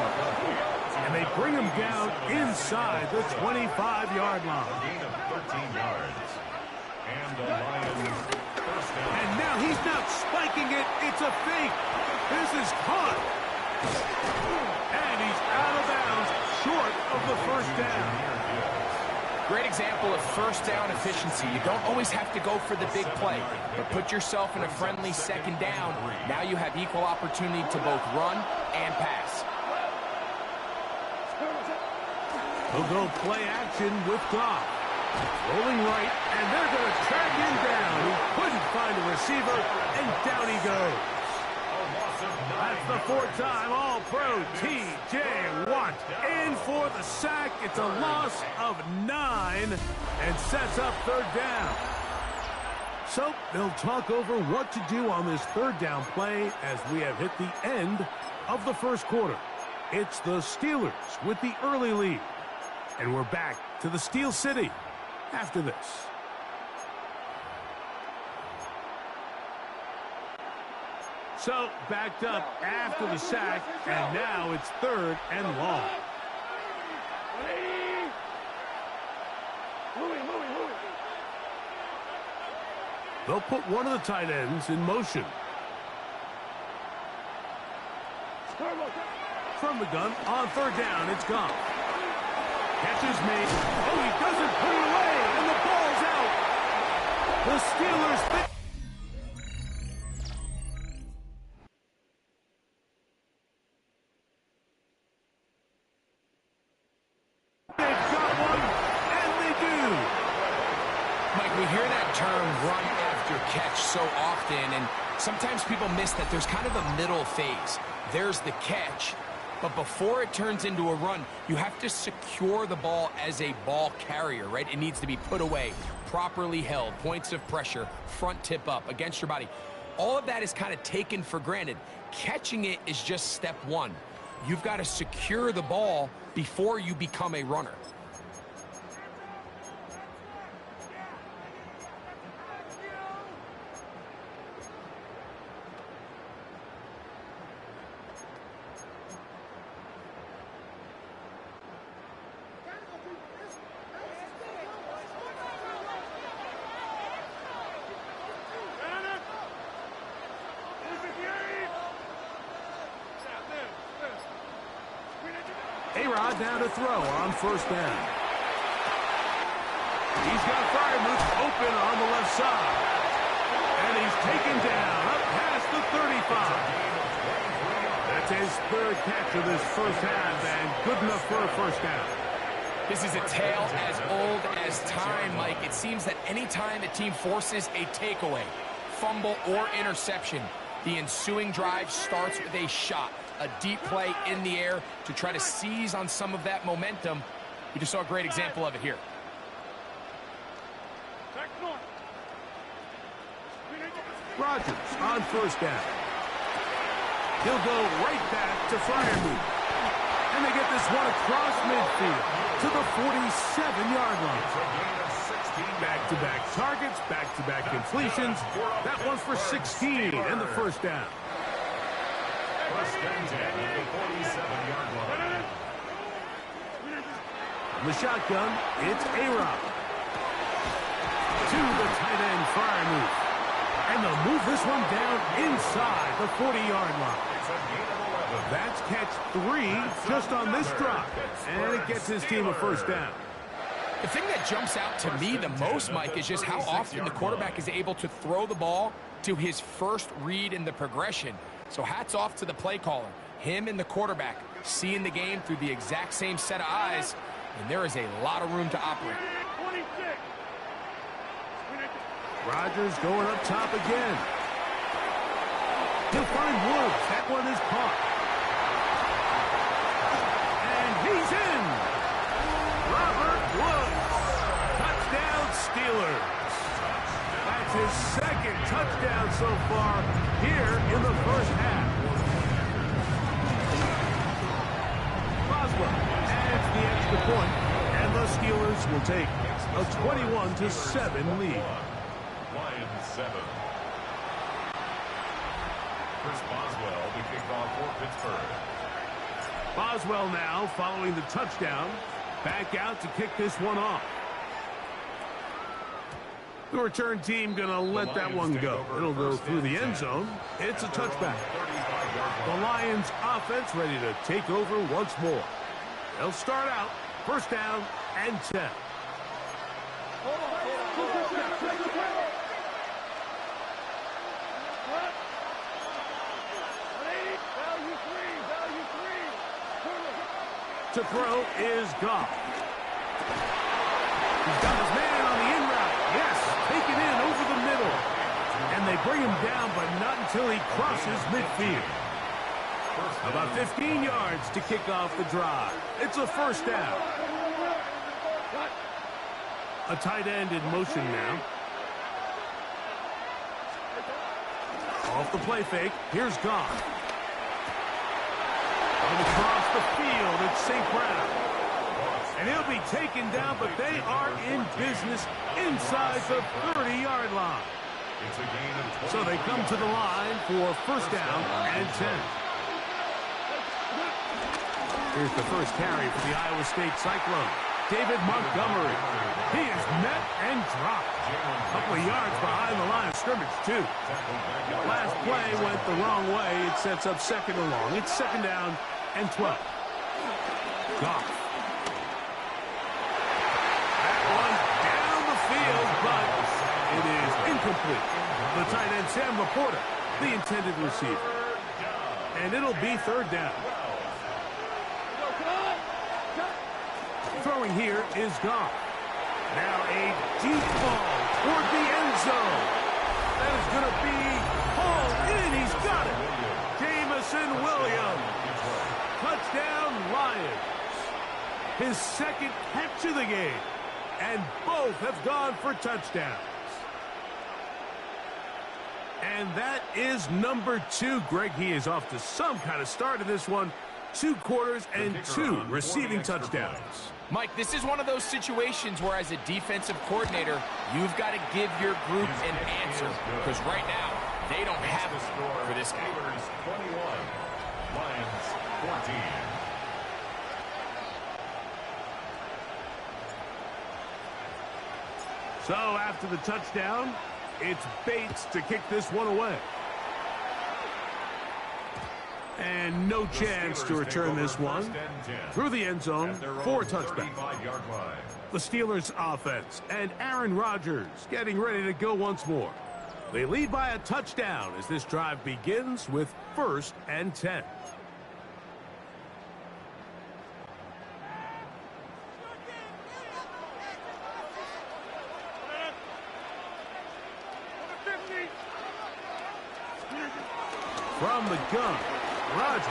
And they bring him down inside the 25-yard line. Gain of 13 yards. And the Lions first down. And now he's not spiking it. It's a fake. This is caught. And he's out of bounds, short of the first down. Great example of first down efficiency. You don't always have to go for the big play, but put yourself in a friendly 2nd down. Now you have equal opportunity to both run and pass. He'll go play action with Goff. Rolling right, and they're going to track him down. He couldn't find a receiver, and down he goes. That's the four-time All-Pro T.J. Watt in for the sack. It's a loss of 9 and sets up third down. So they'll talk over what to do on this third down play as we have hit the end of the first quarter. It's the Steelers with the early lead. And we're back to the Steel City after this. So backed up after the sack, and now it's third and long. They'll put one of the tight ends in motion. From the gun, on third down, it's Goff. Catches made. Oh, he doesn't put it away, and the ball's out. The Steelers... They've got one, and they do. Mike, we hear that term run after catch so often, and sometimes people miss that there's kind of a middle phase. There's the catch, but before it turns into a run, you have to secure the ball as a ball carrier, right? It needs to be put away, properly held, points of pressure, front tip up against your body. All of that is kind of taken for granted. Catching it is just step one. You've got to secure the ball before you become a runner. A-Rod down to throw on first down. He's got Freiermuth open on the left side. And he's taken down up past the 35. That's his third catch of this first half, and good enough for a first down. This is a tale as old as time, Mike. It seems that any time a team forces a takeaway, fumble, or interception, the ensuing drive starts with a shot, a deep play in the air to try to seize on some of that momentum. We just saw a great example of it here. Rodgers on first down. He'll go right back to Freiermuth. And they get this one across midfield to the 47-yard line. Back-to-back targets, back-to-back completions. That one's for 16 and the first down. First and 10 at the 47-yard line. The shotgun, it's A-Rod. To the tight end, Freiermuth. And they'll move this one down inside the 40-yard line. That's catch 3 just on this drop. And it gets his team a first down. The thing that jumps out to me the most, Mike, is just how often the quarterback is able to throw the ball to his first read in the progression. So hats off to the play caller. Him and the quarterback seeing the game through the exact same set of eyes, and there is a lot of room to operate. Rodgers going up top again. He'll find Woods. That one is caught. And he's in. Robert Woods. Touchdown Steelers. That's his second touchdown so far here in the first half. Boswell adds the extra point, and the Steelers will take a 21-7 lead. Lions 7. Chris Boswell, the kickoff for Pittsburgh. Boswell now following the touchdown. Back out to kick this one off. The return team going to let that one go. It'll go through the end zone. It's a touchback. The Lions offense ready to take over once more. They'll start out first down and 10. To throw is Goff. He's got his man on the in route. Yes, taken in over the middle. And they bring him down, but not until he crosses midfield. About 15 yards to kick off the drive. It's a first down. A tight end in motion now. Off the play fake. Here's Goff. And across the field, it's St. Brown. And he'll be taken down, but they are in business inside the 30-yard line. So they come to the line for first down and 10. Here's the first carry for the Iowa State Cyclone. David Montgomery. He is met and dropped. A couple of yards behind the line of scrimmage, too. Last play went the wrong way. It sets up second and long. It's second down and 12. Goff. That one down the field, but it is incomplete. The tight end, Sam Laporta, the intended receiver. And it'll be third down. Throwing here is Goff. Now a deep ball toward the end zone. That is going to be hauled in. He's got it. Jamison Williams. Touchdown Lions. His second catch of the game. And both have gone for touchdowns. And that is number 2. Greg, he is off to some kind of start in this one. 2 quarters and 2 receiving touchdowns. Mike, this is one of those situations where as a defensive coordinator, you've got to give your group an answer. Because right now, they don't have a score for this game. 21, Lions 14. So after the touchdown, it's Bates to kick this one away. And no chance to return this one through the end zone for a touchback. The Steelers offense and Aaron Rodgers getting ready to go once more. They lead by a touchdown as this drive begins with first and 10. From the gun, Rodgers.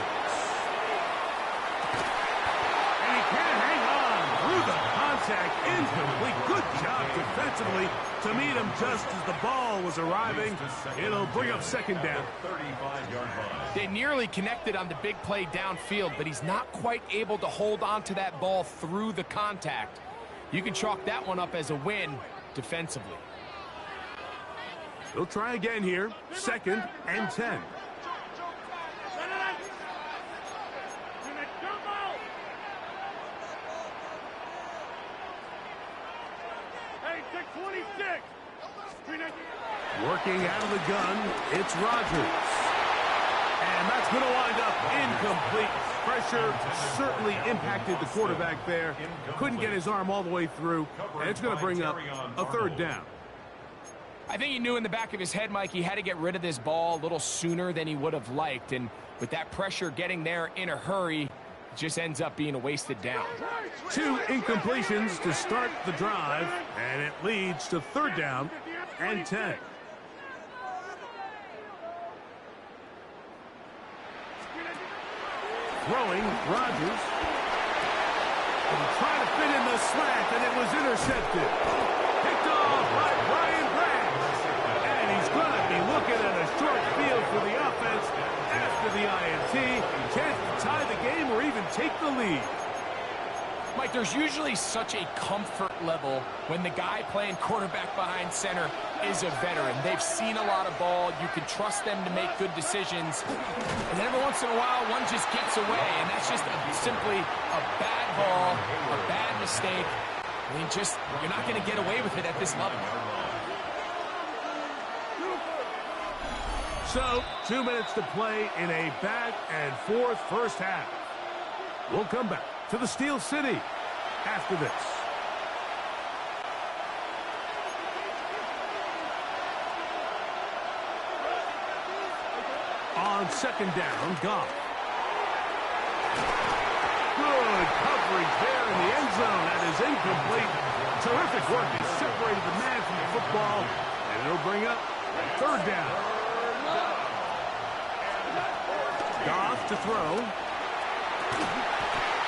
And he can't hang on through the contact. Incomplete. Good job defensively to meet him just as the ball was arriving. It'll bring up second down. They nearly connected on the big play downfield, but he's not quite able to hold on to that ball through the contact. You can chalk that one up as a win defensively. He'll try again here. Second and 10. Working out of the gun, it's Rodgers. And that's going to wind up incomplete. Pressure certainly impacted the quarterback there. Couldn't get his arm all the way through. And it's going to bring up a third down. I think he knew in the back of his head, Mike, he had to get rid of this ball a little sooner than he would have liked. And with that pressure getting there in a hurry, it just ends up being a wasted down. 2 incompletions to start the drive. And it leads to third down and 10. Throwing, Rodgers. And trying to fit in the slant, and it was intercepted. Picked off by Brian Branch. And he's going to be looking at a short field for the offense after the INT. Chance to tie the game or even take the lead. Mike, there's usually such a comfort level when the guy playing quarterback behind center is a veteran. They've seen a lot of ball. You can trust them to make good decisions. And then every once in a while, one just gets away, and that's just simply a bad ball, a bad mistake. I mean, you're not going to get away with it at this level. So, 2 minutes to play in a back and forth first half. We'll come back to the Steel City after this. On second down, Goff. Good coverage there in the end zone. That is incomplete. Terrific work. He separated the man from the football, and it'll bring up third down. Goff to throw.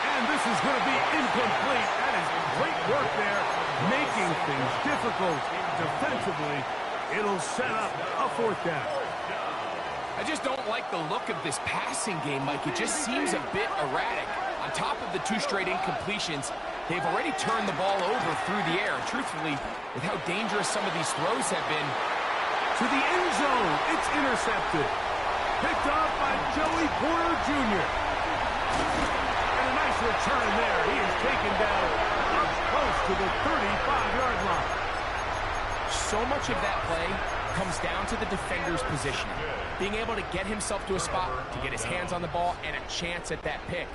And this is going to be incomplete. That is great work there, making things difficult defensively. It'll set up a fourth down. I just don't like the look of this passing game, Mike. It just seems a bit erratic. On top of the 2 straight incompletions, they've already turned the ball over through the air. Truthfully, with how dangerous some of these throws have been. To the end zone, it's intercepted. Picked off by Joey Porter Jr. And a nice return there. He is taken down up close to the 35-yard line. So much of that play comes down to the defender's positioning. Being able to get himself to a spot, to get his hands on the ball, and a chance at that pick.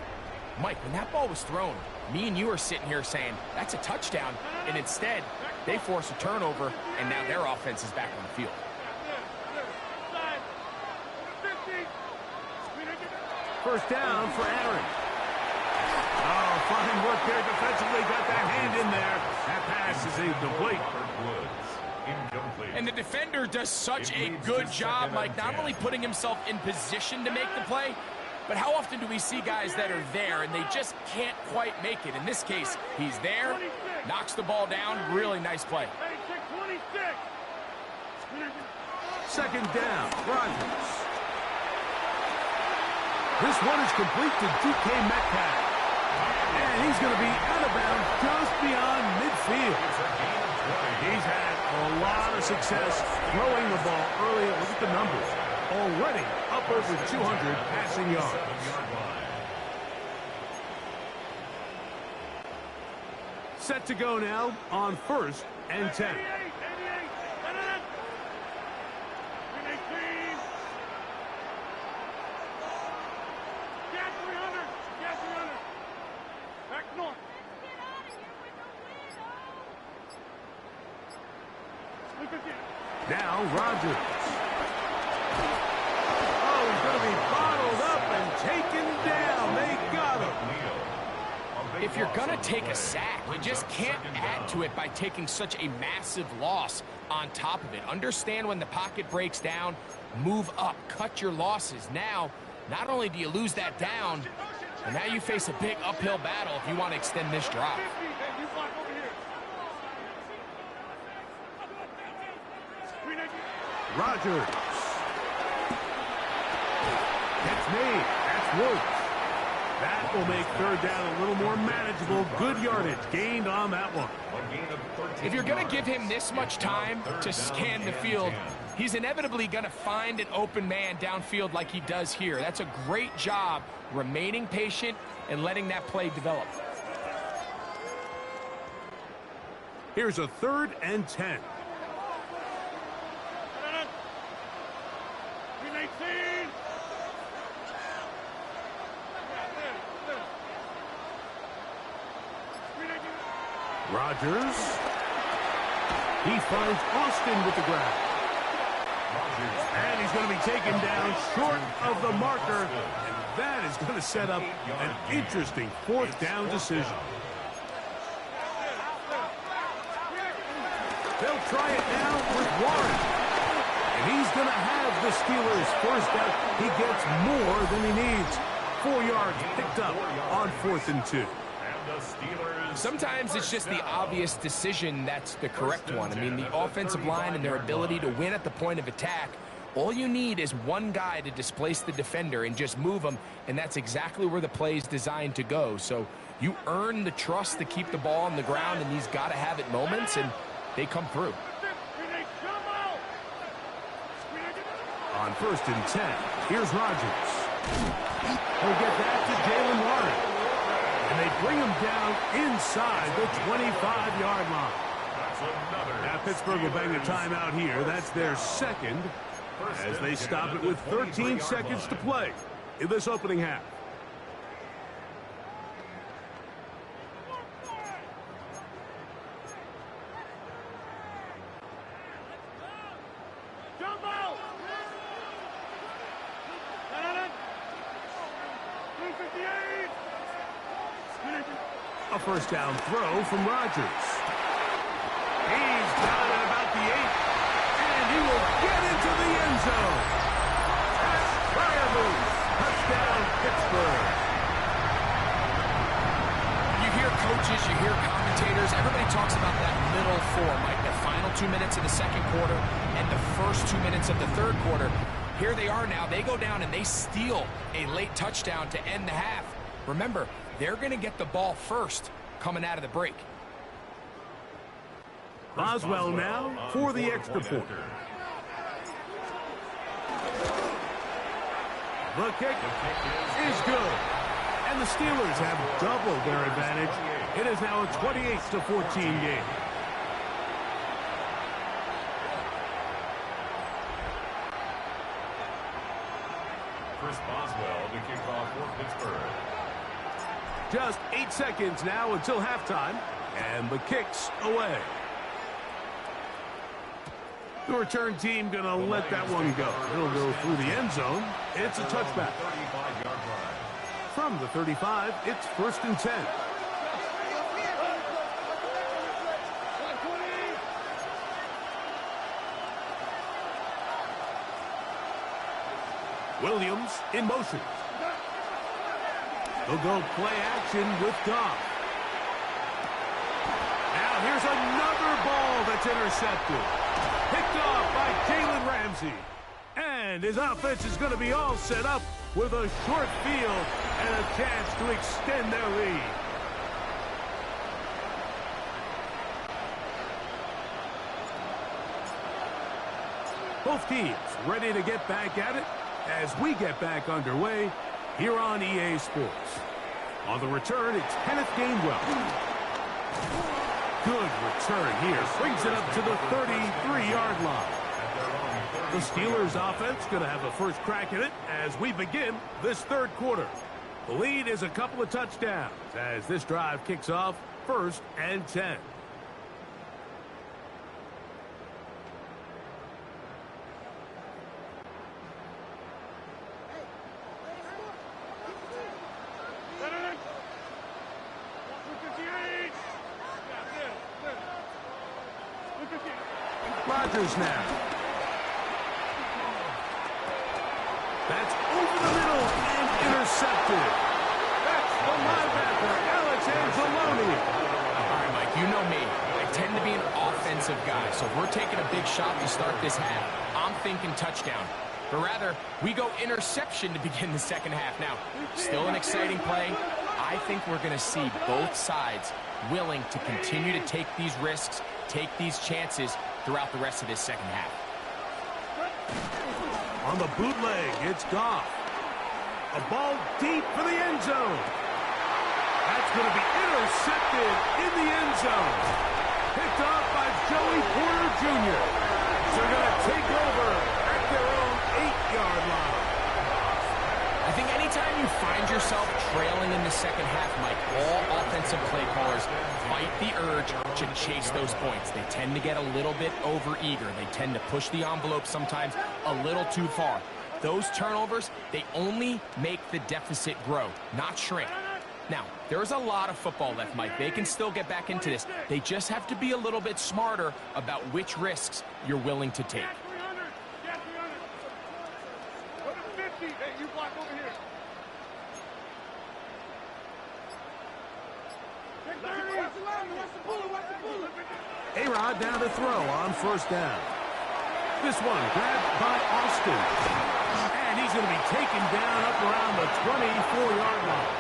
Mike, when that ball was thrown, me and you are sitting here saying, that's a touchdown. And instead, they force a turnover, and now their offense is back on the field. First down for Aaron. Oh, fine work there defensively. Got that hand in there. That pass is incomplete. And the defender does such a good job, Mike, not only putting himself in position to make the play, but how often do we see guys that are there and they just can't quite make it? In this case, he's there, knocks the ball down. Really nice play. Second down, Rodgers. This one is complete to DK Metcalf. And he's going to be out of bounds just beyond midfield. He's had a lot of success throwing the ball early. Look at the numbers. Already up over 200 passing yards. Set to go now on 1st and 10. Now Rodgers. Oh, he's going to be bottled up and taken down. They got him. If you're going to take a sack, you just can't add to it by taking such a massive loss on top of it. Understand when the pocket breaks down, move up, cut your losses. Now, not only do you lose that down, but now you face a big uphill battle if you want to extend this drive. Rodgers. That's me. That's Woods. That will make third down a little more manageable. Good yardage gained on that one. If you're going to give him this much time to scan the field, he's inevitably going to find an open man downfield like he does here. That's a great job remaining patient and letting that play develop. Here's a 3rd and 10. Rodgers. He finds Austin with the grab. And he's going to be taken down short of the marker. And that is going to set up an interesting 4th down decision. They'll try it now with Warren. And he's going to have the Steelers first out. He gets more than he needs. 4 yards picked up on 4th and 2. Sometimes it's just the obvious decision that's the correct one. I mean, the offensive line and their ability to win at the point of attack, all you need is one guy to displace the defender and just move him, and that's exactly where the play is designed to go. So you earn the trust to keep the ball on the ground in these gotta-have-it moments, and they come through. On 1st and 10, here's Rodgers. He'll get that to Jalen Warren. And they bring him down inside the 25-yard line. Now Pittsburgh will bang the timeout here. That's their 2nd as they stop it with 13 seconds to play in this opening half. A first down throw from Rodgers. second quarter and the first 2 minutes of the third quarter. Here they are now. They go down and they steal a late touchdown to end the half. Remember, they're going to get the ball first coming out of the break. Boswell now for the extra point. The kick is good. And the Steelers have doubled their advantage. It is now a 28-14 game. Chris Boswell to kick off for Pittsburgh. Just 8 seconds now until halftime. And the kick's away. The return team going to let that one go. It'll go through the end zone. It's a touchback. From the 35, it's 1st and 10. Williams in motion. They'll go play action with Goff. Now here's another ball that's intercepted. Picked off by Jalen Ramsey. And his offense is going to be all set up with a short field and a chance to extend their lead. Both teams ready to get back at it as we get back underway here on EA Sports. On the return, it's Kenneth Gainwell. Good return here. Brings it up to the 33-yard line. The Steelers offense going to have a first crack at it as we begin this third quarter. The lead is a couple of touchdowns as this drive kicks off 1st and 10. Rodgers now. That's over the middle and intercepted. That's the linebacker, Alex Anzalone. All right, Mike, you know me. I tend to be an offensive guy, so if we're taking a big shot to start this half, I'm thinking touchdown. But rather, we go interception to begin the second half. Now, still an exciting play. I think we're going to see both sides willing to continue to take these risks, take these chances throughout the rest of this second half. On the bootleg, it's Goff. A ball deep for the end zone. That's going to be intercepted in the end zone. Picked off by Joey Porter Jr. They're going to take over at their own 8-yard line. I think anytime you find yourself trailing in the second half, Mike, all offensive play callers fight the urge to chase those points. They tend to get a little bit overeager. They tend to push the envelope sometimes a little too far. Those turnovers, they only make the deficit grow, not shrink. Now, there is a lot of football left, Mike. They can still get back into this. They just have to be a little bit smarter about which risks you're willing to take. A-Rod down to throw on 1st down. This one grabbed by Austin. And he's going to be taken down up around the 24-yard line.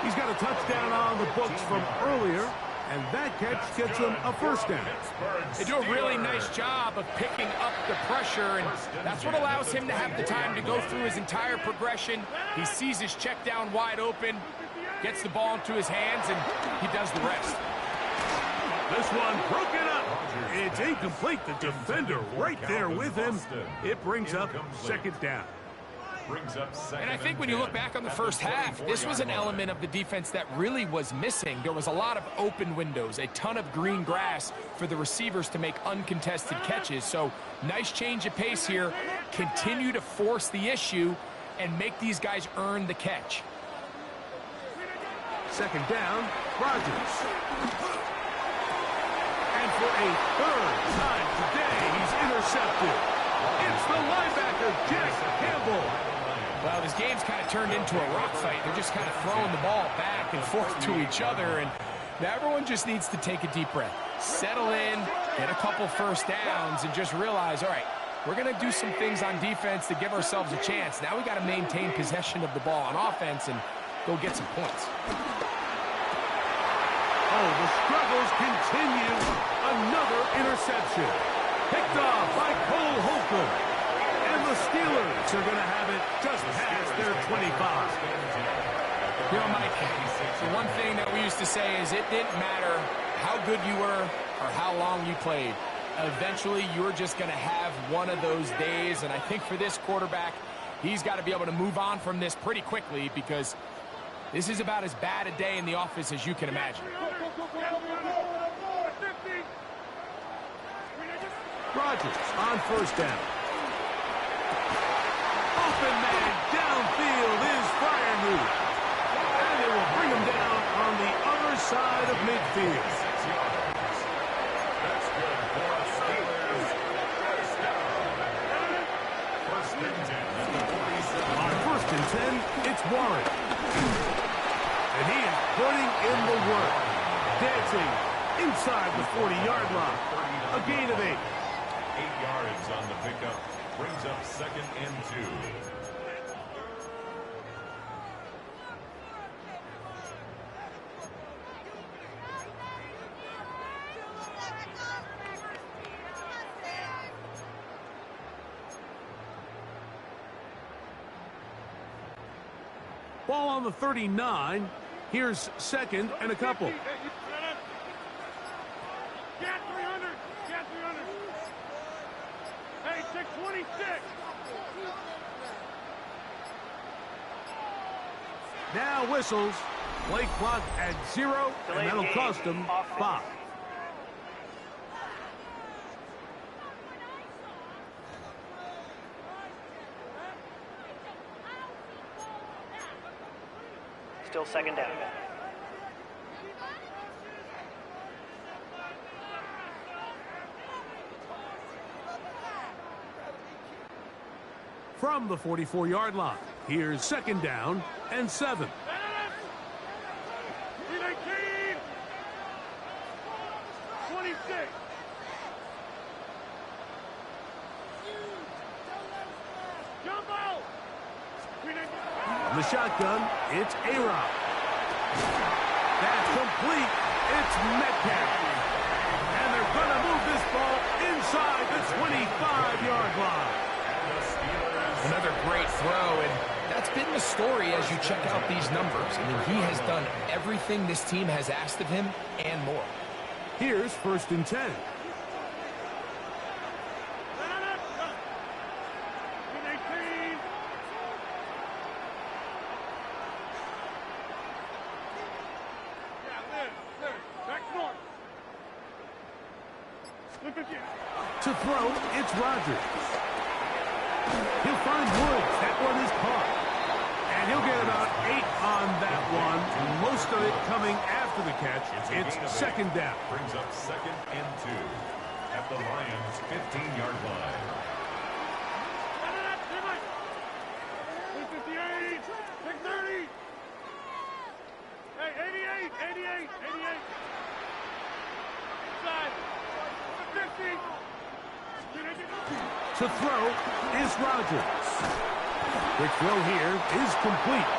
He's got a touchdown on the books from earlier, and that catch gets him a 1st down. They do a really nice job of picking up the pressure, and that's what allows him to have the time to go through his entire progression. He sees his check down wide open, gets the ball into his hands, and he does the rest. This one broken up. It's incomplete. The defender right there with him. It brings up 2nd down. And I think when you look back on the first half, this was an element of the defense that really was missing. There was a lot of open windows, a ton of green grass for the receivers to make uncontested catches. So nice change of pace here. Continue to force the issue and make these guys earn the catch. 2nd down, Rodgers. And for a 3rd time today, he's intercepted. It's the linebacker, Jack Campbell. Well, this game's kind of turned into a rock fight. They're just kind of throwing the ball back and forth to each other, and now everyone just needs to take a deep breath. settle in, get a couple first downs, and just realize, all right, we're going to do some things on defense to give ourselves a chance. Now we got to maintain possession of the ball on offense and go get some points. Oh, the struggles continue. Another interception. Picked off by Cole Holcomb. And the Steelers are going to have it just past their 25. You know, Mike, the one thing that we used to say is it didn't matter how good you were or how long you played. Eventually, you're just going to have one of those days. And I think for this quarterback, he's got to be able to move on from this pretty quickly because this is about as bad a day in the office as you can imagine. Rodgers on first down. Open man downfield is Freiermuth. And they will bring him down on the other side of midfield. 6 yards. That's good for the Steelers. First down. First and 10 at the 47. On first and 10, it's Warren. And he is putting in the work. Dancing inside the 40-yard line. A gain of 8. 8 yards on the pickup. Brings up 2nd and 2. Ball on the 39. Here's 2nd and a couple. Get 300. Get 300. Hey, 626. Now whistles. Play clock at 0, and that'll cost them 5. Still 2nd down. From the 44-yard line, here's 2nd down and 7. 319. 26. Jump out. On the shotgun, it's A-Rod. That's complete. It's Metcalf. And they're going to move this ball inside the 25-yard line. Another great throw, and that's been the story as you check out these numbers. I mean, he has done everything this team has asked of him and more. Here's 1st and 10. To throw, it's Rodgers. He'll find Woods. That one is caught. And he'll get about 8 on that one. Most of it coming after the catch. It's 2nd down. Brings up 2nd and 2 at the Lions' 15-yard line. 658. 630. Hey, 88. 88. 88. Side. 50. To throw is Rodgers. Quick throw here is complete.